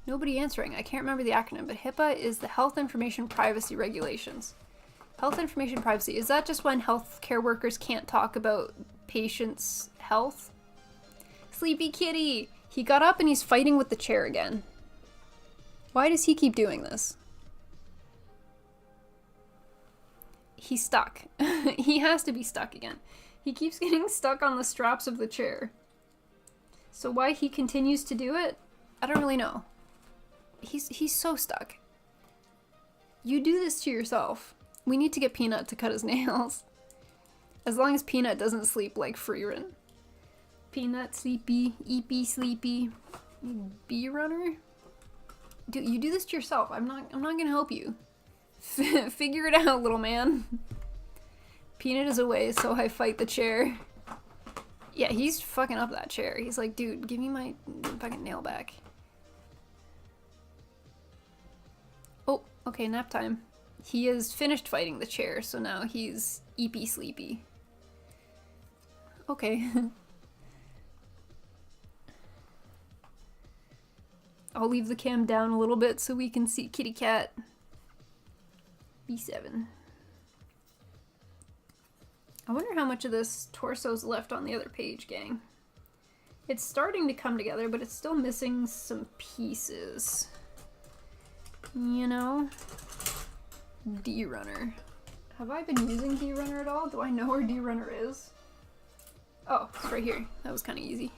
S1: Nobody answering. I can't remember the acronym, but HIPAA is the Health Information Privacy Regulations. Health information privacy, is that just when healthcare workers can't talk about patients' health? Sleepy kitty! He got up and he's fighting with the chair again. Why does he keep doing this? He's stuck. He has to be stuck again. He keeps getting stuck on the straps of the chair. So why he continues to do it, I don't really know. He's so stuck. You do this to yourself. We need to get Peanut to cut his nails. As long as Peanut doesn't sleep like Freerin. Peanut sleepy, Eepy sleepy, bee runner. Dude, you do this to yourself. I'm not gonna help you. Figure it out, little man. Peanut is away, so I fight the chair. Yeah, he's fucking up that chair. He's like, dude, give me my fucking nail back. Oh, okay, nap time. He has finished fighting the chair, so now he's eepy sleepy. Okay. I'll leave the cam down a little bit so we can see kitty cat. B7. I wonder how much of this torso's left on the other page, gang. It's starting to come together, but it's still missing some pieces. You know? D-Runner. Have I been using D-Runner at all? Do I know where D-Runner is? Oh, it's right here. That was kind of easy.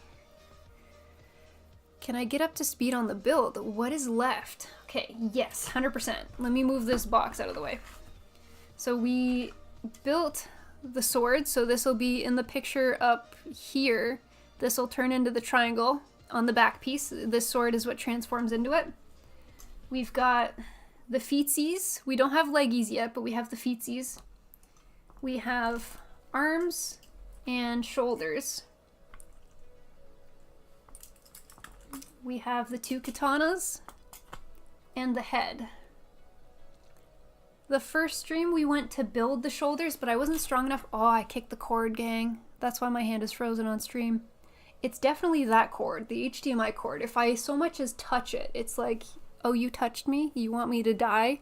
S1: Can I get up to speed on the build? What is left? Okay, yes, 100%. Let me move this box out of the way. So we built the sword, so this will be in the picture up here. This will turn into the triangle on the back piece. This sword is what transforms into it. We've got the feetsies. We don't have leggies yet, but we have the feetsies. We have arms and shoulders. We have the two katanas and the head. The first stream we went to build the shoulders, but I wasn't strong enough. Oh, I kicked the cord, gang. That's why my hand is frozen on stream. It's definitely that cord, the HDMI cord. If I so much as touch it, it's like, oh, you touched me? You want me to die?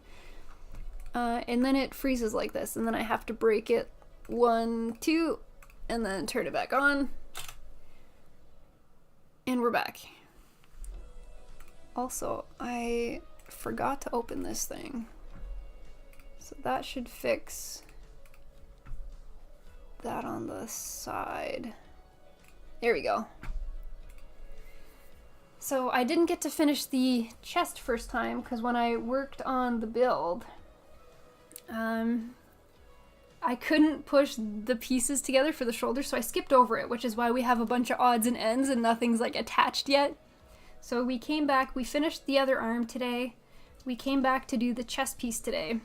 S1: And then it freezes like this, and then I have to break it 1, 2, and then turn it back on. And we're back. Also, I forgot to open this thing. So that should fix that on the side. There we go. So I didn't get to finish the chest first time because when I worked on the build, I couldn't push the pieces together for the shoulder, so I skipped over it, which is why we have a bunch of odds and ends and nothing's like attached yet. So we came back, we finished the other arm today. We came back to do the chest piece today.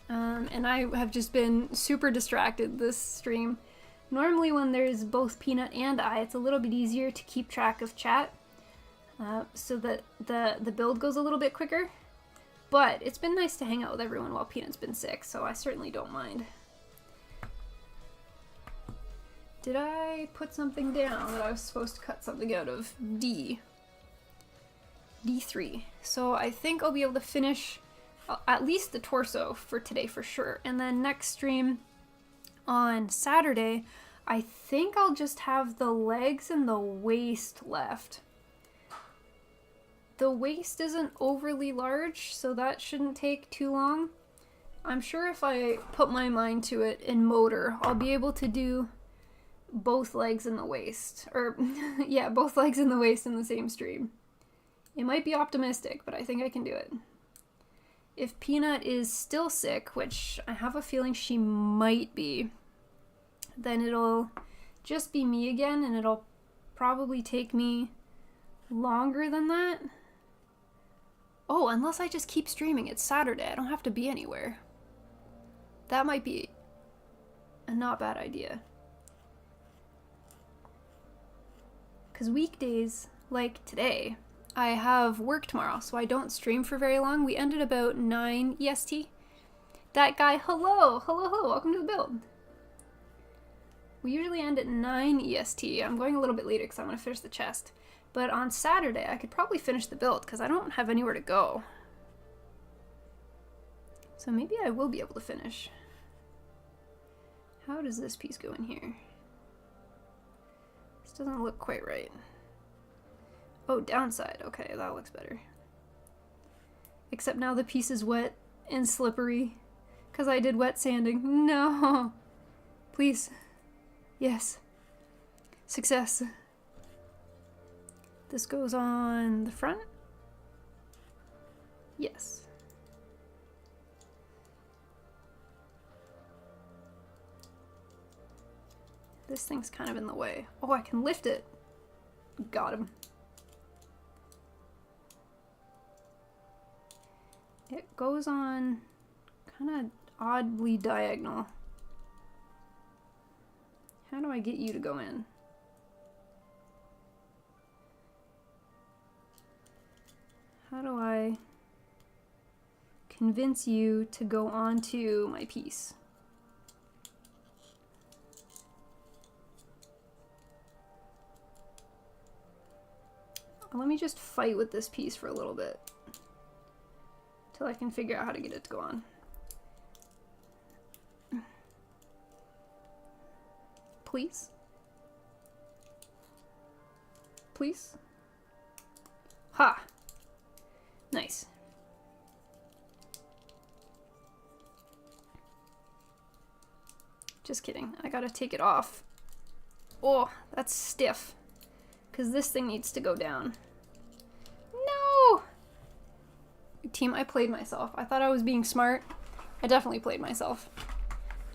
S1: And I have just been super distracted this stream. Normally when there's both Peanut and I, it's a little bit easier to keep track of chat. So that the build goes a little bit quicker. But it's been nice to hang out with everyone while Peanut's been sick, so I certainly don't mind. Did I put something down that I was supposed to cut something out of? D3. So I think I'll be able to finish at least the torso for today for sure. And then next stream on Saturday, I think I'll just have the legs and the waist left. The waist isn't overly large, so that shouldn't take too long. I'm sure if I put my mind to it in motor, I'll be able to do both legs and the waist. Or, yeah, both legs and the waist in the same stream. It might be optimistic, but I think I can do it. If Peanut is still sick, which I have a feeling she might be, then it'll just be me again, and it'll probably take me longer than that. Oh, unless I just keep streaming. It's Saturday. I don't have to be anywhere. That might be a not bad idea. Because weekdays, like today, I have work tomorrow, so I don't stream for very long. We ended about 9 EST. That guy, hello, welcome to the build. We usually end at 9 EST. I'm going a little bit later because I want to finish the chest. But on Saturday, I could probably finish the build because I don't have anywhere to go. So maybe I will be able to finish. How does this piece go in here? This doesn't look quite right. Oh, downside. Okay, that looks better. Except now the piece is wet and slippery because I did wet sanding. No! Please. Yes. Success. This goes on the front? Yes. This thing's kind of in the way. Oh, I can lift it. Got him. It goes on kind of oddly diagonal. How do I get you to go in? How do I convince you to go onto my piece? Let me just fight with this piece for a little bit till I can figure out how to get it to go on. Please? Please? Ha! Nice. Just kidding. I gotta take it off. Oh, that's stiff. Because this thing needs to go down. No! Team, I played myself. I thought I was being smart. I definitely played myself.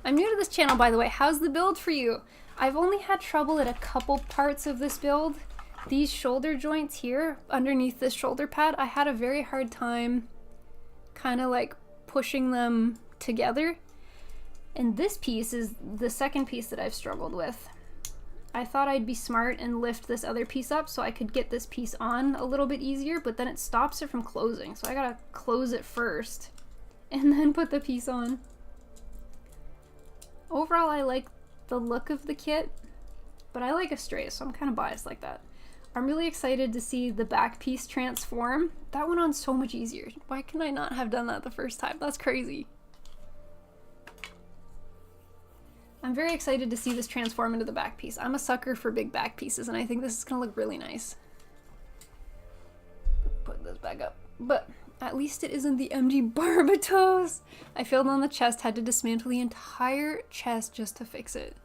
S1: I'm new to this channel, by the way. How's the build for you? I've only had trouble at a couple parts of this build. These shoulder joints here, underneath this shoulder pad, I had a very hard time kind of like pushing them together. And this piece is the second piece that I've struggled with. I thought I'd be smart and lift this other piece up so I could get this piece on a little bit easier, but then it stops it from closing. So I gotta close it first and then put the piece on. Overall, I like the look of the kit, but I like Astrays, so I'm kind of biased like that. I'm really excited to see the back piece transform. That went on so much easier. Why can I not have done that the first time? That's crazy. I'm very excited to see this transform into the back piece. I'm a sucker for big back pieces, and I think this is gonna look really nice. Put this back up. But at least it isn't the MG Barbatos. I failed on the chest, had to dismantle the entire chest just to fix it.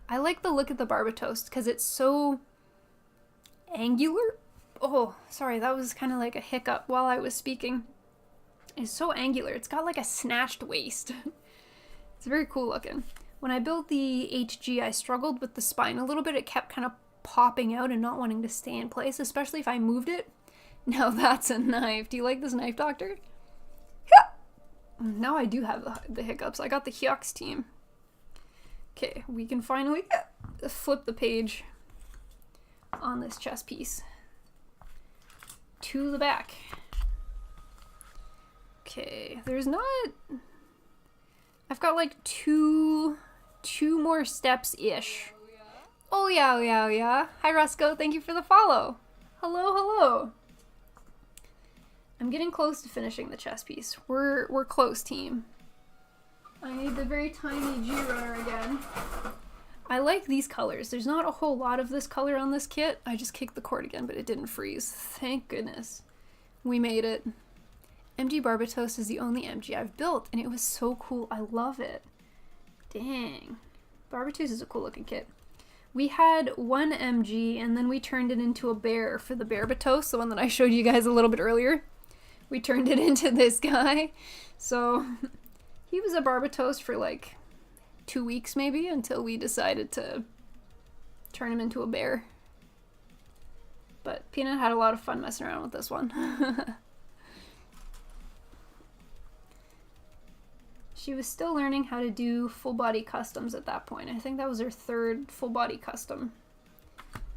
S1: I like the look of the Barbatos because it's so angular. Oh, sorry, that was kind of like a hiccup while I was speaking. It's so angular. It's got like a snatched waist. It's very cool looking. When I built the HG, I struggled with the spine a little bit. It kept kind of popping out and not wanting to stay in place, especially if I moved it. Now that's a knife. Do you like this knife, Doctor? Now I do have the hiccups. I got the Hyux team. Okay, we can finally flip the page on this chest piece to the back. Okay, there's not... I've got like two more steps-ish. Oh yeah, oh yeah, oh yeah. Hi Roscoe, thank you for the follow. Hello, hello. I'm getting close to finishing the chest piece. We're close, team. I need the very tiny G-runner again. I like these colors. There's not a whole lot of this color on this kit. I just kicked the cord again, but it didn't freeze. Thank goodness. We made it. MG Barbatos is the only MG I've built, and it was so cool. I love it. Dang. Barbatos is a cool looking kit. We had one MG, and then we turned it into a bear for the Barbatos, the one that I showed you guys a little bit earlier. We turned it into this guy. So he was a Barbatos for like 2 weeks maybe, until we decided to turn him into a bear. But Peanut had a lot of fun messing around with this one. She was still learning how to do full body customs at that point. I think that was her third full body custom.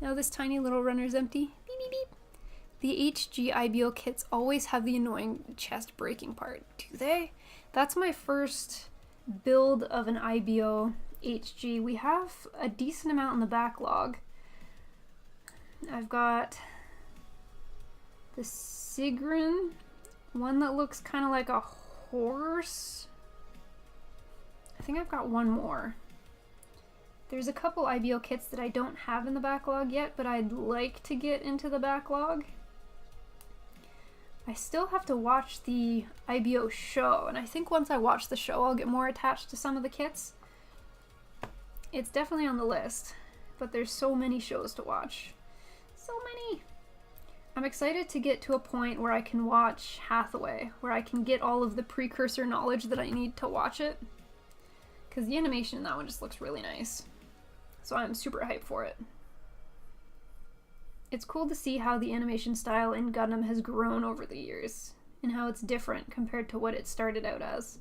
S1: Now this tiny little runner's empty. Beep, beep, beep. The HG IBO kits always have the annoying chest breaking part. Do they? That's my first build of an IBO HG. We have a decent amount in the backlog. I've got the Sigrun, one that looks kind of like a horse. I think I've got one more. There's a couple IBO kits that I don't have in the backlog yet, but I'd like to get into the backlog. I still have to watch the IBO show, and I think once I watch the show, I'll get more attached to some of the kits. It's definitely on the list, but there's so many shows to watch. So many! I'm excited to get to a point where I can watch Hathaway, where I can get all of the precursor knowledge that I need to watch it. Because the animation in that one just looks really nice. So I'm super hyped for it. It's cool to see how the animation style in Gundam has grown over the years, and how it's different compared to what it started out as.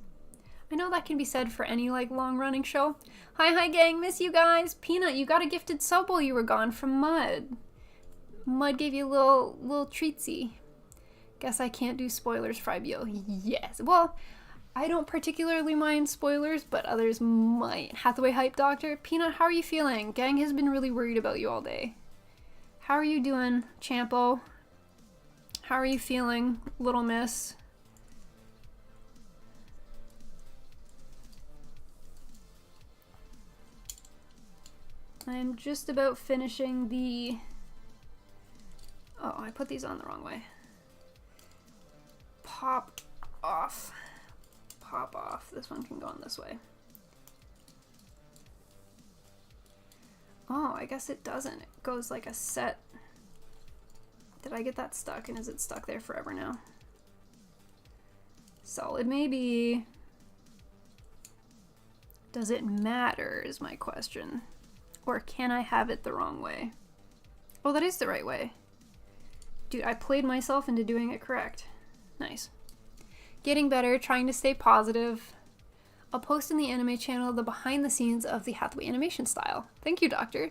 S1: I know that can be said for any like long-running show. Hi gang, miss you guys! Peanut, you got a gifted sub while you were gone from Mud. Mud gave you a little treatsy. Guess I can't do spoilers for IBO. Yes, well, I don't particularly mind spoilers, but others might. Hathaway Hype Doctor, Peanut, how are you feeling? Gang has been really worried about you all day. How are you doing, Champo? How are you feeling, little miss? I'm just about finishing the... Oh, I put these on the wrong way. Pop off. Pop off. This one can go on this way. Oh, I guess it doesn't. It goes like a set. Did I get that stuck, and is it stuck there forever now? Solid maybe. Does it matter is my question. Or can I have it the wrong way? Oh, that is the right way. Dude, I played myself into doing it correct. Nice. Getting better, trying to stay positive. I'll post in the anime channel the behind the scenes of the Hathaway animation style. Thank you, Doctor.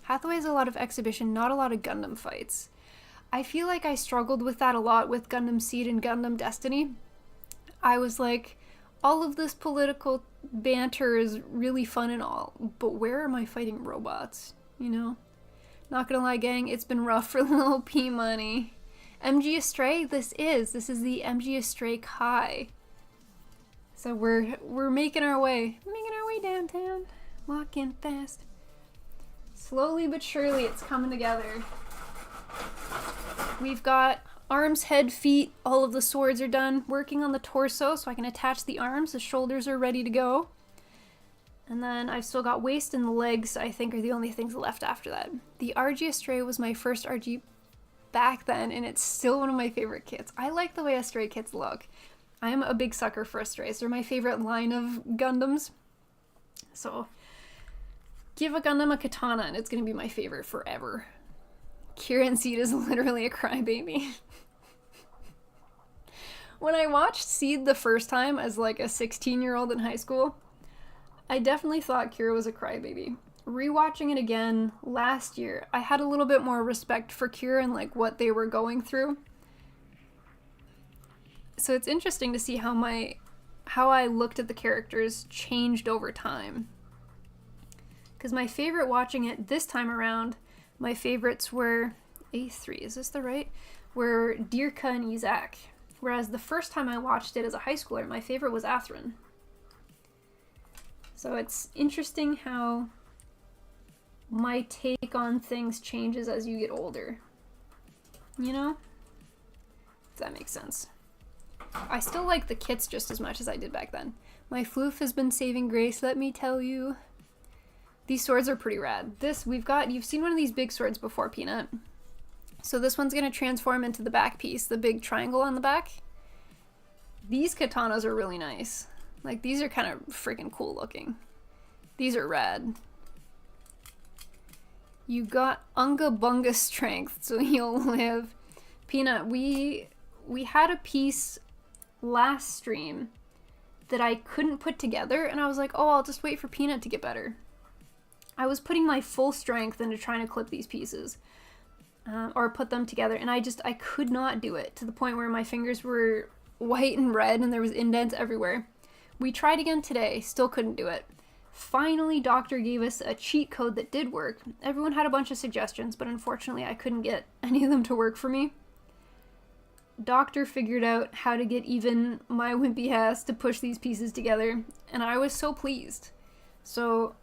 S1: Hathaway has a lot of exhibition, not a lot of Gundam fights. I feel like I struggled with that a lot with Gundam Seed and Gundam Destiny. I was like, all of this political banter is really fun and all, but where am I fighting robots? You know? Not gonna lie, gang, it's been rough for little P-Money. MG Astray, this is the MG Astray Kai. So we're making our way downtown, walking fast. Slowly but surely it's coming together. We've got arms, head, feet, all of the swords are done. Working on the torso so I can attach the arms, the shoulders are ready to go. And then I've still got waist and the legs, I think, are the only things left after that. The RG Astray was my first RG back then, and it's still one of my favorite kits. I like the way Astray kits look. I'm a big sucker for Astrays. They're my favorite line of Gundams. So, give a Gundam a katana and it's going to be my favorite forever. Kieran Seed is literally a crybaby. When I watched Seed the first time as like a 16-year-old in high school, I definitely thought Kira was a crybaby. Rewatching it again last year, I had a little bit more respect for Kira and like what they were going through. So it's interesting to see how I looked at the characters changed over time. Because my favorite watching it this time around, my favorites were A3, is this the right? Were Dirka and Izak. Whereas the first time I watched it as a high schooler, my favorite was Athrin. So it's interesting how my take on things changes as you get older. You know? If that makes sense. I still like the kits just as much as I did back then. My floof has been saving grace, let me tell you. These swords are pretty rad. You've seen one of these big swords before, Peanut. So this one's going to transform into the back piece, the big triangle on the back. These katanas are really nice. Like, these are kind of freaking cool looking. These are rad. You got unga bunga strength, so you'll live. Peanut, we had a piece last stream that I couldn't put together, and I was like, oh, I'll just wait for Peanut to get better. I was putting my full strength into trying to clip these pieces, or put them together, and I could not do it, to the point where my fingers were white and red and there was indents everywhere. We tried again today, still couldn't do it. Finally, Doctor gave us a cheat code that did work. Everyone had a bunch of suggestions, but unfortunately I couldn't get any of them to work for me. Doctor figured out how to get even my wimpy ass to push these pieces together, and I was so pleased. So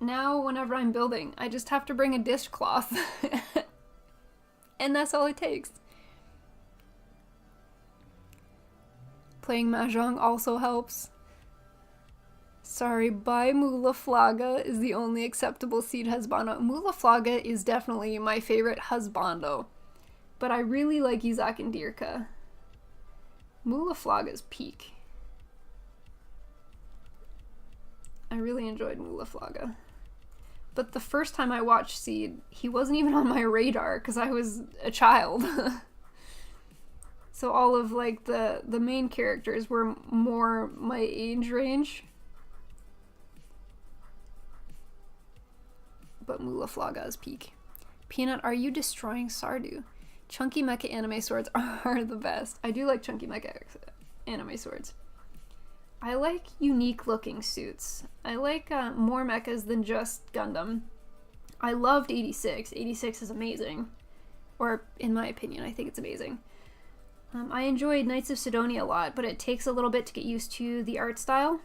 S1: now whenever I'm building, I just have to bring a dishcloth. And that's all it takes. Playing Mahjong also helps. Sorry, Bai Mula Flaga is the only acceptable seed husbando. Mula Flaga is definitely my favorite husbando. But I really like Izak and Dirka. Mula Flaga's peak. I really enjoyed Mula Flaga. But the first time I watched Seed, he wasn't even on my radar because I was a child. So all of like the main characters were more my age range. But Mula Flaga's peak. Peanut, are you destroying Sardu? Chunky mecha anime swords are the best. I do like chunky mecha anime swords. I like unique looking suits. I like more mechas than just Gundam. I loved 86. 86 is amazing. Or, in my opinion, I think it's amazing. I enjoyed Knights of Sidonia a lot, but it takes a little bit to get used to the art style.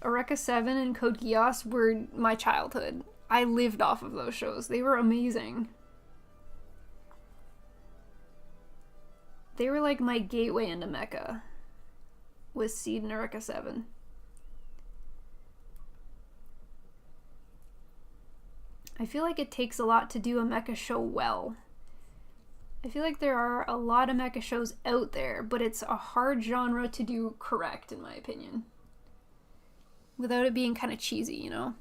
S1: Eureka 7 and Code Geass were my childhood. I lived off of those shows. They were amazing. They were like my gateway into mecha. With Seed and Eureka 7. I feel like it takes a lot to do a mecha show well. I feel like there are a lot of mecha shows out there, but it's a hard genre to do correct, in my opinion. Without it being kind of cheesy, you know?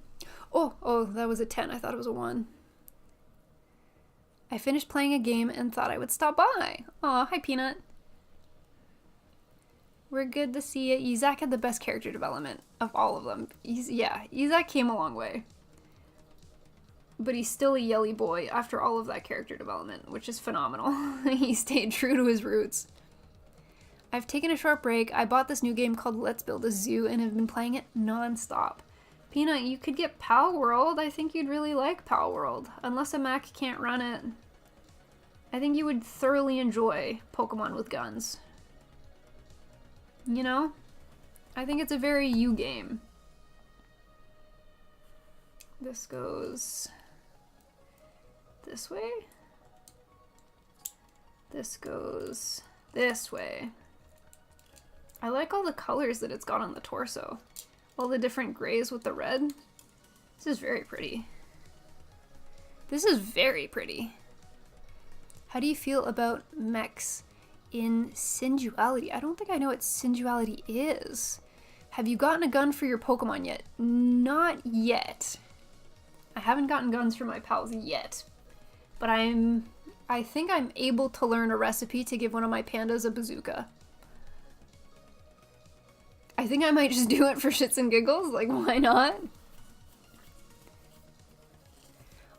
S1: Oh, that was a 10. I thought it was a 1. I finished playing a game and thought I would stop by. Aw, hi Peanut. We're good to see you. Izak had the best character development of all of them. Izak came a long way. But he's still a yelly boy after all of that character development, which is phenomenal. He stayed true to his roots. I've taken a short break. I bought this new game called Let's Build a Zoo and have been playing it non-stop. Peanut, you could get Pal World. I think you'd really like Pal World. Unless a Mac can't run it. I think you would thoroughly enjoy Pokemon with guns. You know? I think it's a very you game. This goes this way. This goes this way. I like all the colors that it's got on the torso. All the different grays with the red. This is very pretty. This is very pretty. How do you feel about mechs in Sinduality? I don't think I know what Sinduality is. Have you gotten a gun for your Pokemon yet? Not yet. I haven't gotten guns for my pals yet. But I think I'm able to learn a recipe to give one of my pandas a bazooka. I think I might just do it for shits and giggles. Like, why not?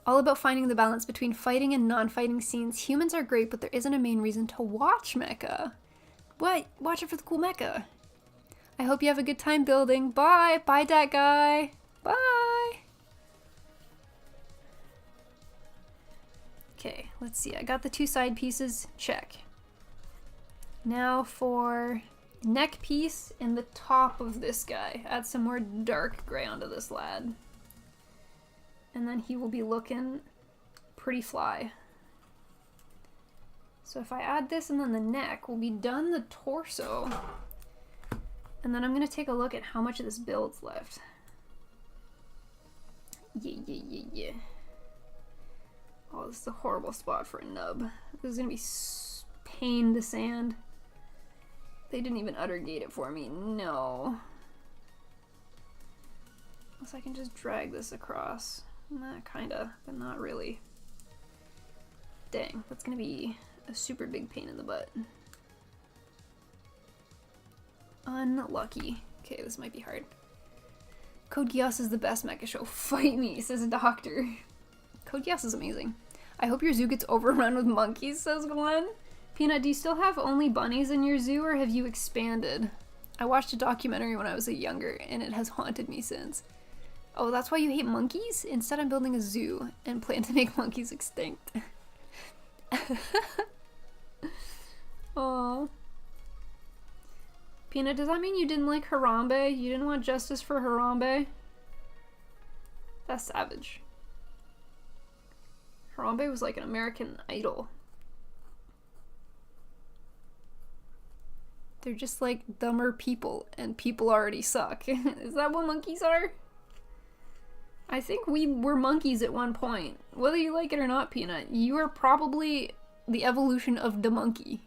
S1: All about finding the balance between fighting and non-fighting scenes. Humans are great, but there isn't a main reason to watch mecha. What? Watch it for the cool mecha. I hope you have a good time building. Bye! Bye, that guy! Bye! Okay, let's see. I got the 2 side pieces. Check. Now for neck piece and the top of this guy. Add some more dark gray onto this lad. And then he will be looking pretty fly. So if I add this and then the neck, we'll be done the torso. And then I'm going to take a look at how much of this build's left. Yeah. Oh, this is a horrible spot for a nub. This is going to be pain to sand. They didn't even utter gate it for me. No. Unless I can just drag this across. Kinda, but not really. Dang, that's gonna be a super big pain in the butt. Unlucky. Okay, this might be hard. Code Geass is the best mecha show. Fight me, says a doctor. Code Geass is amazing. I hope your zoo gets overrun with monkeys, says Glenn. Peanut, do you still have only bunnies in your zoo, or have you expanded? I watched a documentary when I was younger, and it has haunted me since. Oh, that's why you hate monkeys? Instead, I'm building a zoo and plan to make monkeys extinct. Aww. Peanut, does that mean you didn't like Harambe? You didn't want justice for Harambe? That's savage. Harambe was like an American Idol. They're just like dumber people, and people already suck. Is that what monkeys are? I think we were monkeys at one point. Whether you like it or not, Peanut, you are probably the evolution of the monkey.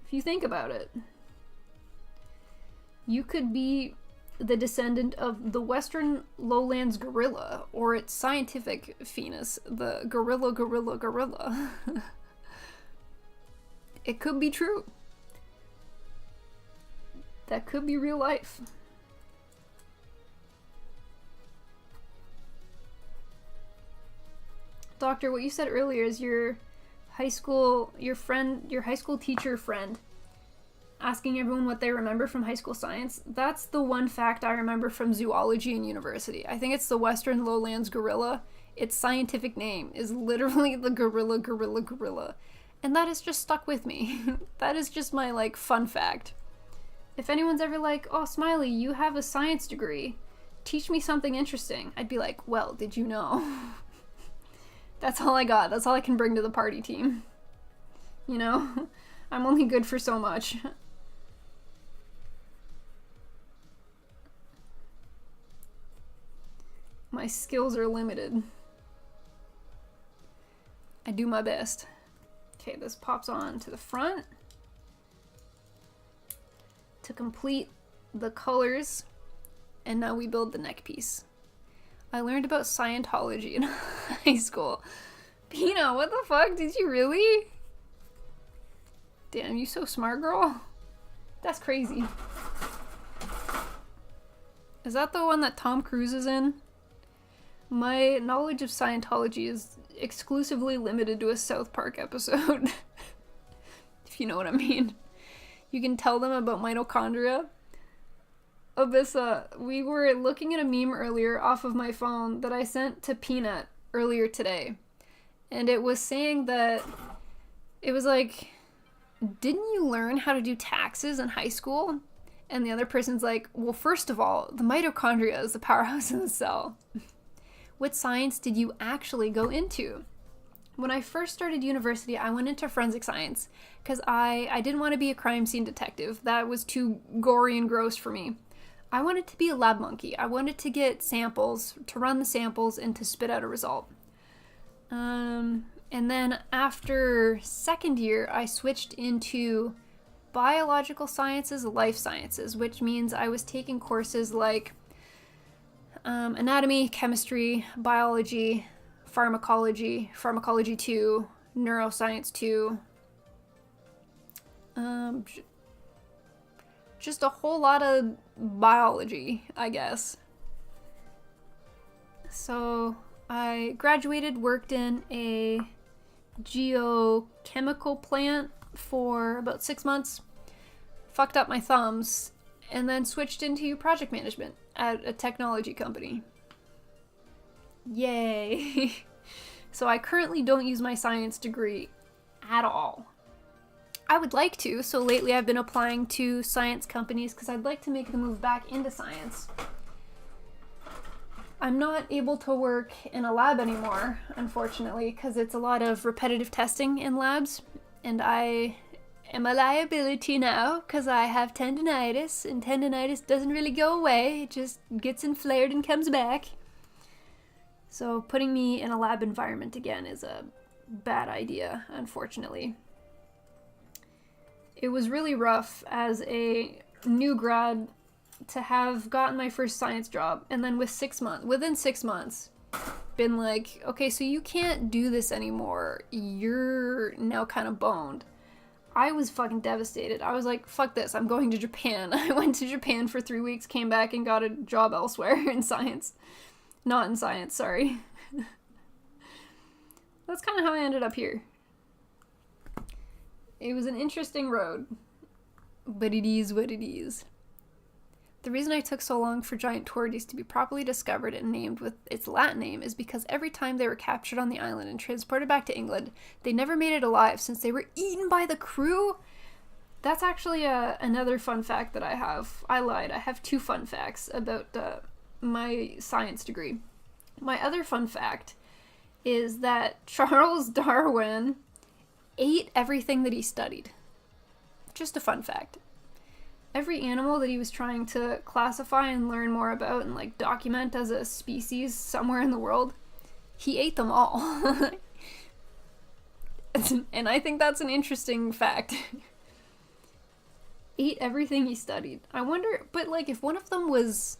S1: If you think about it. You could be the descendant of the Western Lowlands gorilla, or its scientific genus, the gorilla. It could be true. That could be real life. Doctor, what you said earlier is your high school teacher friend asking everyone what they remember from high school science. That's the one fact I remember from zoology in university. I think it's the Western Lowlands gorilla. Its scientific name is literally the gorilla. And that has just stuck with me. That is just my, like, fun fact. If anyone's ever like, oh, Smiley, you have a science degree. Teach me something interesting. I'd be like, well, did you know? That's all I got. That's all I can bring to the party team. You know? I'm only good for so much. My skills are limited. I do my best. Okay, this pops on to the front. To complete the colors, and now we build the neck piece. I learned about Scientology in high school. Pina, what the fuck? Did you really? Damn, you so smart, girl. That's crazy. Is that the one that Tom Cruise is in? My knowledge of Scientology is exclusively limited to a South Park episode. If you know what I mean. You can tell them about mitochondria. Abyssa, we were looking at a meme earlier off of my phone that I sent to Peanut earlier today. And it was saying that, it was like, didn't you learn how to do taxes in high school? And the other person's like, well, first of all, the mitochondria is the powerhouse in the cell. What science did you actually go into? When I first started university, I went into forensic science because I didn't want to be a crime scene detective. That was too gory and gross for me. I wanted to be a lab monkey. I wanted to get samples, to run the samples, and to spit out a result. And then after second year, I switched into biological sciences, life sciences, which means I was taking courses like anatomy, chemistry, biology, pharmacology 2, neuroscience 2, just a whole lot of biology, I guess. So I graduated, worked in a geochemical plant for about 6 months, fucked up my thumbs, and then switched into project management at a technology company. Yay! So I currently don't use my science degree at all. I would like to, so lately I've been applying to science companies because I'd like to make the move back into science. I'm not able to work in a lab anymore, unfortunately, because it's a lot of repetitive testing in labs, and I am a liability now because I have tendinitis, and tendinitis doesn't really go away, it just gets inflared and comes back. So putting me in a lab environment again is a bad idea, unfortunately. It was really rough as a new grad to have gotten my first science job, and then within 6 months, been like, okay, so you can't do this anymore. You're now kind of boned. I was fucking devastated. I was like, fuck this, I'm going to Japan. I went to Japan for 3 weeks, came back and got a job elsewhere in science. Not in science, sorry. That's kind of how I ended up here. It was an interesting road, but it is what it is. The reason I took so long for giant tortoises to be properly discovered and named with its Latin name is because every time they were captured on the island and transported back to England, they never made it alive since they were eaten by the crew. That's actually another fun fact that I have. I lied. I have 2 fun facts about my science degree. My other fun fact is that Charles Darwin ate everything that he studied. Just a fun fact. Every animal that he was trying to classify and learn more about and like document as a species somewhere in the world, he ate them all. And I think that's an interesting fact. Ate everything he studied. I wonder, but like if one of them was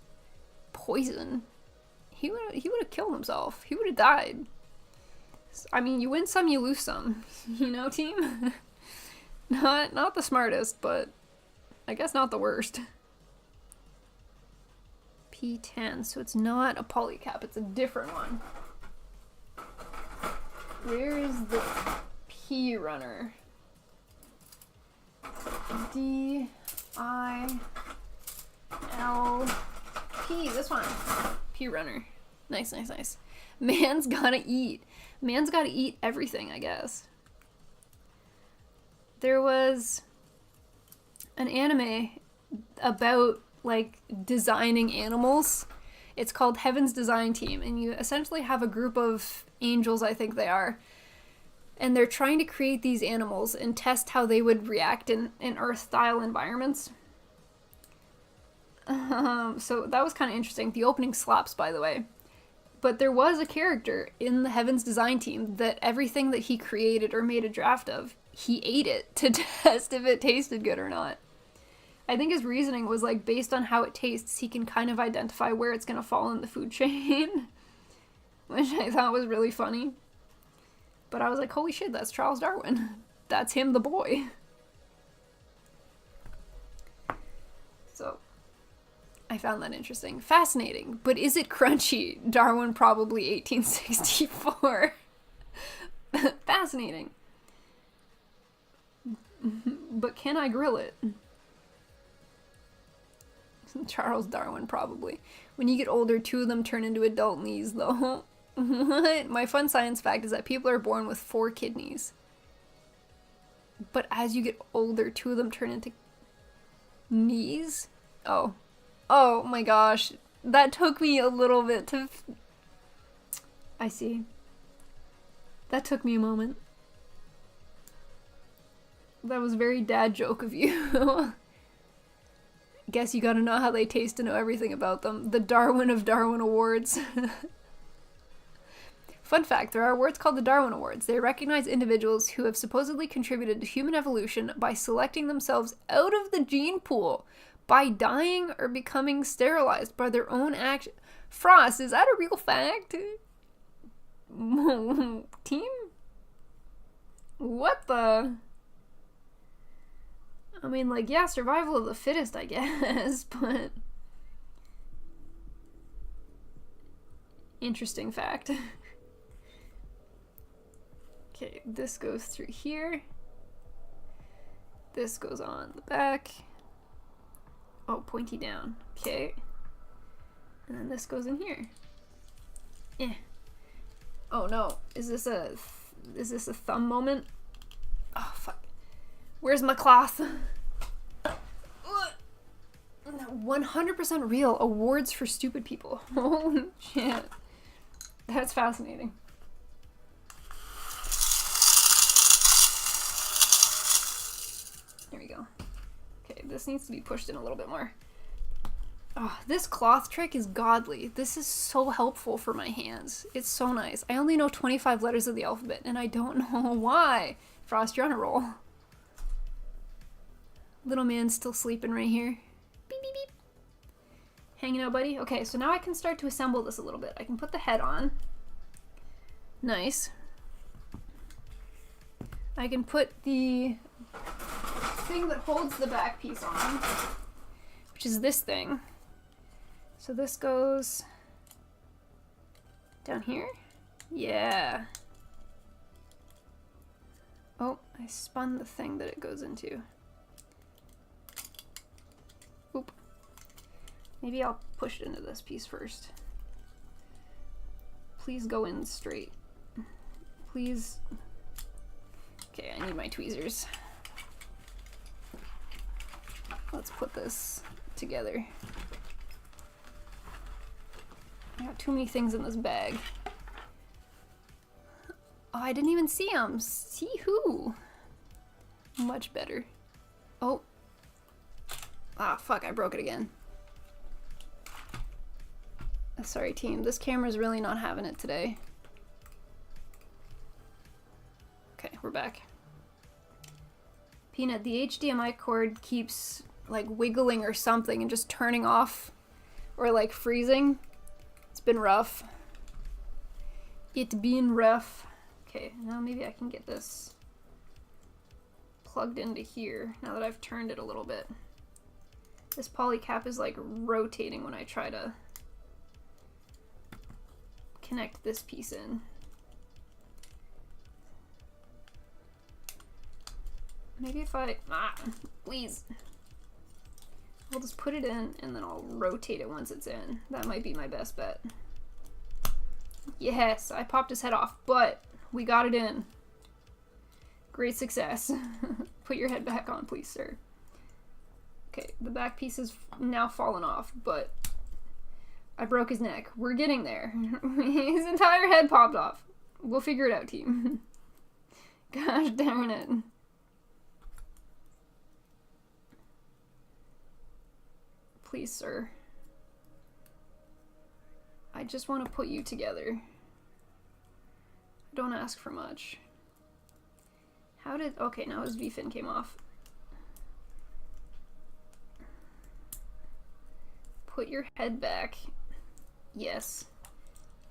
S1: poison, he would have killed himself. He would have died. I mean, you win some, you lose some. You know, team? Not the smartest, but I guess not the worst. P10, so it's not a polycap, it's a different one. Where is the P runner? D-I-L-P, this one. P runner. Nice, nice, nice. Man's gotta eat. Man's gotta eat everything, I guess. There was an anime about like designing animals. It's called Heaven's Design Team, and you essentially have a group of angels, I think they are, and they're trying to create these animals and test how they would react in Earth-style environments. So that was kind of interesting. The opening slaps, by the way. But there was a character in the Heaven's Design Team that everything that he created or made a draft of, he ate it to test if it tasted good or not. I think his reasoning was like, based on how it tastes, he can kind of identify where it's going to fall in the food chain, which I thought was really funny. But I was like, holy shit, that's Charles Darwin. That's him, the boy. So, I found that interesting. Fascinating. But is it crunchy? Darwin probably 1864. Fascinating. But can I grill it? Charles Darwin, probably. When you get older, 2 of them turn into adult knees, though. What? My fun science fact is that people are born with 4 kidneys. But as you get older, 2 of them turn into knees? Oh. Oh my gosh. That took me a little bit to... I see. That took me a moment. That was a very dad joke of you. Guess you gotta know how they taste to know everything about them. The Darwin of Darwin Awards. Fun fact, there are awards called the Darwin Awards. They recognize individuals who have supposedly contributed to human evolution by selecting themselves out of the gene pool, by dying or becoming sterilized by their own action. Frost, is that a real fact? Team? What the... I mean, like, yeah, survival of the fittest, I guess, but... Interesting fact. Okay, this goes through here. This goes on the back. Oh, pointy down. Okay. And then this goes in here. Eh. Oh no. Is this a thumb moment? Oh, fuck. Where's my cloth? 100% real. Awards for stupid people. Holy shit. That's fascinating. There we go. Okay, this needs to be pushed in a little bit more. Oh, this cloth trick is godly. This is so helpful for my hands. It's so nice. I only know 25 letters of the alphabet, and I don't know why. Frost, you're on a roll. Little man's still sleeping right here. Beep, beep, beep. hanging out, buddy? Okay, so now I can start to assemble this a little bit. I can put the head on. Nice. I can put the thing that holds the back piece on, which is this thing. So this goes down here. Yeah. Oh, I spun the thing that it goes into. Oop. Maybe I'll push it into this piece first. Please go in straight. Please. Okay, I need my tweezers. Let's put this together. I got too many things in this bag. Oh, I didn't even see them. See who? Much better. Oh. Ah, fuck, I broke it again. Sorry, team. This camera's really not having it today. Okay, we're back. Peanut, the HDMI cord keeps, like, wiggling or something and just turning off or, like, freezing. It's been rough. It been rough. Okay, now maybe I can get this plugged into here now that I've turned it a little bit. This poly cap is like rotating when I try to connect this piece in. Maybe if I, please. I'll just put it in and then I'll rotate it once it's in. That might be my best bet. Yes, I popped his head off, but we got it in. Great success. Put your head back on, please, sir. Okay, the back piece is now fallen off, but I broke his neck. We're getting there. His entire head popped off. We'll figure it out, team. Gosh darn it. Please, sir. I just want to put you together. Don't ask for much. How did... Okay, now his V-fin came off. Put your head back. Yes.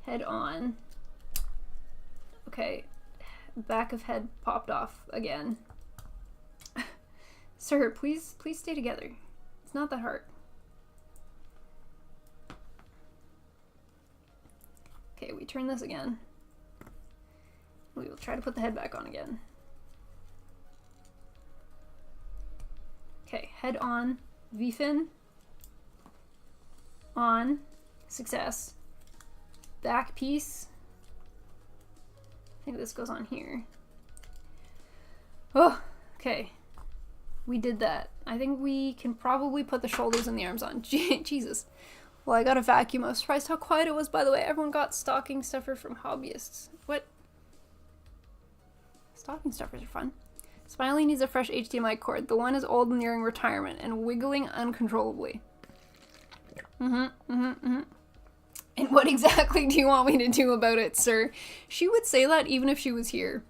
S1: Head on. Okay. Back of head popped off again. Sir, please stay together. It's not that hard. Okay, we turn this again. We will try to put the head back on again. Okay, head on, V-fin, on, success, back piece. I think this goes on here. Oh, okay. We did that. I think we can probably put the shoulders and the arms on. Jesus. Well, I got a vacuum. I was surprised how quiet it was, by the way. Everyone got stocking stuffer from hobbyists. What? Stocking stuffers are fun. Smiley needs a fresh HDMI cord. The one is old and nearing retirement and wiggling uncontrollably. And what exactly do you want me to do about it, sir? She would say that even if she was here.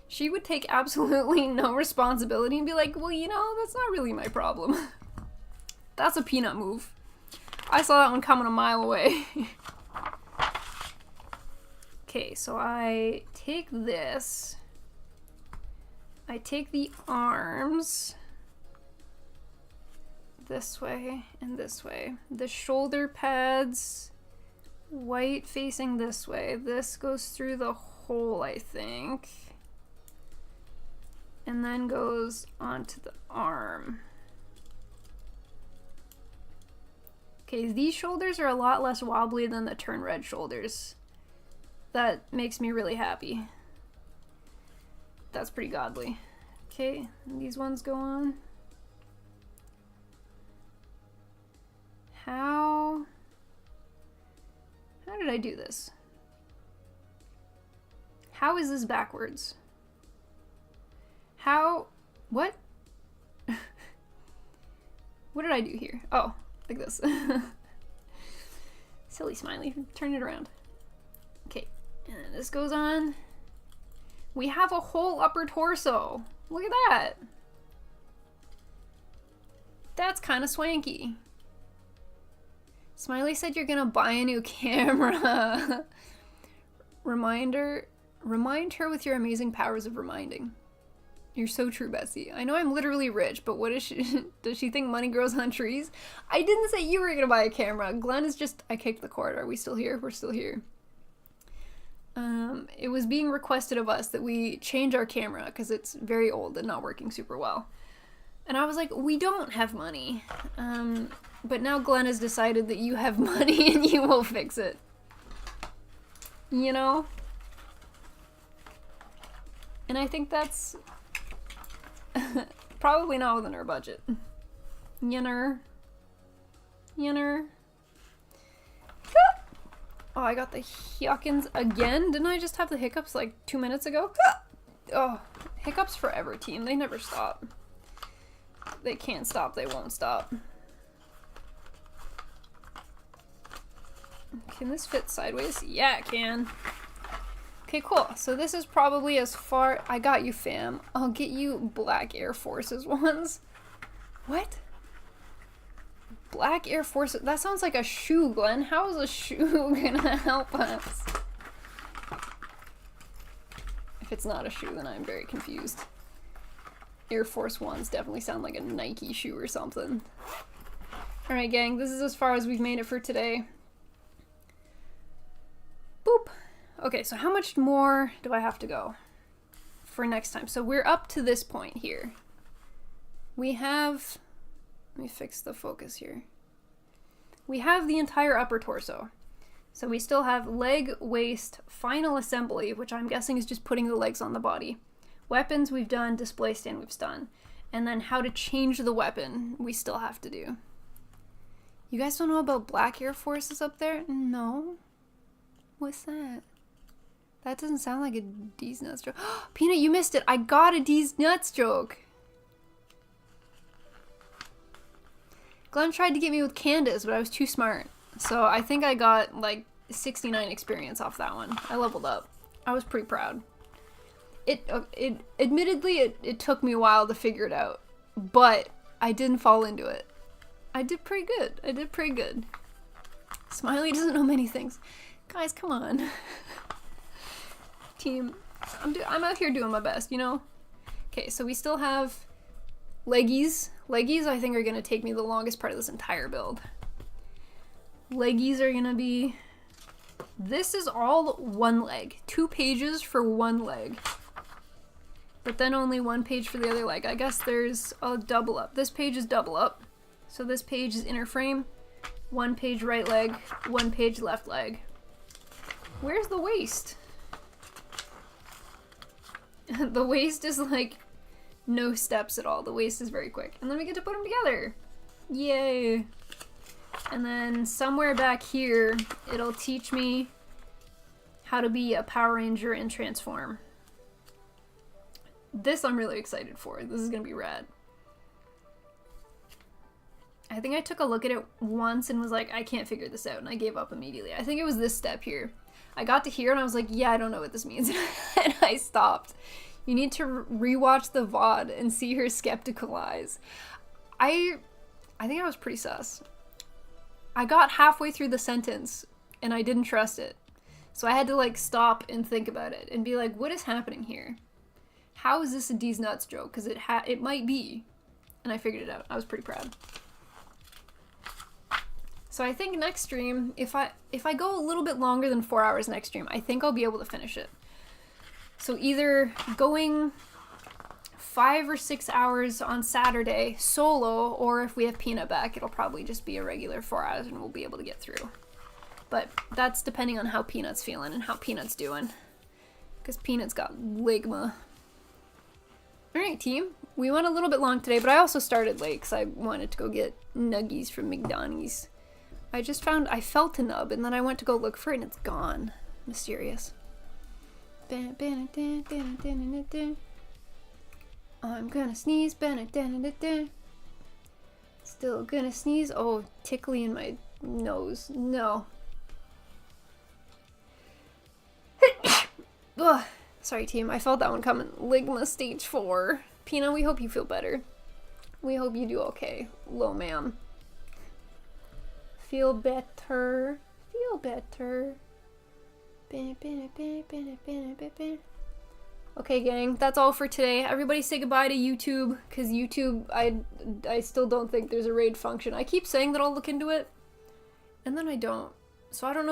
S1: She would take absolutely no responsibility and be like, well, you know, that's not really my problem. That's a peanut move. I saw that one coming a mile away. Okay, so I take this. I take the arms this way and this way. The shoulder pads, white facing this way. This goes through the hole, I think. And then goes onto the arm. Okay, these shoulders are a lot less wobbly than the turn red shoulders. That makes me really happy. That's pretty godly. Okay, these ones go on. How did I do this? How is this backwards? What? What did I do here? Oh, like this. Silly Smiley, turn it around. Okay, and then this goes on. We have a whole upper torso. Look at that. That's kind of swanky. Smiley said you're gonna buy a new camera. Remind her with your amazing powers of reminding. You're so true, Bessie. I know I'm literally rich, but what is she? Does she think money grows on trees? I didn't say you were gonna buy a camera. Glenn is just... I kicked the cord. Are we still here? We're still here. It was being requested of us that we change our camera because it's very old and not working super well. And I was like, we don't have money. But now Glenn has decided that you have money and you will fix it. You know? And I think that's probably not within our budget. Yinner. Oh, I got the yuckins again. Didn't I just have the hiccups like 2 minutes ago? Oh, hiccups forever, team. They never stop. They can't stop. They won't stop. Can this fit sideways? Yeah, it can. Okay, cool. So this is probably as far... I got you, fam. I'll get you Black Air Forces ones. What? Black Air Forces? That sounds like a shoe, Glenn. How is a shoe gonna help us? If it's not a shoe, then I'm very confused. Air Force Ones definitely sound like a Nike shoe or something. Alright, gang. This is as far as we've made it for today. Boop. Okay, so how much more do I have to go for next time? So we're up to this point here. We have... Let me fix the focus here. We have the entire upper torso. So we still have leg, waist, final assembly, which I'm guessing is just putting the legs on the body. Weapons we've done, display stand we've done. And then how to change the weapon we still have to do. You guys don't know about Black Air Forces up there? No. What's that? That doesn't sound like a D's Nuts joke. Peanut, you missed it. I got a D's Nuts joke. Glenn tried to get me with Candace, but I was too smart. So I think I got like 69 experience off that one. I leveled up. I was pretty proud. Admittedly, it took me a while to figure it out, but I didn't fall into it. I did pretty good. I did pretty good. Smiley doesn't know many things. Guys, come on. Team, I'm out here doing my best, you know? Okay, so we still have leggies. Leggies, I think, are going to take me the longest part of this entire build. Leggies are going to be... This is all one leg. 2 pages for one leg. But then only 1 page for the other leg. I guess there's a double up. This page is double up. So this page is inner frame. 1 page right leg. 1 page left leg. Where's the waist? The waist is like no steps at all. The waist is very quick. And then we get to put them together. Yay. And then somewhere back here, it'll teach me how to be a Power Ranger and transform. This I'm really excited for. This is gonna be rad. I think I took a look at it once and was like, I can't figure this out, and I gave up immediately. I think it was this step here. I got to here and I was like, yeah, I don't know what this means. And I stopped. You need to rewatch the VOD and see her skeptical eyes. I think I was pretty sus. I got halfway through the sentence and I didn't trust it. So I had to like stop and think about it and be like, what is happening here? How is this a D's Nuts joke? Because it might be. And I figured it out. I was pretty proud. So I think next stream, if I go a little bit longer than 4 hours next stream, I think I'll be able to finish it. So either going 5 or 6 hours on Saturday solo, or if we have Peanut back, it'll probably just be a regular 4 hours and we'll be able to get through. But that's depending on how Peanut's feeling and how Peanut's doing. Because Peanut's got ligma. Alright, team. We went a little bit long today, but I also started late because I wanted to go get nuggies from McDonald's. I felt a nub, and then I went to go look for it, and it's gone. Mysterious. I'm gonna sneeze. Still gonna sneeze. Oh, tickly in my nose. No. Ugh. Sorry, team. I felt that one coming. Ligma stage 4. Peanut, we hope you feel better. We hope you do okay. Low ma'am. Feel better. Feel better. Okay, gang, that's all for today. Everybody say goodbye to YouTube, because YouTube, I still don't think there's a raid function. I keep saying that I'll look into it, and then I don't. So I don't know if